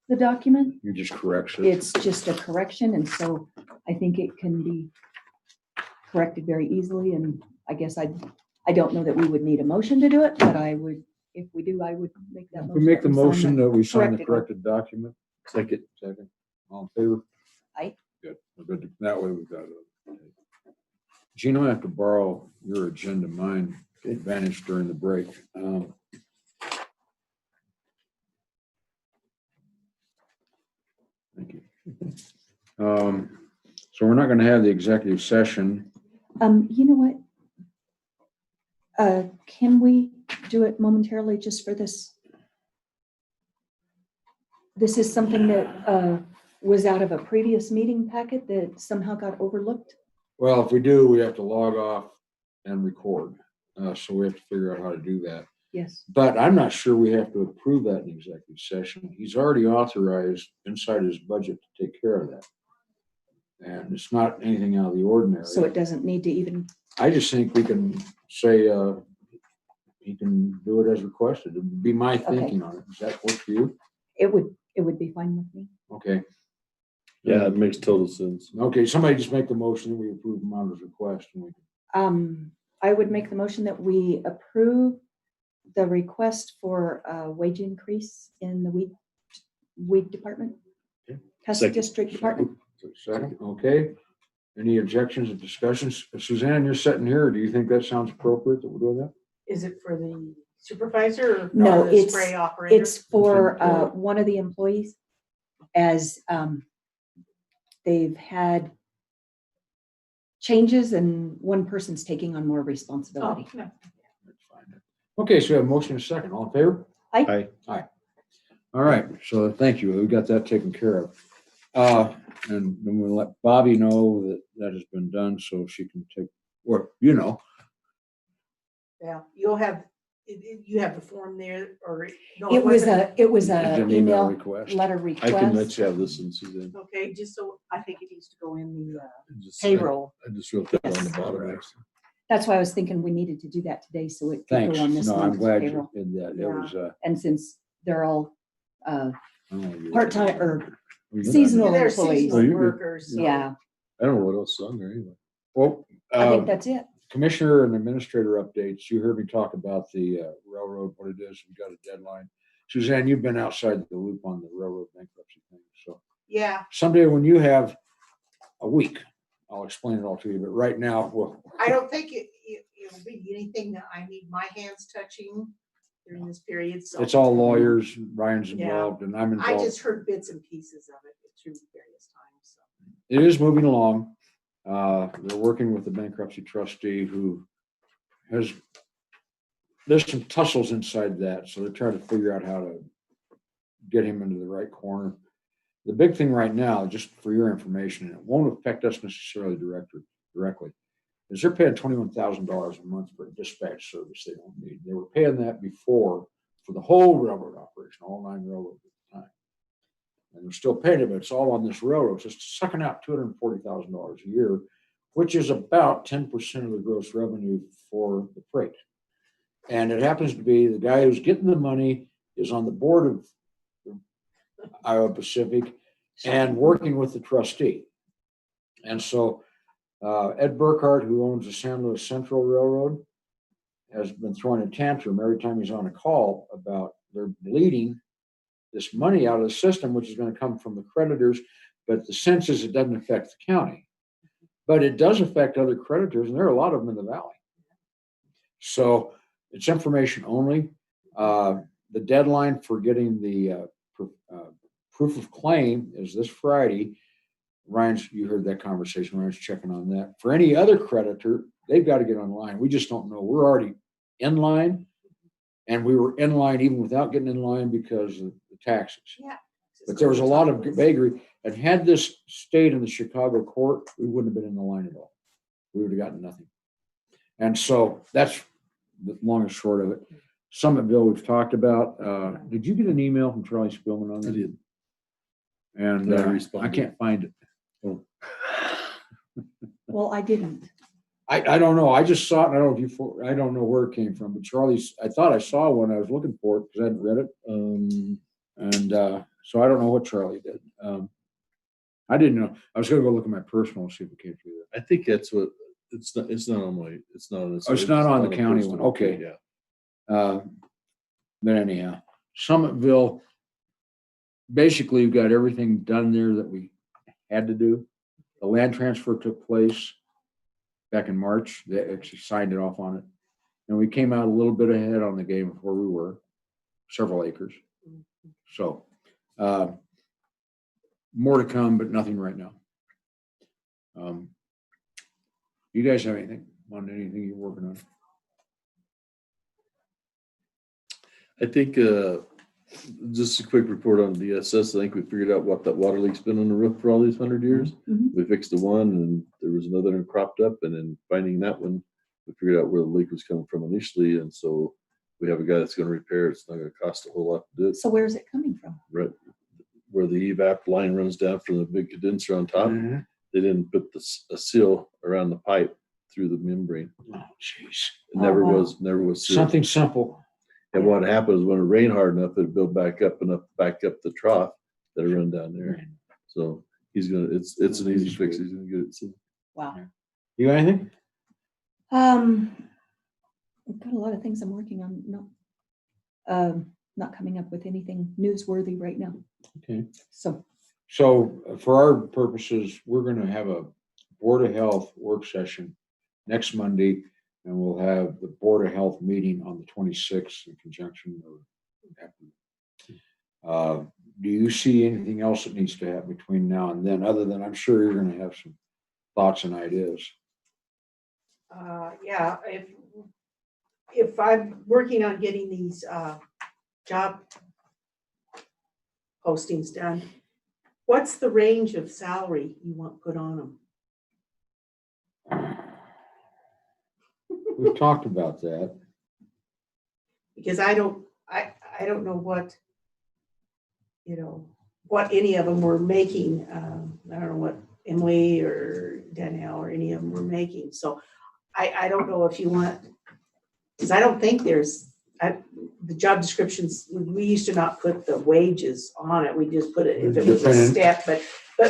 the document. You just correct it. It's just a correction, and so I think it can be corrected very easily. And I guess I don't know that we would need a motion to do it, but I would, if we do, I would make that motion. We make the motion that we sign the corrected corrected document. Second. All in favor? Good. We're good. That way we've got it. Gino, I have to borrow your agenda. Mine vanished during the break. Thank you. So we're not going to have the executive session. You know what? Can we do it momentarily just for this? This is something that was out of a previous meeting packet that somehow got overlooked. Well, if we do, we have to log off and record. So we have to figure out how to do that. Yes. But I'm not sure we have to approve that in executive session. He's already authorized inside his budget to take care of that. And it's not anything out of the ordinary. So it doesn't need to even. I just think we can say he can do it as requested. It would be my thinking on it. Does that work for you? It would be fine with me. Okay. Yeah, it makes total sense. Okay, somebody just make the motion that we approve Amanda's request. And we can. I would make the motion that we approve the request for a wage increase in the weed department, Okay. Custom District Department. Second, okay. Any objections or discussions? Suzanne, you're sitting here. Do you think that sounds appropriate that we're doing that? Is it for the supervisor or No, the it's spray operator? it's for one of the employees, as they've had changes and one person's taking on more responsibility. Oh, no. That's fine. Okay, so we have a motion and a second. All in favor? Aye. Aye. All right, so thank you. We got that taken care of. And then we'll let Bobby know that that has been done so she can take, or, you know. Yeah, you have the form there, or no? It was It's a an email request. letter I request. can let you have this one, Suzanne. Okay, just so, I think it needs to go in the Just- payroll. I just wrote that on the Yes. bottom. Right. actually. That's why I was thinking we needed to do that today, so it could Thanks. go on this No, I'm month's glad you payroll. did that. It Yeah. was, And since they're all oh, you're part-time right. or You're seasonal They're employees. seasonal you're good. workers. so- Yeah, I don't know what else is on there anyway. Well, I think that's it. Commissioner and Administrator updates. You heard me talk about the railroad, what it is. We got a deadline. Suzanne, you've been outside the loop on the railroad bankruptcy thing. So Yeah, someday when you have a week, I'll explain it all to you. But right now, well, I don't think it'll be anything that I need my hands touching during this period, so. it's all lawyers. Ryan's Yeah. involved and I'm I involved. just heard bits and pieces of it through various times, so. It is moving along. They're working with the bankruptcy trustee who has, there's some tussles inside that. So they're trying to figure out how to get him into the right corner. The big thing right now, just for your information, and it won't affect us necessarily directly, is they're paying $21,000 a month for a dispatch service they don't need. They were paying that before for the whole railroad operation, all 9 railroads at the time. And they're still paying it, but it's all on this railroad. So it's sucking out $240,000 a year, which is about 10% of the gross revenue for the freight. And it happens to be the guy who's getting the money is on the board of Iowa Pacific and working with the trustee. And so Ed Burkhart, who owns the San Luis Central Railroad, has been throwing a tantrum every time he's on a call about they're bleeding this money out of the system, which is going to come from the creditors. But the sense is it doesn't affect the county. But it does affect other creditors, and there are a lot of them in the valley. So it's information only. The deadline for getting the proof of claim is this Friday. Ryan's, you heard that conversation. Ryan's checking on that. For any other creditor, they've got to get online. We just don't know. We're already in line, and we were in line even without getting in line because of the taxes. Yeah. But there was a lot of vagary. And had this stayed in the Chicago court, we wouldn't have been in the line at all. We would have gotten nothing. And so that's the long and short of it. Summitville we've talked about. Did you get an email from Charlie Spillman on that? I did. And I I responded. can't find it. Oh. Well, I didn't. I don't know. I just saw it. And I don't know where it came from. But Charlie's, I thought I saw one. I was looking for it because I hadn't read it. And so I don't know what Charlie did. I didn't know. I was going to go look at my personal and see if it came through there. I think that's what, it's not on my, it's not on. Oh, it's not on the a county personal one. Okay. Yeah. But anyhow, Summitville, basically we've got everything done there that we had to do. The land transfer took place back in March. They actually signed it off on it. And we came out a little bit ahead on the game of where we were, several acres. So more to come, but nothing right now. You guys have anything on anything you're working on? I think, just a quick report on DSS. I think we figured out what that water leak's been on the roof for all these 100 years. Mhm. We fixed the one and there was another one cropped up, and then finding that one, we figured out where the leak was coming from initially. And so we have a guy that's going to repair it. It's not going to cost a whole lot to do it. So where's it coming from? Right where the evap line runs down from the big condenser on top. They didn't put a seal around the pipe through the membrane. Oh, jeez. It never wow. was sealed. Something simple. And what happened is when it rained hard enough, it built back up the trough that run down there. So he's gonna. It's an easy fix. He's gonna get it. So. Wow. You got anything? I've got a lot of things I'm working on. No, not coming up with anything newsworthy right now. Okay. So For our purposes, we're going to have a Board of Health work session next Monday, and we'll have the Board of Health meeting on the 26th in conjunction. Do you see anything else that needs to happen between now and then, other than I'm sure you're going to have some thoughts and ideas? Yeah, if I'm working on getting these job postings done, what's the range of salary you want put on them? We've talked about that. Because I don't know what any of them were making. I don't know what Emily or Danielle or any of them were making. So I don't know if you want, because I don't think the job descriptions, we used to not put the wages on it. We just put it if it was a step, but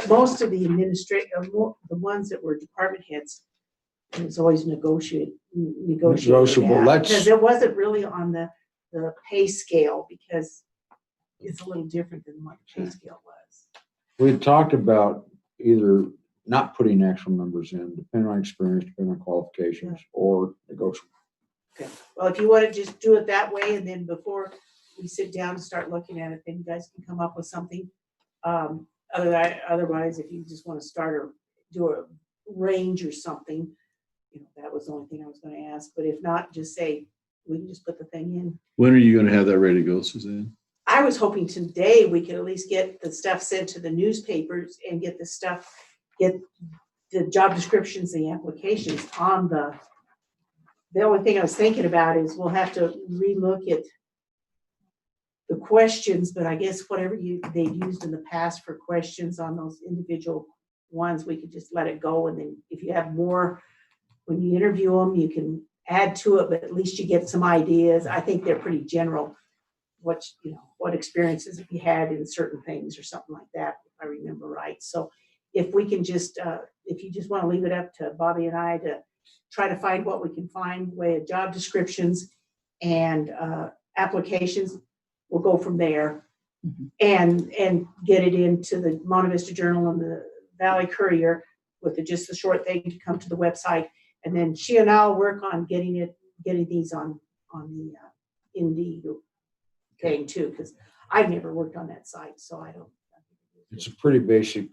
most of the the ones that were department heads, it was always negotiable. Because it wasn't really on the pay scale, because it's a little different than what the pay scale was. We talked about either not putting actual numbers in, depending on experience, depending on qualifications, or negotiable. Okay. Well, if you want to just do it that way, and then before we sit down and start looking at it, then you guys can come up with something. Otherwise, if you just want to start or do a range or something, that was the only thing I was going to ask. But if not, just say we can just put the thing in. When are you going to have that ready to go, Suzanne? I was hoping today we could at least get the stuff sent to the newspapers and get the job descriptions, the applications on the only thing I was thinking about is we'll have to relook at the questions, but I guess whatever they've used in the past for questions on those individual ones, we could just let it go. And then if you have more, when you interview them, you can add to it, but at least you get some ideas. I think they're pretty general. What experiences have you had in certain things or something like that, if I remember right. So if we can just, if you just want to leave it up to Bobby and I to try to find what we can find, way of job descriptions and applications, we'll go from there. And get it into the Monte Vista Journal and the Valley Courier with just the short thing to come to the website. And then she and I'll work on getting these on the Indeed thing too, because I've never worked on that site, so I don't. It's a pretty basic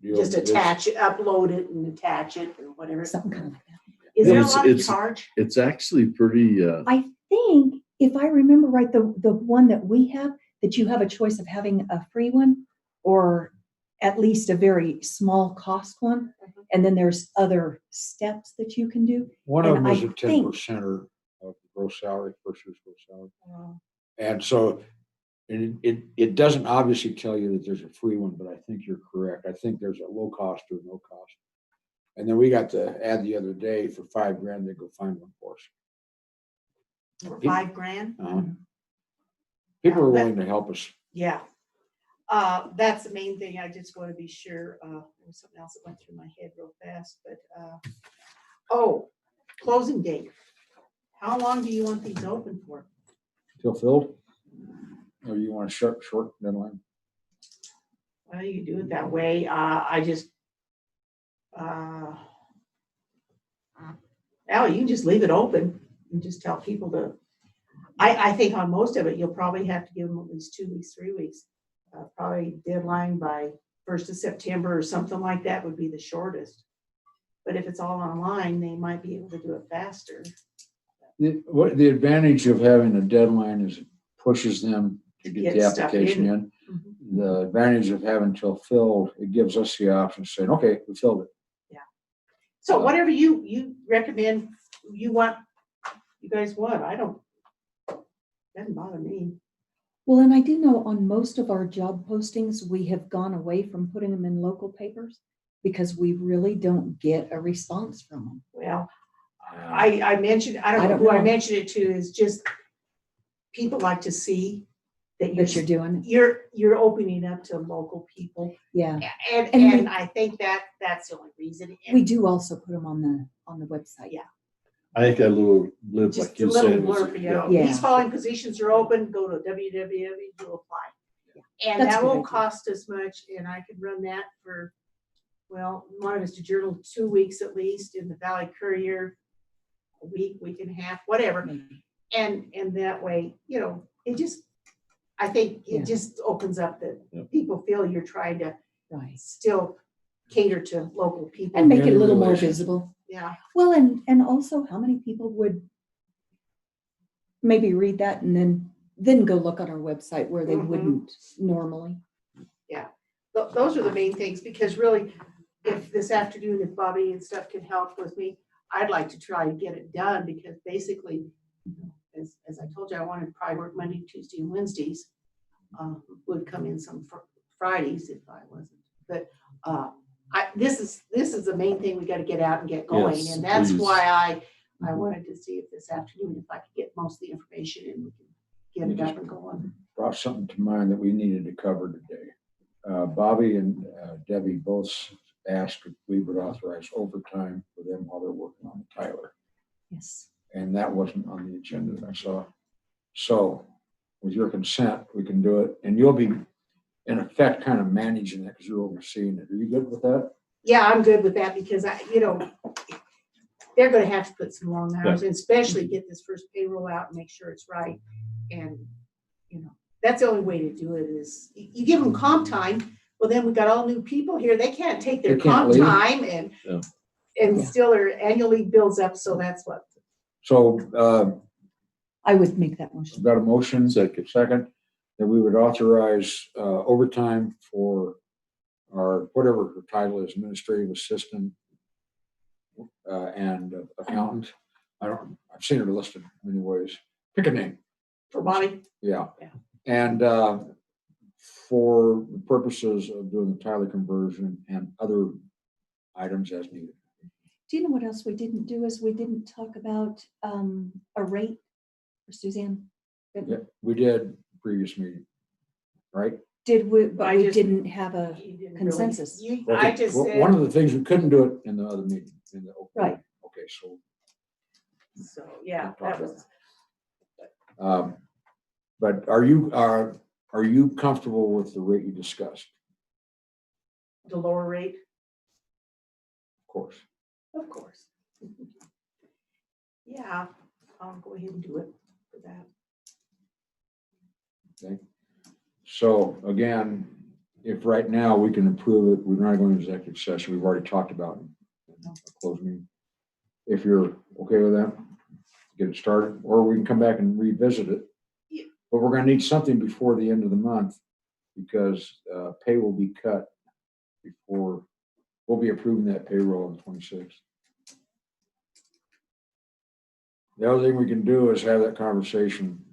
deal. Just attach it, upload it, and attach it, or whatever. something kind of like that. Is there a lot of charge? It's actually pretty. I think if I remember right, the one that we have, that you have a choice of having a free one or at least a very small cost one. And then there's other steps that you can do. One of them And is I a think- 10% of the gross salary, first year's gross salary. And so it doesn't obviously tell you that there's a free one, but I think you're correct. I think there's a low cost or no cost. And then we got the ad the other day for $5,000, they go find one for us. For $5,000? People are willing to help us. Yeah. That's the main thing. I just want to be sure. There was something else that went through my head real fast, but closing date. How long do you want these open for? Till filled? Or you want a short deadline? Well, you can do it that way. I just, well, you can just leave it open and just tell people to, I think on most of it, you'll probably have to give them at least 2 weeks, 3 weeks. Probably deadline by 1st of September or something like that would be the shortest. But if it's all online, they might be able to do it faster. The advantage of having a deadline is it pushes them to get the Get stuff application in. in. Mhm. The advantage of having till filled, it gives us the option of saying, okay, we filled it. So whatever you recommend, you guys want, doesn't bother me. Well, and I do know on most of our job postings, we have gone away from putting them in local papers because we really don't get a response from them. Well, I mentioned, I don't know who I mentioned it to, is just people like to see that That you're doing it. you're opening up to local people. Yeah. And I think that's the only reason. And We do also put them on the website. Yeah. I think that little blip, just like a you little said, was, blurb, you know, Yeah. these following positions are open, go to www to apply. And That's a that good won't idea. cost us much, and I could run that for, well, Monte Vista Journal 2 weeks at least, in the Valley Courier a week and a half, whatever. Maybe. And that way, you know, I think Yeah. it just opens up that Yep. people feel you're trying to Right. still cater to local people. And make it a Any little more relation. visible. Yeah, Well, and also how many people would maybe read that and then go look on our website where they Mhm. wouldn't normally. those are the main things, because really, if this afternoon, if Bobby and stuff can help with me, I'd like to try and get it done, because basically, as I told you, I wanted to probably work Monday, Tuesday, and Wednesdays. Would come in some Fridays if I wasn't, but this is the main thing we got to get out and get going, Yes, and that's please. why I wanted to see if this afternoon, if I could get most of the information and we can get it up and going. Brought something to mind that we needed to cover today. Bobby and Debbie both asked if we would authorize overtime for them while they're working on the Tyler. Yes. And that wasn't on the agenda that I saw. So with your consent, we can do it. And you'll be, in effect, kind of managing that because you're overseeing it. Are you good with that? Yeah, I'm good with that, because they're going to have to put some long hours, and especially get this first payroll out and make sure it's right. And, that's the only way to do it is you give them comp time. Well, then we got all new people here. They can't take their They can't comp leave. time and Yeah. still their annual leave builds up. So that's what. So I would make that motion. we've got a motion, second, that we would authorize overtime for our, whatever her title is, administrative assistant and accountant. I've seen her listed many ways. Pick a name. For Bobby. Yeah. Yeah. And for the purposes of doing the Tyler conversion and other items as needed. Do you know what else we didn't do is we didn't talk about a rate for Suzanne? Yeah, we did previous meeting, right? Did we, but I we just- didn't have a You didn't consensus. Really, Okay, I just well, said, one of the things we couldn't do it in the other meeting. In the open Right. meeting. Okay, so. so yeah, that was. But are you comfortable with the rate you discussed? The lower rate, Of course. of course. Yeah, I'll go ahead and do it for that. Okay. So again, if right now we can approve it, we're not going to executive session. We've already talked about it in a closed meeting. If you're okay with that, get it started, or we can come back and revisit it. Yeah. But we're going to need something before the end of the month because pay will be cut before we'll be approving that payroll on the 26th. The other thing we can do is have that conversation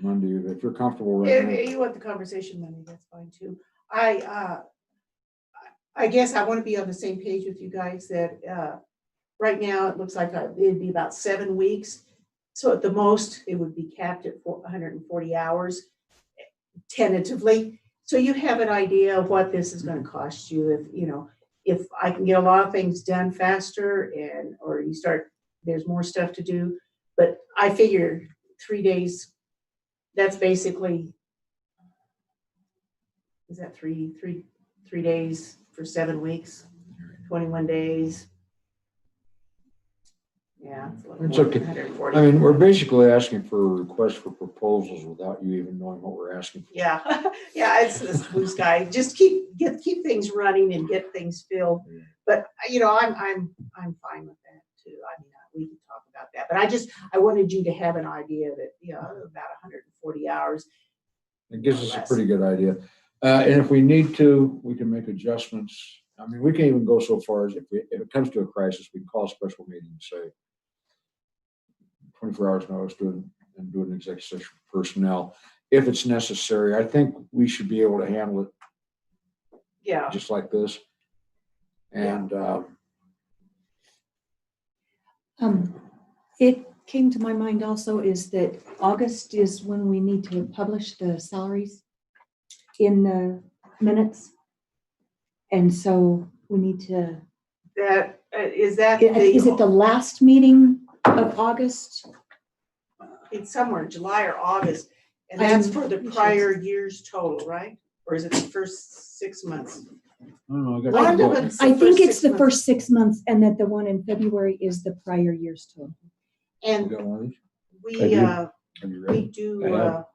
Monday. If you're comfortable right now. If you want the conversation Monday, that's fine too. I guess I want to be on the same page with you guys that right now it looks like it'd be about 7 weeks. So at the most, it would be capped at 140 hours tentatively. So you have an idea of what this is going to cost you if I can get a lot of things done faster or there's more stuff to do. But I figure 3 days, that's basically is that three days for 7 weeks, 21 days? Yeah. It's a little It's more okay. than 140. I mean, we're basically asking for a request for proposals without you even knowing what we're asking for. Yeah, yeah, it's this blue sky. Just keep things running and get things filled. But you know, I'm fine with that too. I mean, we can talk about that. But I wanted you to have an idea that, you know, about 140 hours. It gives us a pretty good idea. And if we need to, we can make adjustments. I mean, we can even go so far as if it comes to a crisis, we can call a special meeting and say 24 hours notice, do an executive session for personnel. If it's necessary, I think we should be able to handle it. Yeah. Just like this. And It came to my mind also is that August is when we need to publish the salaries in the minutes. And so we need to. Is it the last meeting of August? It's somewhere in July or August, and that's for the prior year's total, right? Or is it the first 6 months? I don't know. I got the book. I think it's the first 6 months, and that the one in February is the prior year's total. And You got one of these? we Have you read we it? do, I have.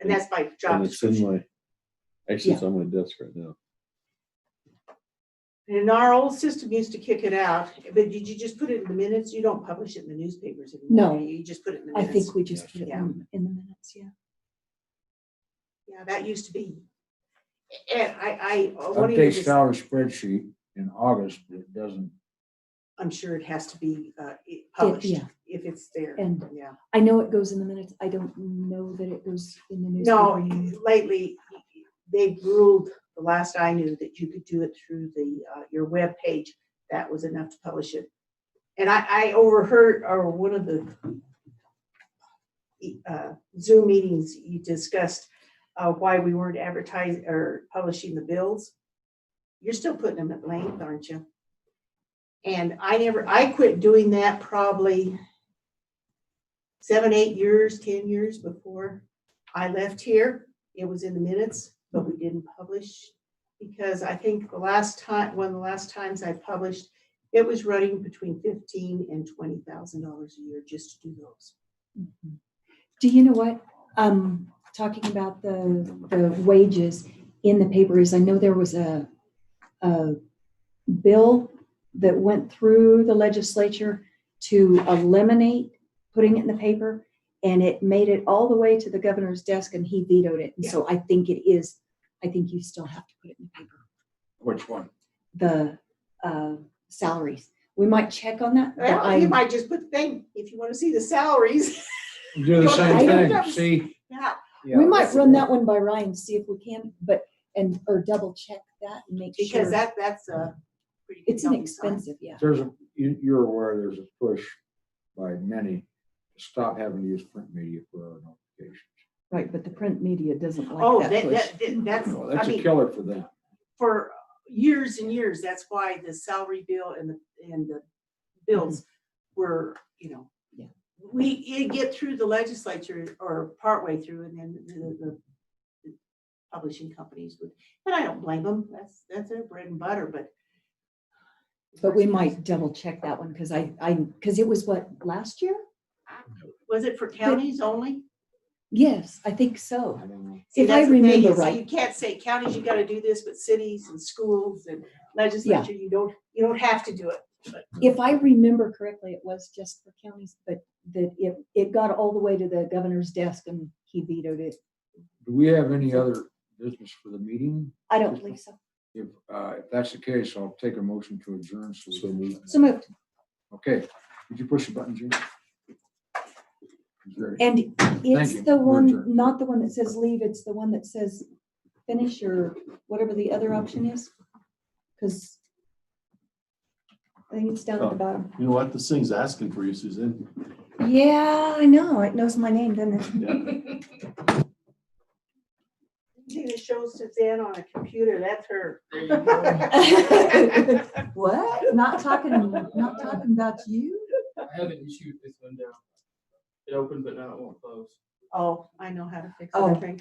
and that's by job And it's in description. actually, it's on my desk right now. And our old system used to kick it out, but did you just put it in the minutes? You don't publish it in the newspapers anymore. No. You just put it in the I minutes. think we just put it Yeah. in the minutes, yeah. Yeah, that used to be. And I wanted to Update just, salary spreadsheet in August, but it doesn't. I'm sure it has to be published yeah. if it's there. And yeah. I know it goes in the minutes. I don't know that it goes in the No, newspaper. lately, they've ruled, the last I knew, that you could do it through your web page. That was enough to publish it. And I overheard, or one of the Zoom meetings, you discussed why we weren't advertising or publishing the bills. You're still putting them at length, aren't you? And I quit doing that probably 7, 8 years, 10 years before I left here. It was in the minutes, but we didn't publish because I think one of the last times I published, it was running between $15,000 and $20,000 a year just to do those. Mhm. Do you know what? Talking about the wages in the paper is, I know there was a bill that went through the legislature to eliminate putting it in the paper, and it made it all the way to the governor's desk and he vetoed it. And so I think you still have to put it in the paper. Which one? The salaries. We might check on that. but Well, you might just put the thing, if you want to see the salaries. Do the same I don't thing, know. see? Yeah. We might run that one by Ryan to see if we can, or double check that and make sure. Because that's a pretty. It's healthy inexpensive, yeah. You're aware there's a push by many to stop having to use print media for our notifications. Right, but the print media doesn't like Oh, that push. that's, No, I that's a mean, killer for them. for years and years, that's why the salary bill and the bills were, Yeah. we get through the legislature or partway through, and then the publishing companies would, and I don't blame them. That's their bread and butter, But we might double check that one because because it was what, last year? Was it for counties only? Yes, I think so. I don't know. See, If I that's the thing, remember is right. you can't say counties, you gotta do this, but cities and schools and legislature, you don't have to do it. But If I remember correctly, it was just for counties, but that it got all the way to the governor's desk and he vetoed it. Do we have any other business for the meeting? I don't believe so. If that's the case, I'll take a motion to adjourn. So moved. So moved. Okay, did you push the button, Jim? He's ready. And it's you. the We're one, adjourned. not the one that says leave, it's the one that says finish or whatever the other option is. Because I think it's down at the bottom. You know what? This thing's asking for you, Suzanne. Yeah, I know. It knows my name, doesn't it? Yeah. anything that shows Suzanne on a computer, that's her. What? Not talking about you? I have an issue with this window. It opened, but now it won't close. Oh, I know how to fix Oh. everything.